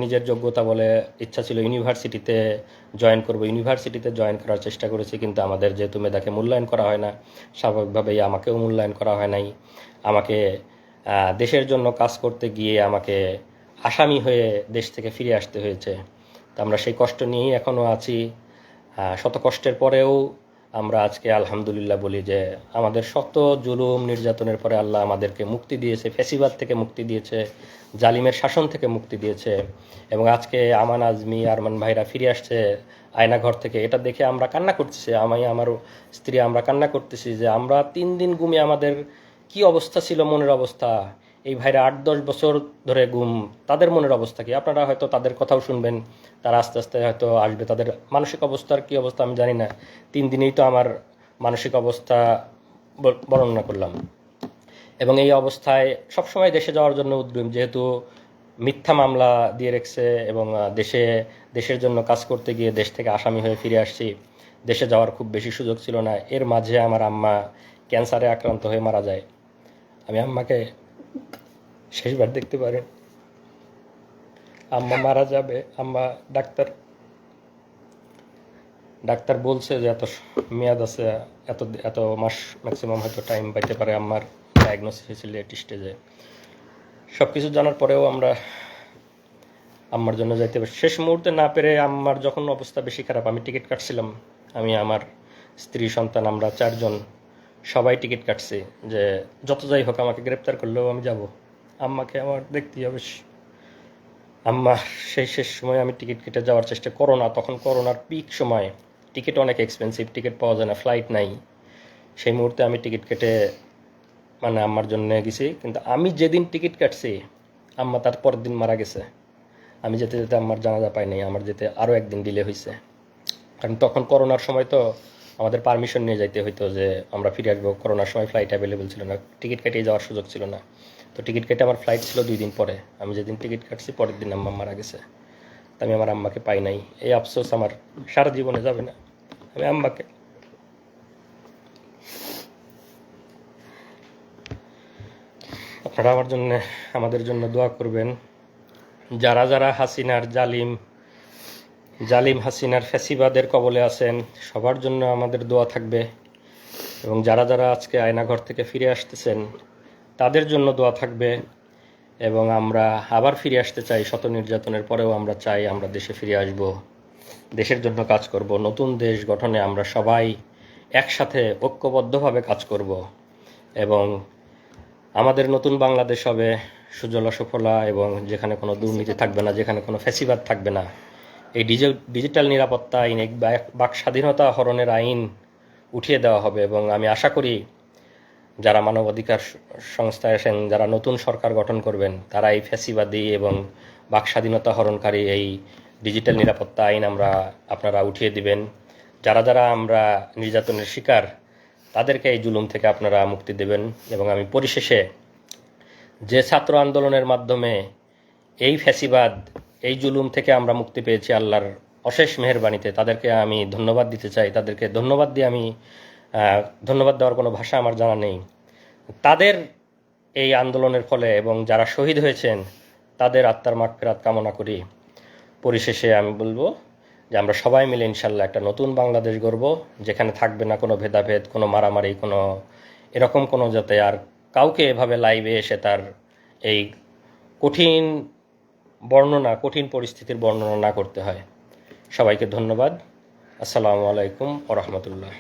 নিজের যোগ্যতা বলে ইচ্ছা ছিল ইউনিভার্সিটিতে জয়েন করব, ইউনিভার্সিটিতে জয়েন করার চেষ্টা করেছি। কিন্তু আমাদের যেহেতু মেধাকে মূল্যায়ন করা হয় না, স্বাভাবিকভাবেই আমাকেও মূল্যায়ন করা হয় নাই। আমাকে দেশের জন্য কাজ করতে গিয়ে আমাকে আসামি হয়ে দেশ থেকে ফিরে আসতে হয়েছে। তো আমরা সেই কষ্ট নিয়েই এখনও আছি। শত কষ্টের পরেও আমরা আজকে আলহামদুলিল্লাহ বলি যে আমাদের শত জুলুম নির্যাতনের পরে আল্লাহ আমাদেরকে মুক্তি দিয়েছে, ফ্যাসিবাদ থেকে মুক্তি দিয়েছে, জালিমের শাসন থেকে মুক্তি দিয়েছে। এবং আজকে আমান, আজমি, আরমান ভাইরা ফিরে আসছে আয়নাঘর থেকে, এটা দেখে আমরা কান্না করতেছি। আমি, আমার স্ত্রী, আমরা কান্না করতেছি যে আমরা 3 দিন গুমে আমাদের কি অবস্থা ছিল, মনের অবস্থা। এই ভাইরা 8-10 বছর ধরে গুম, তাদের মনের অবস্থা কি? আপনারা হয়তো তাদের কথাও শুনবেন, তারা আস্তে আস্তে হয়তো আসবে। তাদের মানসিক অবস্থার কি অবস্থা আমি জানি না। 3 দিনেই তো আমার মানসিক অবস্থা বর্ণনা করলাম। এবং এই অবস্থায় সবসময় দেশে যাওয়ার জন্য উদ্যম, যেহেতু মিথ্যা মামলা দিয়ে রেখেছে এবং দেশের জন্য কাজ করতে গিয়ে দেশ থেকে আসামি হয়ে ফিরে আসছি। দেশে যাওয়ার খুব বেশি সুযোগ ছিল না। এর মাঝে আমার আম্মা ক্যান্সারে আক্রান্ত হয়ে মারা যায়। আমি আম্মাকে শেষবার দেখতে পারি। আম্মা মারা যাবে, আম্মা ডাক্তার বলছে যে এত মেয়াদ আছে, এত মাস ম্যাক্সিমাম হয়তো টাইম পাইতে পারে। আম্মার ডায়াগনোসিস হয়েছিল লেট স্টেজে। সব কিছু জানার পরেও আমরা আম্মার জন্য যাইতে পারি। শেষ মুহূর্তে না পেরে আম্মার যখন অবস্থা বেশি খারাপ, আমি টিকিট কাটছিলাম। আমি, আমার স্ত্রী, সন্তান, আমরা 4 জন সবাই টিকিট কাটছি যে যত যাই হোক আমাকে গ্রেপ্তার করলেও আমি যাব, আম্মাকে আমার দেখতেই হবে। আম্মা সেই শেষ সময় আমি টিকিট কেটে যাওয়ার চেষ্টা, তখন করোনার পিক সময়, টিকিট অনেক এক্সপেন্সিভ, টিকিট পাওয়া যায় না, ফ্লাইট নাই। সেই মুহূর্তে আমি টিকিট কেটে মানে আম্মার জন্য গেছি। কিন্তু আমি যেদিন টিকিট কাটছি আম্মা তার পরের দিন মারা গেছে। আমি যেতে যেতে আম্মার জানাজা পাই নাই, আমার যেতে আরও একদিন ডিলে হয়েছে। কারণ তখন করোনার সময় তো আমাদের পারমিশন নিয়ে যাইতে হইতো যে আমরা ফিরে আসবো। করোনার সময় ফ্লাইট অ্যাভেলেবেল ছিল না, টিকিট কেটে যাওয়ার সুযোগ ছিল না। তো টিকিট কেটে আমার ফ্লাইট ছিল 2 দিন পরে। আমি যেদিন টিকিট কাটছি পরের দিন আম্মা মারা গেছে। তো আমি আমার আম্মাকে পাই নাই। এই আফসোস আমার সারা জীবনে যাবে না। আমি আম্মাকে, আপনারা আমাদের জন্য দোয়া করবেন। যারা যারা হাসিনার জালিম হাসিনার ফ্যাসিবাদের কবলে আছেন সবার জন্য আমাদের দোয়া থাকবে। এবং যারা যারা আজকে আয়নাঘর থেকে ফিরে আসতেছেন তাদের জন্য দোয়া থাকবে। এবং আমরা আবার ফিরে আসতে চাই, শত নির্যাতনের পরেও আমরা চাই আমরা দেশে ফিরে আসব, দেশের জন্য কাজ করব। নতুন দেশ গঠনে আমরা সবাই একসাথে ঐক্যবদ্ধভাবে কাজ করব। এবং আমাদের নতুন বাংলাদেশ হবে সুজলা সুফলা, এবং যেখানে কোনো দুর্নীতি থাকবে না, যেখানে কোনো ফ্যাসিবাদ থাকবে না। এই ডিজিটাল নিরাপত্তা আইন, বাক স্বাধীনতা হরণের আইন উঠিয়ে দেওয়া হবে। এবং আমি আশা করি যারা মানবাধিকার সংস্থায় আছেন, যারা নতুন সরকার গঠন করবেন, তারা এই ফ্যাসিবাদী এবং বাক স্বাধীনতা হরণকারী এই ডিজিটাল নিরাপত্তা আইন আপনারা উঠিয়ে দিবেন। যারা যারা আমরা নির্যাতনের শিকার তাদেরকে এই জুলুম থেকে আপনারা মুক্তি দেবেন। এবং আমি পরিশেষে যে ছাত্র আন্দোলনের মাধ্যমে এই ফ্যাসিবাদ, এই জুলুম থেকে আমরা মুক্তি পেয়েছি আল্লাহর অশেষ মেহেরবানিতে, তাদেরকে আমি ধন্যবাদ দিতে চাই। তাদেরকে ধন্যবাদ দিয়ে আমি ধন্যবাদ দেওয়ার কোনো ভাষা আমার জানা নেই। তাদের এই আন্দোলনের ফলে এবং যারা শহীদ হয়েছেন তাদের আত্মার মাগফিরাত কামনা করি। পরিশেষে আমি বলবো যে আমরা সবাই মিলে ইনশাল্লাহ একটা নতুন বাংলাদেশ গড়ব, যেখানে থাকবে না কোনো ভেদাভেদ, কোনো মারামারি, কোনো এরকম কোনো যাতে আর কাউকে এভাবে লাইভে এসে তার এই কঠিন কঠিন পরিস্থিতির বর্ণনা না করতে হয়। সবাইকে ধন্যবাদ। আসসালামু আলাইকুম ওয়া রাহমাতুল্লাহ।